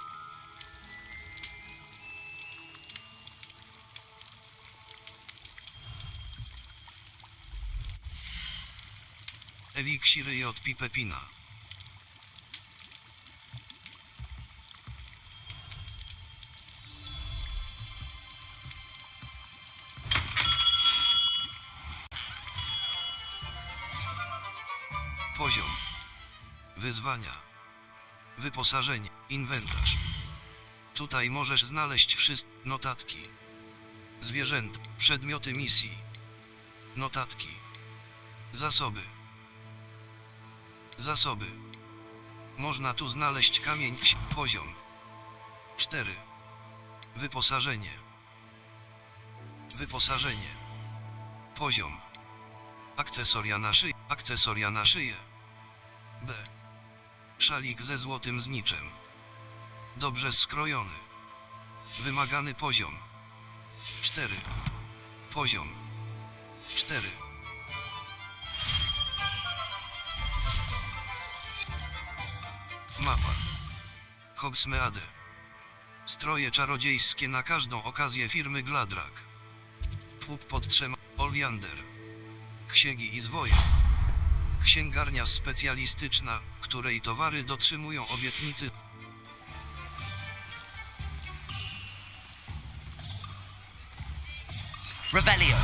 Speaker 1: Eliksiry J. Pipepina. Poziom. Wyzwania. Wyposażenie. Inwentarz. Tutaj możesz znaleźć wszystkie notatki. Zwierzęta. Przedmioty misji. Notatki. Zasoby. Zasoby. Można tu znaleźć kamień. Poziom. 4. Wyposażenie. Wyposażenie. Poziom. Akcesoria na szyję. Akcesoria na szyję. B. Szalik ze złotym zniczem. Dobrze skrojony. Wymagany poziom. 4. Poziom. 4. Mapa. Hogsmeade. Stroje czarodziejskie na każdą okazję firmy Gladrak. Płup podtrzyma. Oliander. Księgi i zwoje. Księgarnia specjalistyczna, której towary dotrzymują obietnicy.
Speaker 2: Revelio.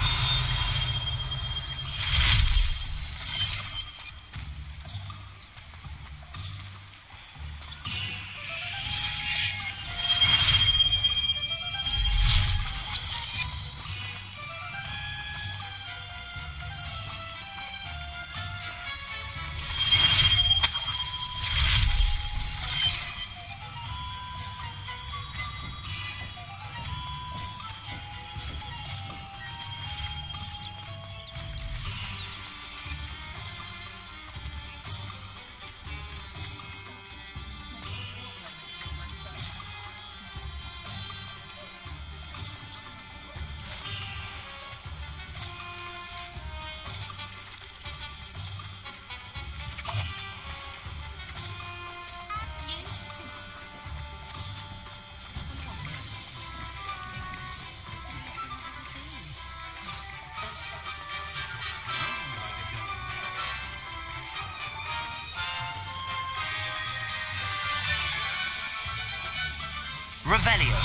Speaker 2: Revelio.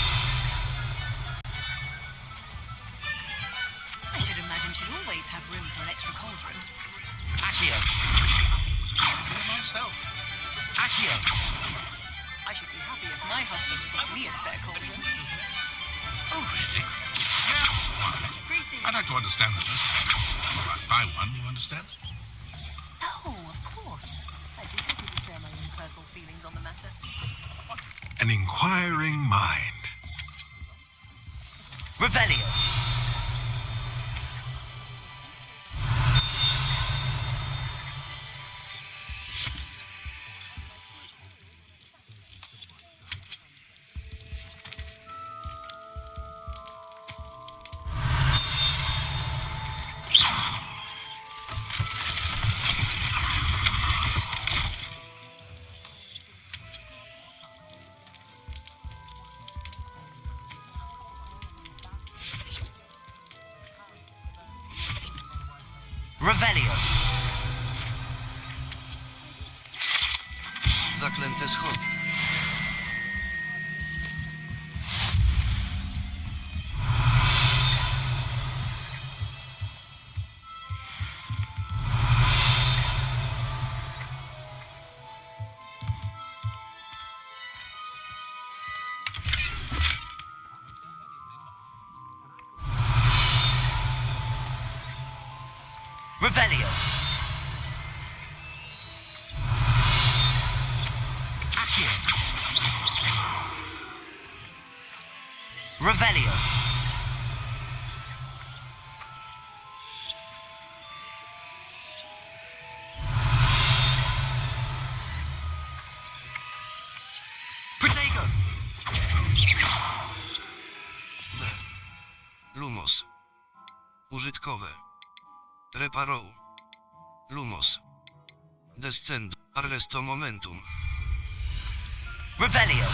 Speaker 7: I should imagine she'd always have room for an extra cauldron.
Speaker 2: Accio.
Speaker 18: Myself.
Speaker 2: Accio.
Speaker 7: I should be happy if my husband bought me a spare cauldron.
Speaker 18: Oh, really? Yeah. I'd like to understand the business. If I buy one, you understand?
Speaker 7: Oh, of course. I do happy to share my own personal feelings on the matter.
Speaker 8: An inquiring mind.
Speaker 2: Revelio. Revelio.
Speaker 1: Zaklęte schody.
Speaker 2: Revelio. Accio. Revelio.
Speaker 1: Lumos. Użytkowe. Reparow. Lumos. Descendo. Arresto momentum.
Speaker 10: Revelio.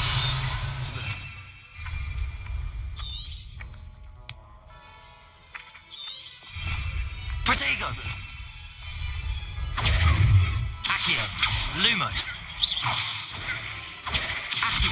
Speaker 10: Protego. Accio. Lumos. Accio.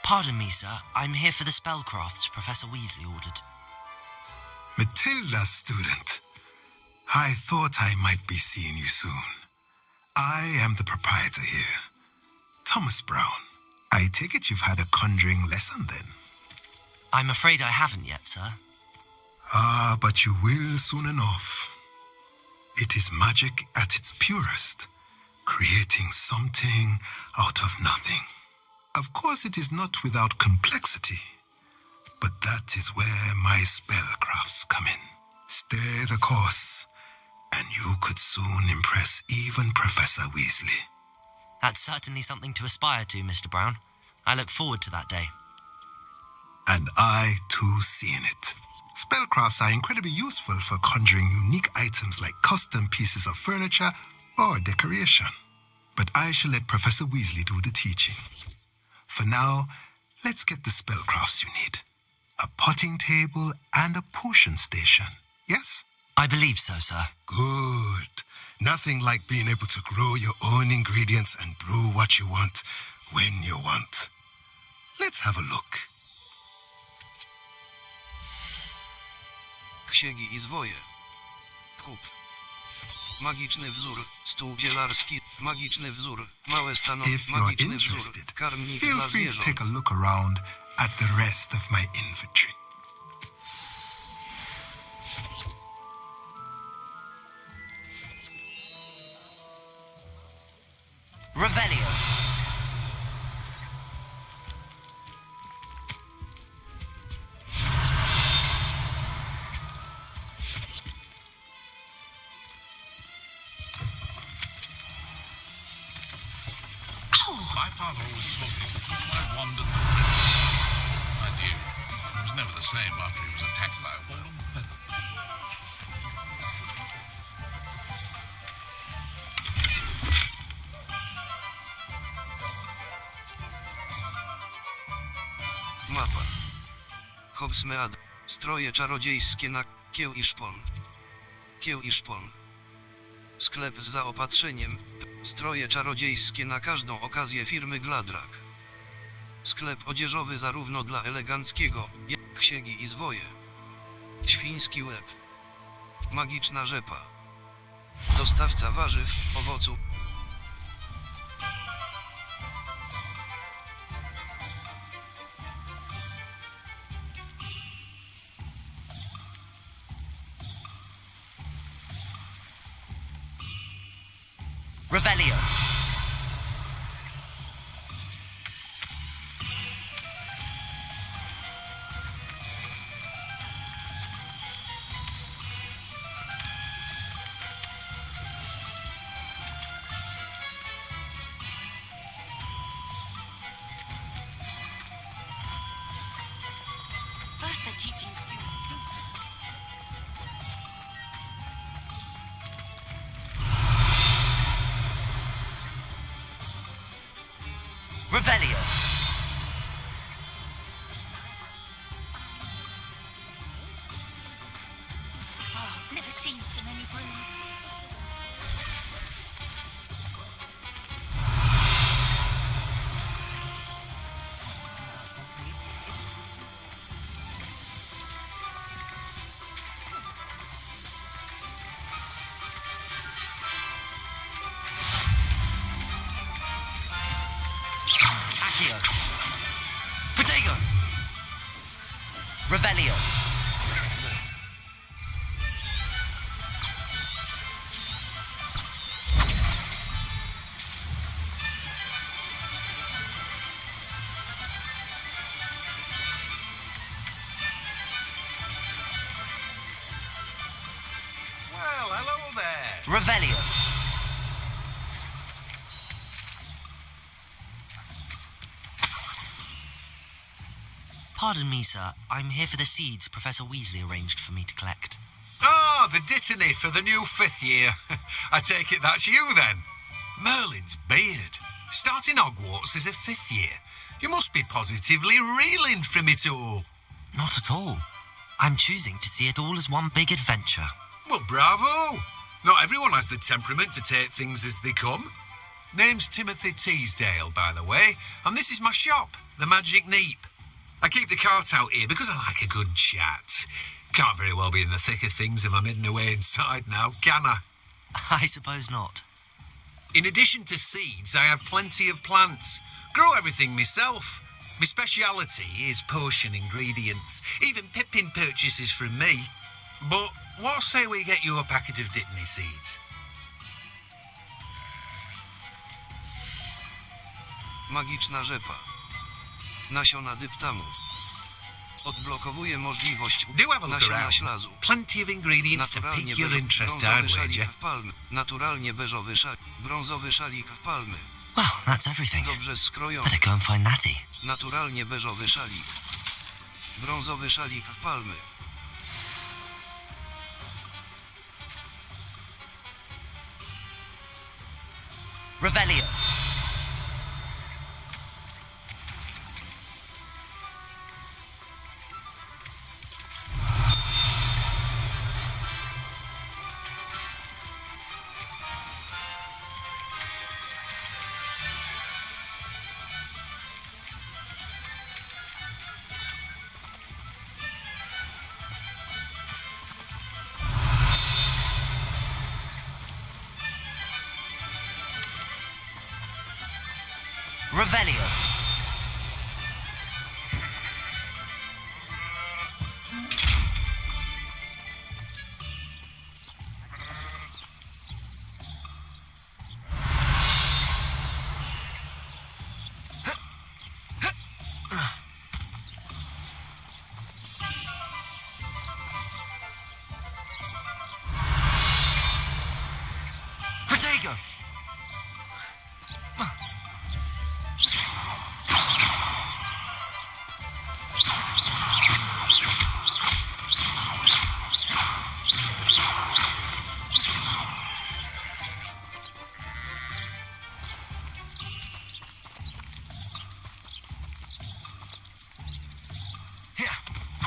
Speaker 10: Pardon me, sir. I'm here for the spellcrafts Professor Weasley ordered.
Speaker 9: Matilda, student. I thought I might be seeing you soon. I am the proprietor here, Thomas Brown. I take it you've had a conjuring lesson then?
Speaker 10: I'm afraid I haven't yet, sir.
Speaker 9: Ah, but you will soon enough. It is magic at its purest, creating something out of nothing. Of course, it is not without complexity, but that is where my spellcrafts come in. Stay the course, and you could soon impress even Professor Weasley.
Speaker 10: That's certainly something to aspire to, Mr. Brown. I look forward to that day.
Speaker 9: And I, too, see in it. Spellcrafts are incredibly useful for conjuring unique items like custom pieces of furniture or decoration. But I shall let Professor Weasley do the teaching. For now, let's get the spellcrafts you need. A potting table and a potion station, yes?
Speaker 10: I believe so, sir.
Speaker 9: Good. Nothing like being able to grow your own ingredients and brew what you want when you want. Let's have a look.
Speaker 1: Księgi i zwoje. Kup. Magiczny wzór, stół zielarski, magiczny wzór, małe stanowisko,
Speaker 9: If you're
Speaker 1: magiczny wzór,
Speaker 9: interested,
Speaker 1: karmnik
Speaker 9: feel
Speaker 1: dla
Speaker 9: free to
Speaker 1: zwierząt.
Speaker 9: take a look around at the rest of my inventory.
Speaker 10: Revelio.
Speaker 18: My father always told me I wandered the I do. He was never the same after he was attacked by a fallen feather.
Speaker 1: Mapa. Hogsmeade. Stroje czarodziejskie na kieł i szpon. Kieł i szpon. Sklep z zaopatrzeniem. Stroje czarodziejskie na każdą okazję firmy Gladrak. Sklep odzieżowy zarówno dla eleganckiego, jak i księgi i zwoje. Świński łeb. Magiczna rzepa. Dostawca warzyw, owoców.
Speaker 10: Revelio.
Speaker 17: First they're teaching students.
Speaker 10: Revelio.
Speaker 11: Oh, never seen so many broom.
Speaker 10: Accio. Protego. Revelio.
Speaker 4: there!
Speaker 10: Revelio. Pardon me, sir. I'm here for the seeds Professor Weasley arranged for me to collect.
Speaker 4: Oh, the dittany for the new 5th year. I take it that's you, then. Merlin's beard. Starting Hogwarts as a 5th year. You must be positively reeling from it all.
Speaker 10: Not at all. I'm choosing to see it all as one big adventure.
Speaker 4: Well, bravo. Not everyone has the temperament to take things as they come. Name's Timothy Teasdale, by the way, and this is my shop, the Magic Neep. I keep the cart out here because I like a good chat. Can't very well be in the thick of things if I'm hidden away inside now, can I?
Speaker 10: I suppose not.
Speaker 4: In addition to seeds, I have plenty of plants. Grow everything myself. My speciality is potion ingredients. Even Pippin purchases from me. But what say we get you a packet of dittany seeds?
Speaker 1: Magiczna rzepa. Nasiona dyptamu. Odblokowuje możliwość
Speaker 4: Do have a look
Speaker 1: nasiona
Speaker 4: around.
Speaker 1: ślazu.
Speaker 4: Plenty of ingredients to
Speaker 1: Naturalnie
Speaker 4: pique your
Speaker 1: beżo-
Speaker 4: interest,
Speaker 1: brązowy
Speaker 4: I'd
Speaker 1: szalik
Speaker 4: wager.
Speaker 1: w palmy. Naturalnie beżowy szalik. Brązowy szalik w palmy.
Speaker 10: Well, that's everything.
Speaker 1: Dobrze skrojony.
Speaker 10: Better go and find Natty.
Speaker 1: Naturalnie beżowy szalik. Brązowy szalik w palmy.
Speaker 10: Revelio. Revelio. Protego.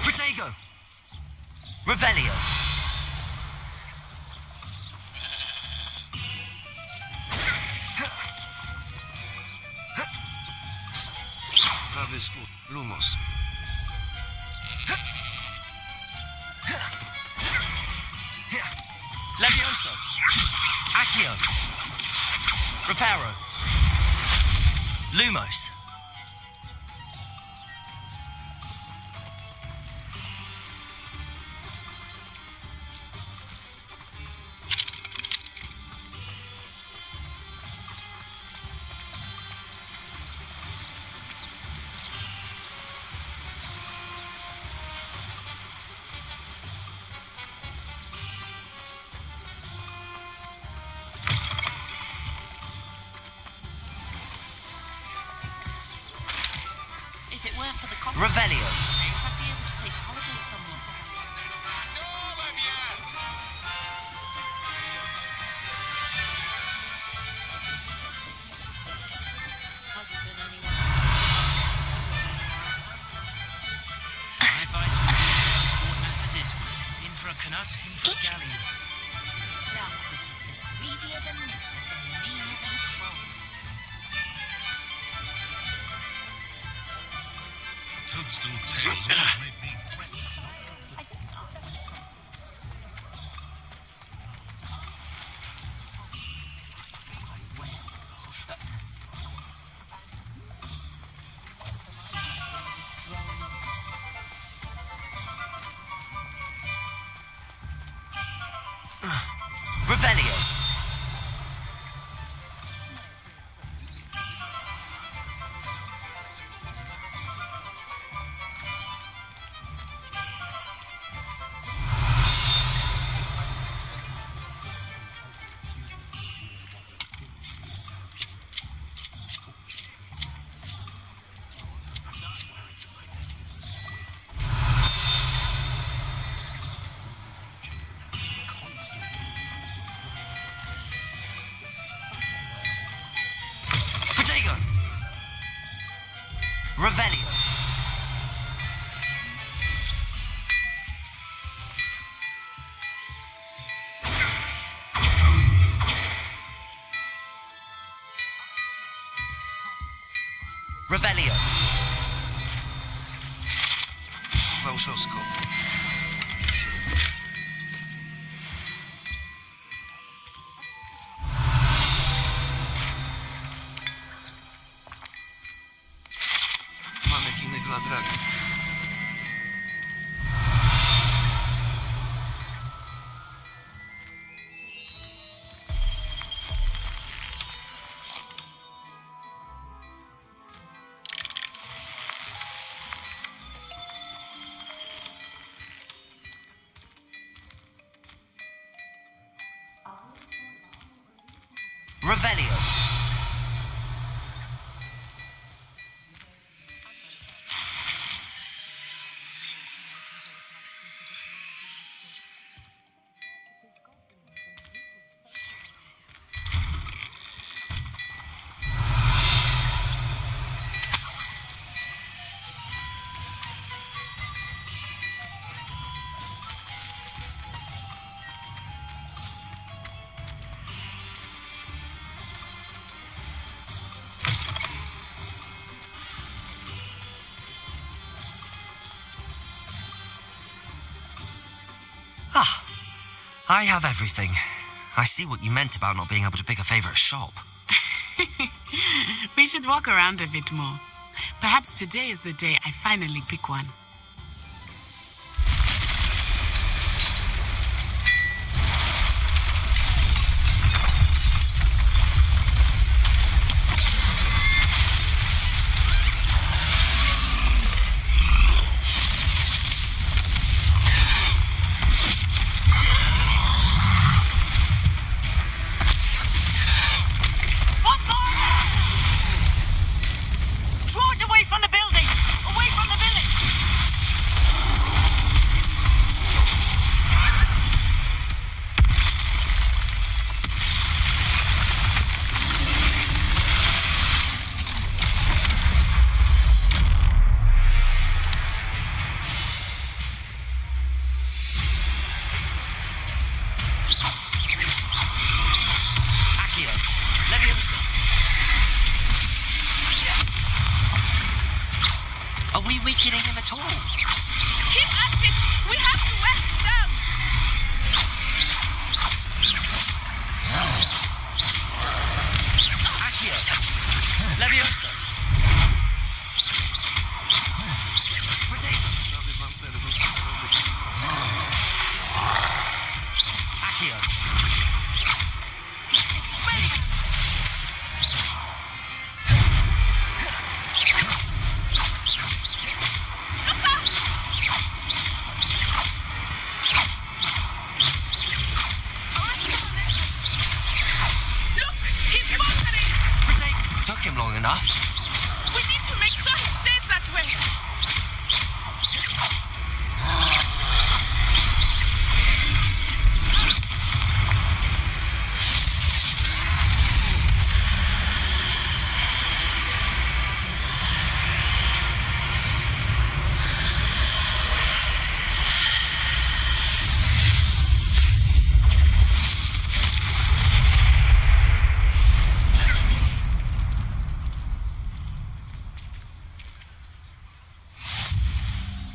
Speaker 10: Protego. Revelio.
Speaker 1: Prawy spód. Lumos.
Speaker 10: Levioso. Accio. Reparo. Lumos.
Speaker 7: If it weren't for the cost
Speaker 10: Revelio.
Speaker 7: I'd be able to take a holiday somewhere. Hasn't been anyone.
Speaker 12: My advice on toward matters is in for a canut, in for a galley.
Speaker 21: Greedier than necklace and meaner than troll.
Speaker 18: Toadstool tales always made me
Speaker 10: Revelio.
Speaker 19: Revelio. Revelio.
Speaker 1: Fałszoskop. Manekiny dla dragi.
Speaker 19: Revelio. Ah, I have everything. I see what you meant about not being able to pick a favourite shop.
Speaker 14: We should walk around a bit more. Perhaps today is the day I finally pick one.
Speaker 20: Draw it away from the building! Away from the village!
Speaker 19: Accio. Leviosa. Are we weakening him at all?
Speaker 20: Keep at it! We have to wear this down!
Speaker 19: Accio. Leviosa. Accio.
Speaker 20: He's wandering!
Speaker 19: Took him long enough.
Speaker 20: We need to make sure he stays that way!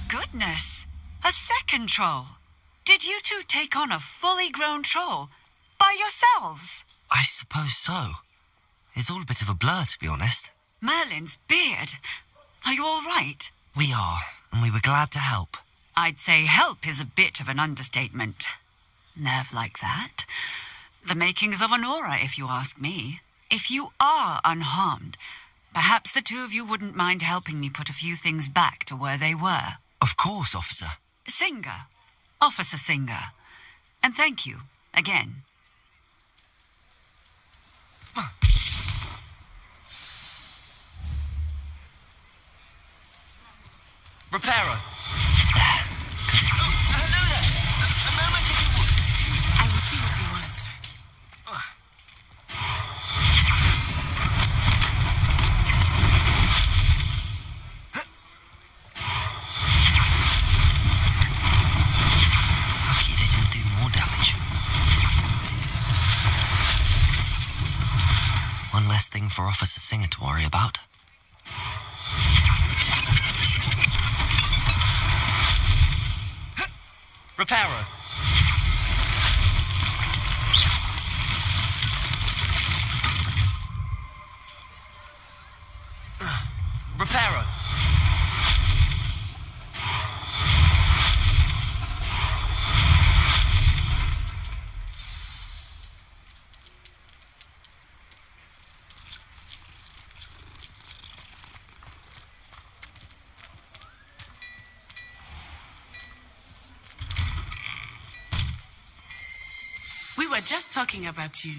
Speaker 22: Goodness! A second troll! Did you two take on a fully grown troll? By yourselves?
Speaker 19: I suppose so. It's all a bit of a blur, to be honest.
Speaker 22: Merlin's beard! Are you all right?
Speaker 19: We are, and we were glad to help.
Speaker 22: I'd say help is a bit of an understatement. Nerve like that. The makings of an aura, if you ask me. If you are unharmed, perhaps the two of you wouldn't mind helping me put a few things back to where they were.
Speaker 19: Of course, officer.
Speaker 22: Singer. Officer Singer. And thank you, again.
Speaker 19: Reparo.
Speaker 14: I will see what he wants.
Speaker 19: less thing for Officer Singer to worry about.
Speaker 12: Reparo. Reparo.
Speaker 14: We were just talking about you.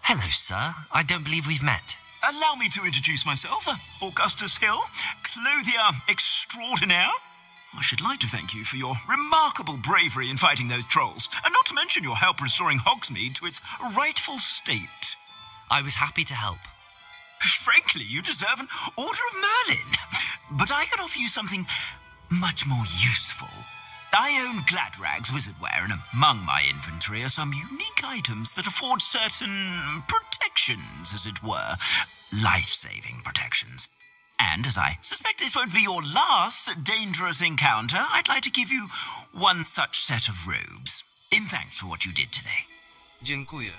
Speaker 19: Hello, sir. I don't believe we've met.
Speaker 13: Allow me to introduce myself, Augustus Hill, clothier extraordinaire. I should like to thank you for your remarkable bravery in fighting those trolls, and not to mention your help restoring Hogsmeade to its rightful state.
Speaker 19: I was happy to help.
Speaker 13: Frankly, you deserve an Order of Merlin. But I can offer you something much more useful. I own Gladrag's wizardware, and among my inventory are some unique items that afford certain protections, as it were. Life-saving protections. And as I suspect this won't be your last dangerous encounter, I'd like to give you one such set of robes, in thanks for what you did today.
Speaker 1: Dziękuję.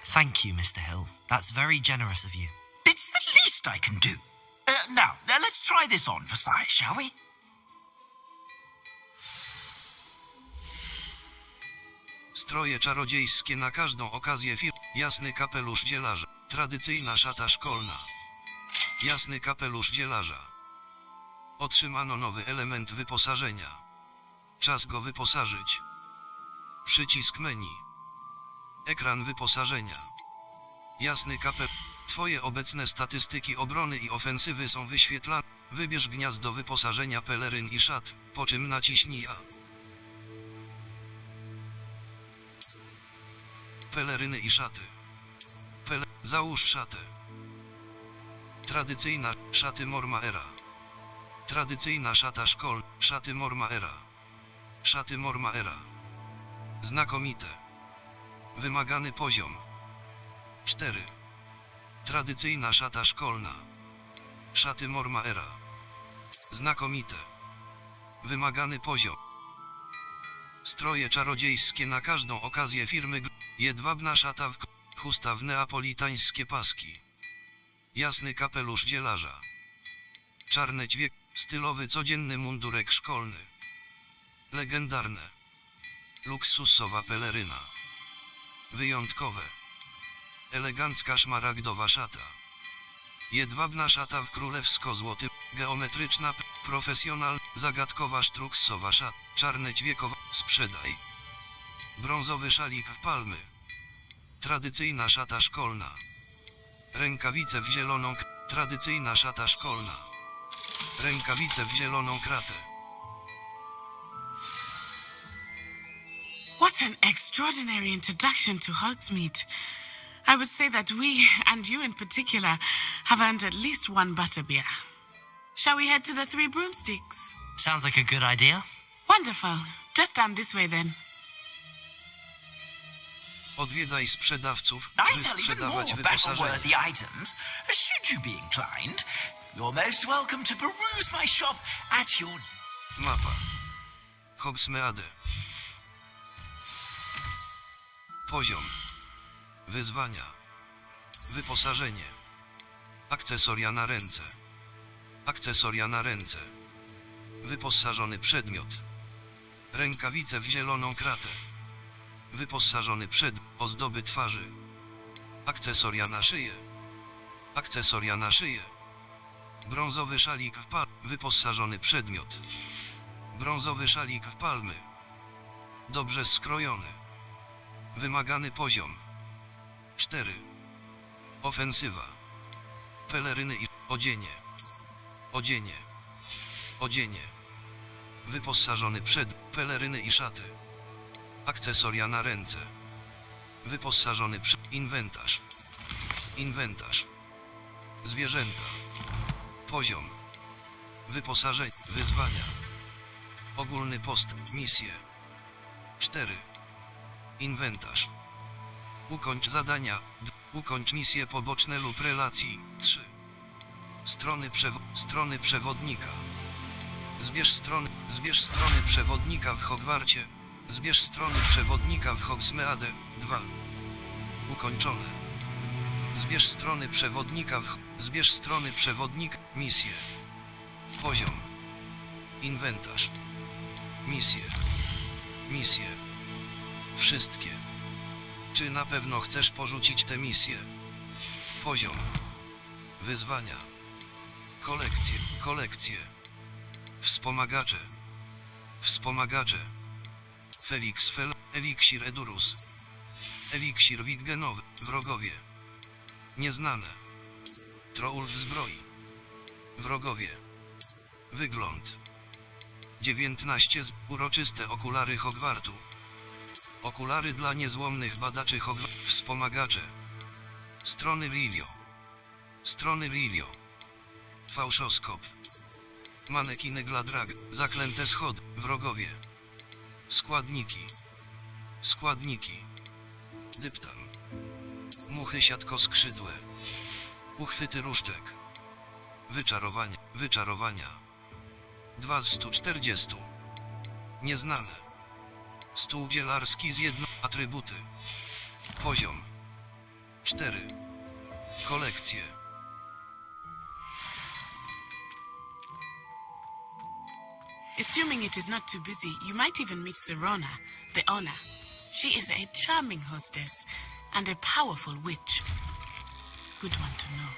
Speaker 19: Thank you, Mr. Hill. That's very generous of you.
Speaker 13: It's the least I can do. Now, let's try this on for size, shall we?
Speaker 1: Stroje czarodziejskie na każdą okazję Jasny kapelusz dzielarza. Tradycyjna szata szkolna. Jasny kapelusz dzielarza. Otrzymano nowy element wyposażenia. Czas go wyposażyć. Przycisk menu. Ekran wyposażenia. Jasny kapelusz. Twoje obecne statystyki obrony i ofensywy są wyświetlane. Wybierz gniazdo wyposażenia peleryn i szat, po czym naciśnij A. Peleryny i szaty. Załóż szatę. Tradycyjna szaty Mormaera. Tradycyjna szata szkolna. Szaty Mormaera. Szaty Mormaera. Znakomite. Wymagany poziom. 4. Tradycyjna szata szkolna. Szaty Mormaera. Znakomite. Wymagany poziom. Stroje czarodziejskie na każdą okazję firmy. Jedwabna szata w chusta w neapolitańskie paski. Jasny kapelusz dzielarza. Czarne ćwiek. Stylowy codzienny mundurek szkolny. Legendarne. Luksusowa peleryna. Wyjątkowe. Elegancka szmaragdowa szata. Jedwabna szata w królewsko-złotym. Geometryczna, profesjonal, zagadkowa sztruksowa szata. Czarne ćwiekowa. Sprzedaj. Brązowy szalik w palmy. Tradycyjna szata szkolna. Rękawice w zieloną. Tradycyjna szata szkolna. Rękawice w zieloną kratę.
Speaker 14: What an extraordinary introduction to Hogsmeade. I would say that we, and you in particular, have earned at least one butterbeer. Shall we head to the Three Broomsticks?
Speaker 19: Sounds like a good idea.
Speaker 14: Wonderful. Just down this way then.
Speaker 1: Odwiedzaj sprzedawców,
Speaker 13: I
Speaker 1: by
Speaker 13: sell even
Speaker 1: sprzedawać
Speaker 13: more
Speaker 1: wyposażenie.
Speaker 13: battle-worthy items. Should you be inclined, you're most welcome to peruse my shop at your...
Speaker 1: Mapa. Hogsmeade. Poziom. Wyzwania. Wyposażenie. Akcesoria na ręce. Akcesoria na ręce. Wyposażony przedmiot. Rękawice w zieloną kratę. Wyposażony ozdoby twarzy. Akcesoria na szyję. Akcesoria na szyję. Brązowy szalik w wyposażony przedmiot. Brązowy szalik w palmy. Dobrze skrojony. Wymagany poziom. 4. Ofensywa. Peleryny i odzienie. Odzienie. Odzienie. Wyposażony peleryny i szaty. Akcesoria na ręce. Wyposażony inwentarz. Inwentarz. Zwierzęta. Poziom. Wyposażenie. Wyzwania. Ogólny post. Misje. 4. Inwentarz. Ukończ zadania. Ukończ misje poboczne lub relacji. 3. Strony przewodnika. Zbierz strony przewodnika w Hogwarcie. Zbierz strony przewodnika w Hogsmeade. 2. Ukończone. Zbierz strony przewodnika Zbierz strony przewodnika. Misje. Poziom. Inwentarz. Misje. Wszystkie. Czy na pewno chcesz porzucić tę misję? Poziom. Wyzwania. Kolekcje. Wspomagacze. Felix Eliksir Edurus. Eliksir Wittgenowy. Wrogowie. Nieznane. Troll w zbroi. Wrogowie. Wygląd. 19. Uroczyste okulary Hogwartu. Okulary dla niezłomnych badaczy Hogwartu. Wspomagacze. Strony Rilio. Fałszoskop. Manekiny Gladrag. Zaklęte schody. Wrogowie. Składniki. Dyptan. Muchy siatkoskrzydłe. Uchwyty różdżek. Wyczarowania. 2 z 140. Nieznane. Stół dzielarski z atrybuty. Poziom. 4. Kolekcje.
Speaker 14: Assuming it is not too busy, you might even meet Serona, the owner. She is a charming hostess and a powerful witch. Good one to know.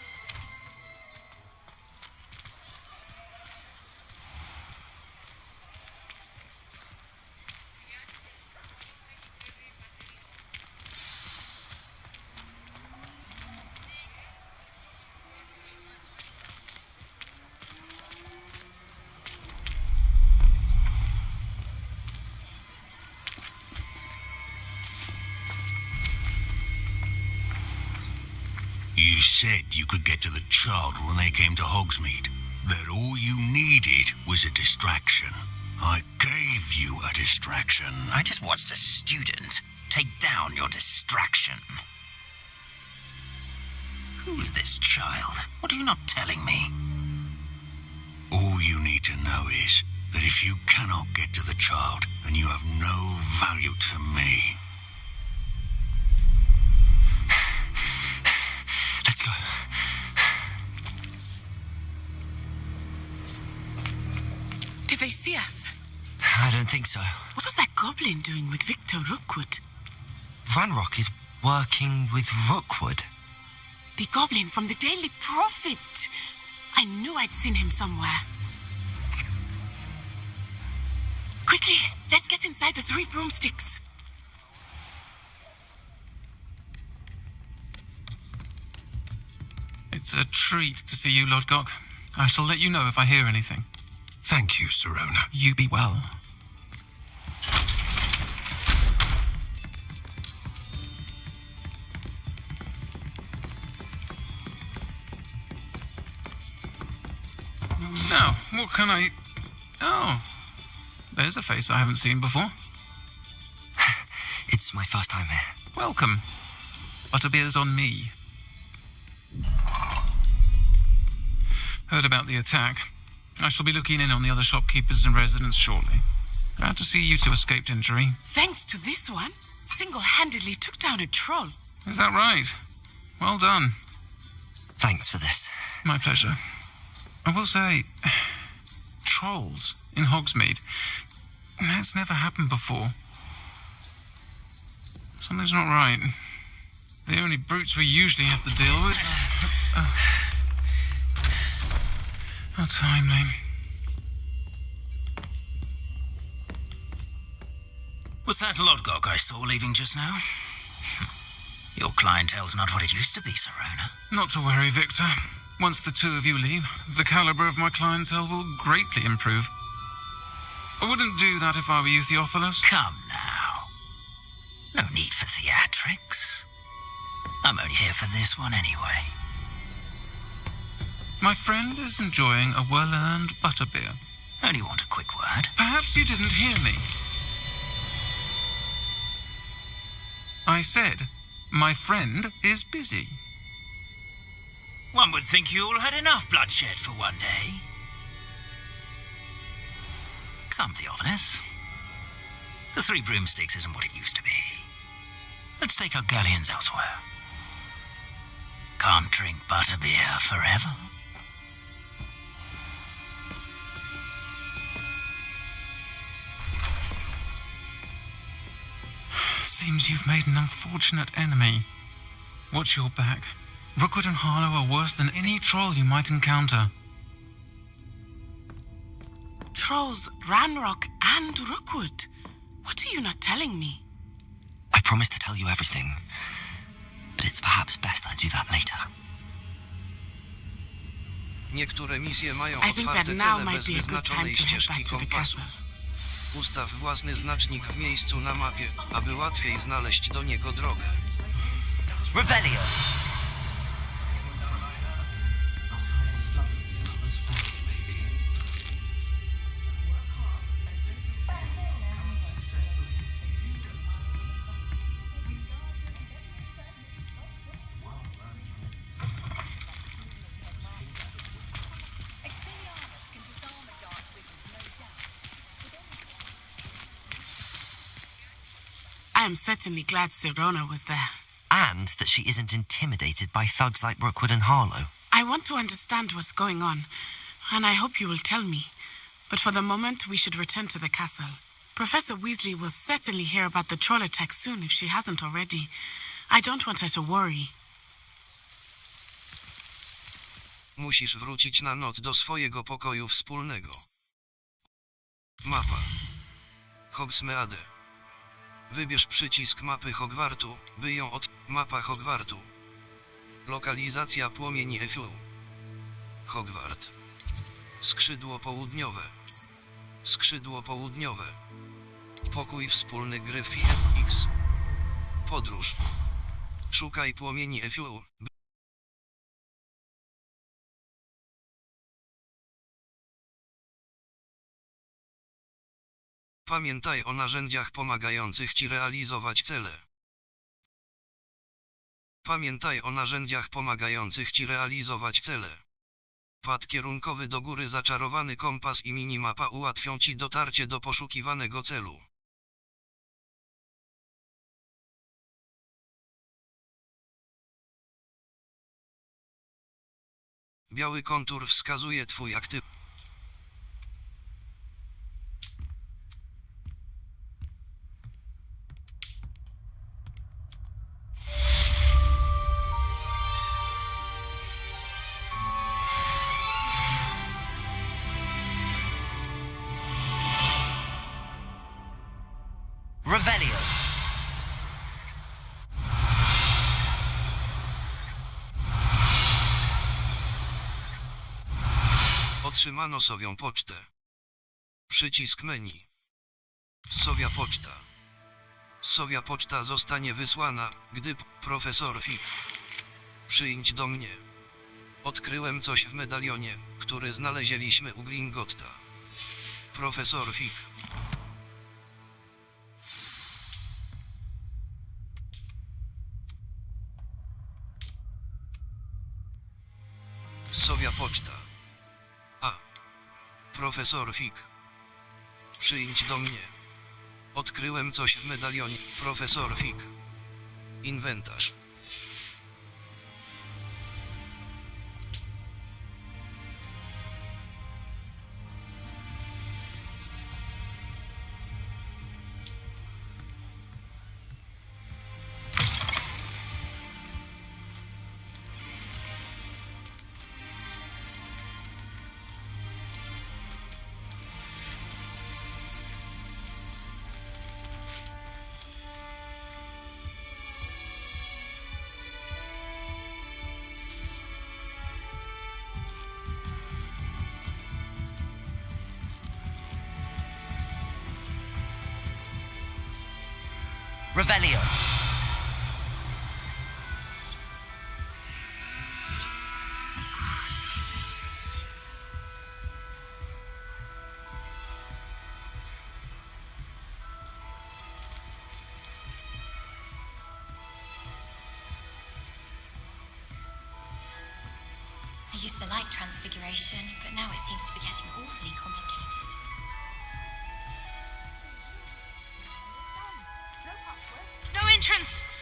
Speaker 8: You said you could get to the child when they came to Hogsmeade. That all you needed was a distraction. I gave you a distraction.
Speaker 13: I just watched a student take down your distraction. Who is this child? What are you not telling me?
Speaker 8: All you need to know is that if you cannot get to the child, then you have no value to me.
Speaker 10: Let's go.
Speaker 14: Did they see us?
Speaker 19: I don't think so.
Speaker 14: What was that goblin doing with Victor Rookwood?
Speaker 19: Ranrock is working with Rookwood.
Speaker 14: The goblin from the Daily Prophet. I knew I'd seen him somewhere. Quickly, let's get inside the 3 broomsticks.
Speaker 3: It's a treat to see you, Lodgok. I shall let you know if I hear anything.
Speaker 9: Thank you, Serona.
Speaker 3: You be well. Now, what can I... Oh, there's a face I haven't seen before.
Speaker 19: It's my first time here.
Speaker 3: Welcome. Butterbeer's on me. Heard about the attack. I shall be looking in on the other shopkeepers and residents shortly. Glad to see you two escaped injury.
Speaker 14: Thanks to this one, single-handedly took down a troll.
Speaker 3: Is that right? Well done.
Speaker 19: Thanks for this.
Speaker 3: My pleasure. I will say, trolls in Hogsmeade. That's never happened before. Something's not right. The only brutes we usually have to deal with are... How timely.
Speaker 13: Was that Lodgok I saw leaving just now? Your clientele's not what it used to be, Serona.
Speaker 3: Not to worry, Victor. Once the two of you leave, the caliber of my clientele will greatly improve. I wouldn't do that if I were you, Theophilus.
Speaker 13: Come now. No need for theatrics. I'm only here for this one anyway.
Speaker 3: My friend is enjoying a well-earned butterbeer.
Speaker 13: Only want a quick word.
Speaker 3: Perhaps you didn't hear me. I said, my friend is busy.
Speaker 13: One would think you all had enough bloodshed for one day. Come, Theophilus. The Three Broomsticks isn't what it used to be. Let's take our galleons elsewhere. Can't drink butterbeer forever.
Speaker 3: Seems you've made an unfortunate enemy. Watch your back. Rookwood and Harlow are worse than any troll you might encounter.
Speaker 14: Trolls, Ranrock, and Rookwood. What are you not telling me?
Speaker 19: I promised to tell you everything, but it's perhaps best I do that later.
Speaker 1: Niektóre misje mają
Speaker 14: I think that
Speaker 1: otwarte
Speaker 14: now
Speaker 1: cele
Speaker 14: might
Speaker 1: bez
Speaker 14: be a good time
Speaker 1: wyznaczonej
Speaker 14: to head
Speaker 1: ścieżki
Speaker 14: back to the
Speaker 1: kompasu.
Speaker 14: castle.
Speaker 1: Ustaw własny znacznik w miejscu na mapie, aby łatwiej znaleźć do niego drogę.
Speaker 19: Revelio!
Speaker 14: I am certainly glad Sirona was there.
Speaker 19: And that she isn't intimidated by thugs like Rookwood and Harlow.
Speaker 14: I want to understand what's going on, and I hope you will tell me. But for the moment, we should return to the castle. Professor Weasley will certainly hear about the troll attack soon if she hasn't already. I don't want her to worry.
Speaker 1: Musisz wrócić na noc do swojego pokoju wspólnego. Mapa. Hogsmeade. Wybierz przycisk mapy Hogwartu, by ją Mapa Hogwartu. Lokalizacja płomieni Eflu. Hogwart. Skrzydło południowe. Skrzydło południowe. Pokój wspólny Gryffindor X. Podróż. Szukaj płomieni Eflu. Pamiętaj o narzędziach pomagających ci realizować cele. Pamiętaj o narzędziach pomagających ci realizować cele. Pad kierunkowy do góry, zaczarowany kompas i minimapa ułatwią ci dotarcie do poszukiwanego celu. Biały kontur wskazuje twój aktyw.
Speaker 19: Revelio!
Speaker 1: Otrzymano sowią pocztę. Przycisk menu. Sowia poczta. Sowia poczta zostanie wysłana, gdy profesor Fig. Przyjdź do mnie. Odkryłem coś w medalionie, który znaleźliśmy u Gringotta. Profesor Fig. Sowia poczta. Profesor Fig. Przyjdź do mnie. Odkryłem coś w medalionie. Profesor Fig. Inwentarz.
Speaker 19: Revelio!
Speaker 11: just a light transfiguration, but now it seems to be getting awfully complicated.
Speaker 17: No entrance!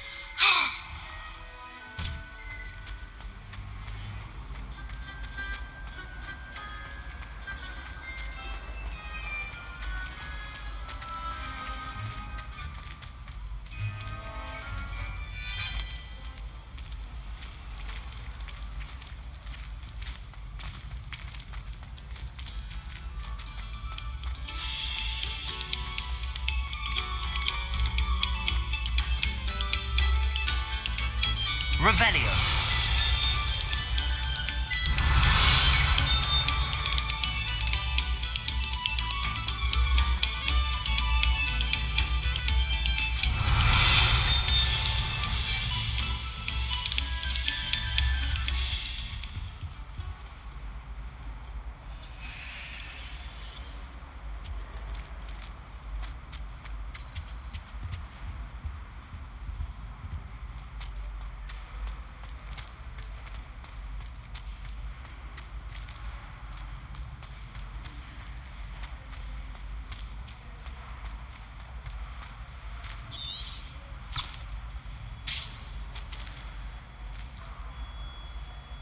Speaker 19: Revelio.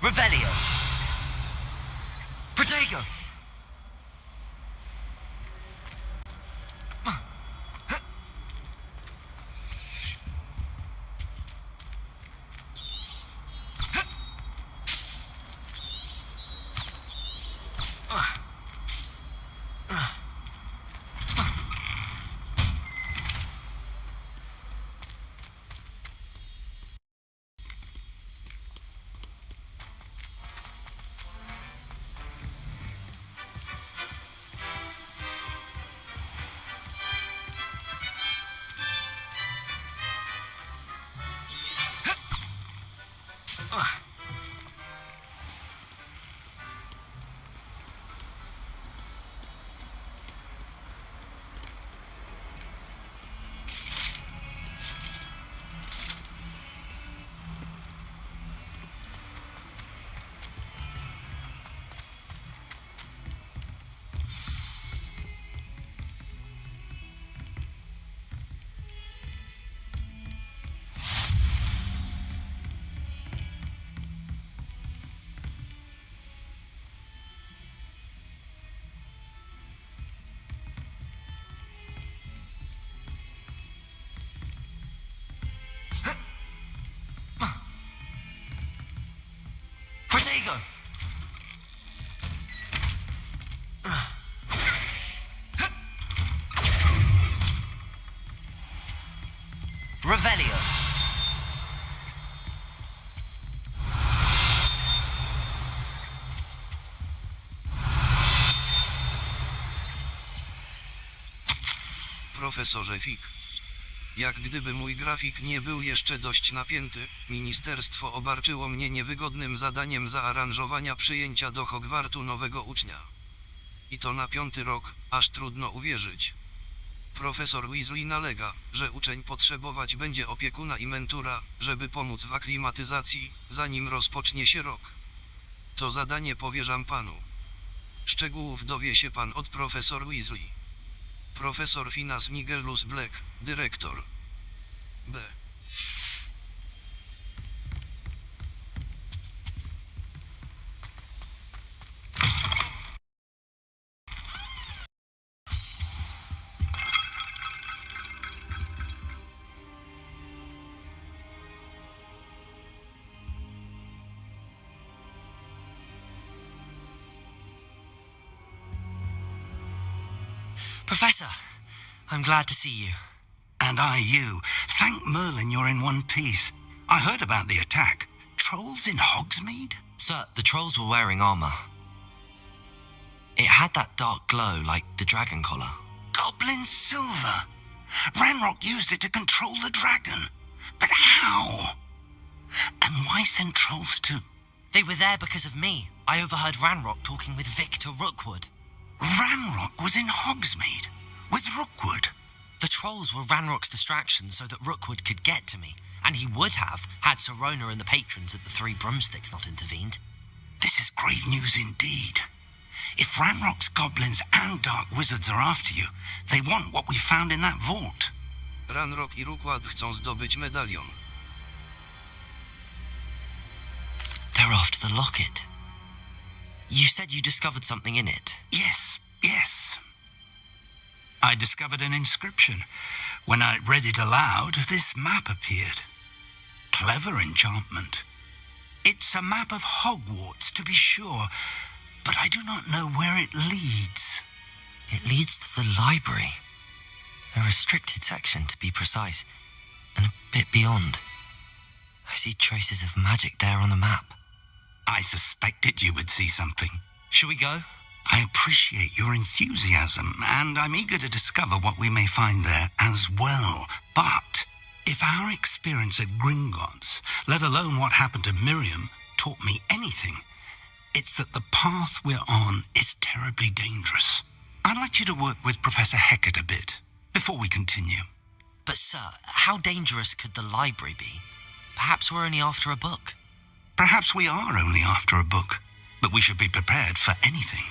Speaker 19: Revelio. Protego. Protego. Revelio.
Speaker 1: Profesorze Fick. Jak gdyby mój grafik nie był jeszcze dość napięty, ministerstwo obarczyło mnie niewygodnym zadaniem zaaranżowania przyjęcia do Hogwartu nowego ucznia. I to na 5. rok, aż trudno uwierzyć. Profesor Weasley nalega, że uczeń potrzebować będzie opiekuna i mentora, żeby pomóc w aklimatyzacji, zanim rozpocznie się rok. To zadanie powierzam panu. Szczegółów dowie się pan od profesor Weasley. Profesor Finas Nigellus Black, dyrektor. B.
Speaker 19: Professor, I'm glad to see you.
Speaker 4: And I you. Thank Merlin you're in one piece. I heard about the attack. Trolls in Hogsmeade?
Speaker 19: Sir, the trolls were wearing armor. It had that dark glow like the dragon collar.
Speaker 4: Goblin silver. Ranrock used it to control the dragon. But how? And why send trolls too?
Speaker 19: They were there because of me. I overheard Ranrock talking with Victor Rookwood.
Speaker 4: Ranrock was in Hogsmeade with Rookwood.
Speaker 19: The trolls were Ranrock's distraction so that Rookwood could get to me, and he would have had Serona and the patrons at the Three Broomsticks not intervened.
Speaker 4: This is grave news indeed. If Ranrock's goblins and dark wizards are after you, they want what we found in that vault.
Speaker 1: Ranrock i Rookwood chcą zdobyć medalion.
Speaker 19: They're after the locket. You said you discovered something in it.
Speaker 4: Yes. I discovered an inscription. When I read it aloud, this map appeared. Clever enchantment. It's a map of Hogwarts, to be sure, but I do not know where it leads.
Speaker 19: It leads to the library. A restricted section, to be precise, and a bit beyond. I see traces of magic there on the map.
Speaker 4: I suspected you would see something.
Speaker 19: Shall we go?
Speaker 4: I appreciate your enthusiasm, and I'm eager to discover what we may find there as well. But if our experience at Gringotts, let alone what happened to Miriam, taught me anything, it's that the path we're on is terribly dangerous. I'd like you to work with Professor Hecat a bit before we continue.
Speaker 19: But, sir, how dangerous could the library be? Perhaps we're only after a book.
Speaker 4: Perhaps we are only after a book, but we should be prepared for anything.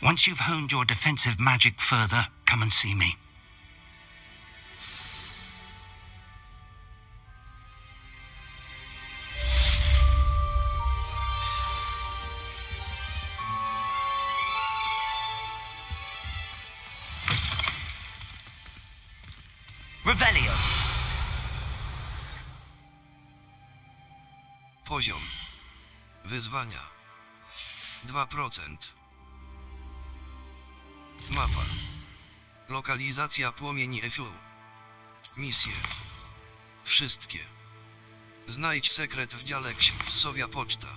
Speaker 4: Once you've honed your defensive magic further, come and see me.
Speaker 19: Revelio.
Speaker 1: Poziom. Wyzwania. 2%. Mapa. Lokalizacja płomieni Efu. Misje. Wszystkie. Znajdź sekret w dziale Sowia Poczta.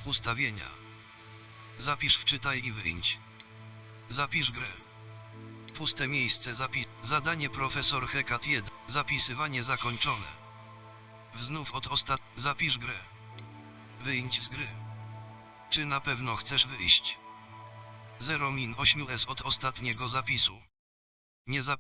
Speaker 1: Ustawienia. Zapisz wczytaj i wyjdź. Zapisz grę. Puste miejsce zapis. Zadanie Profesor Hecat 1. Zapisywanie zakończone. Znów od zapisz grę. Wyjdź z gry. Czy na pewno chcesz wyjść? 0-8S od ostatniego zapisu. Nie zapisz.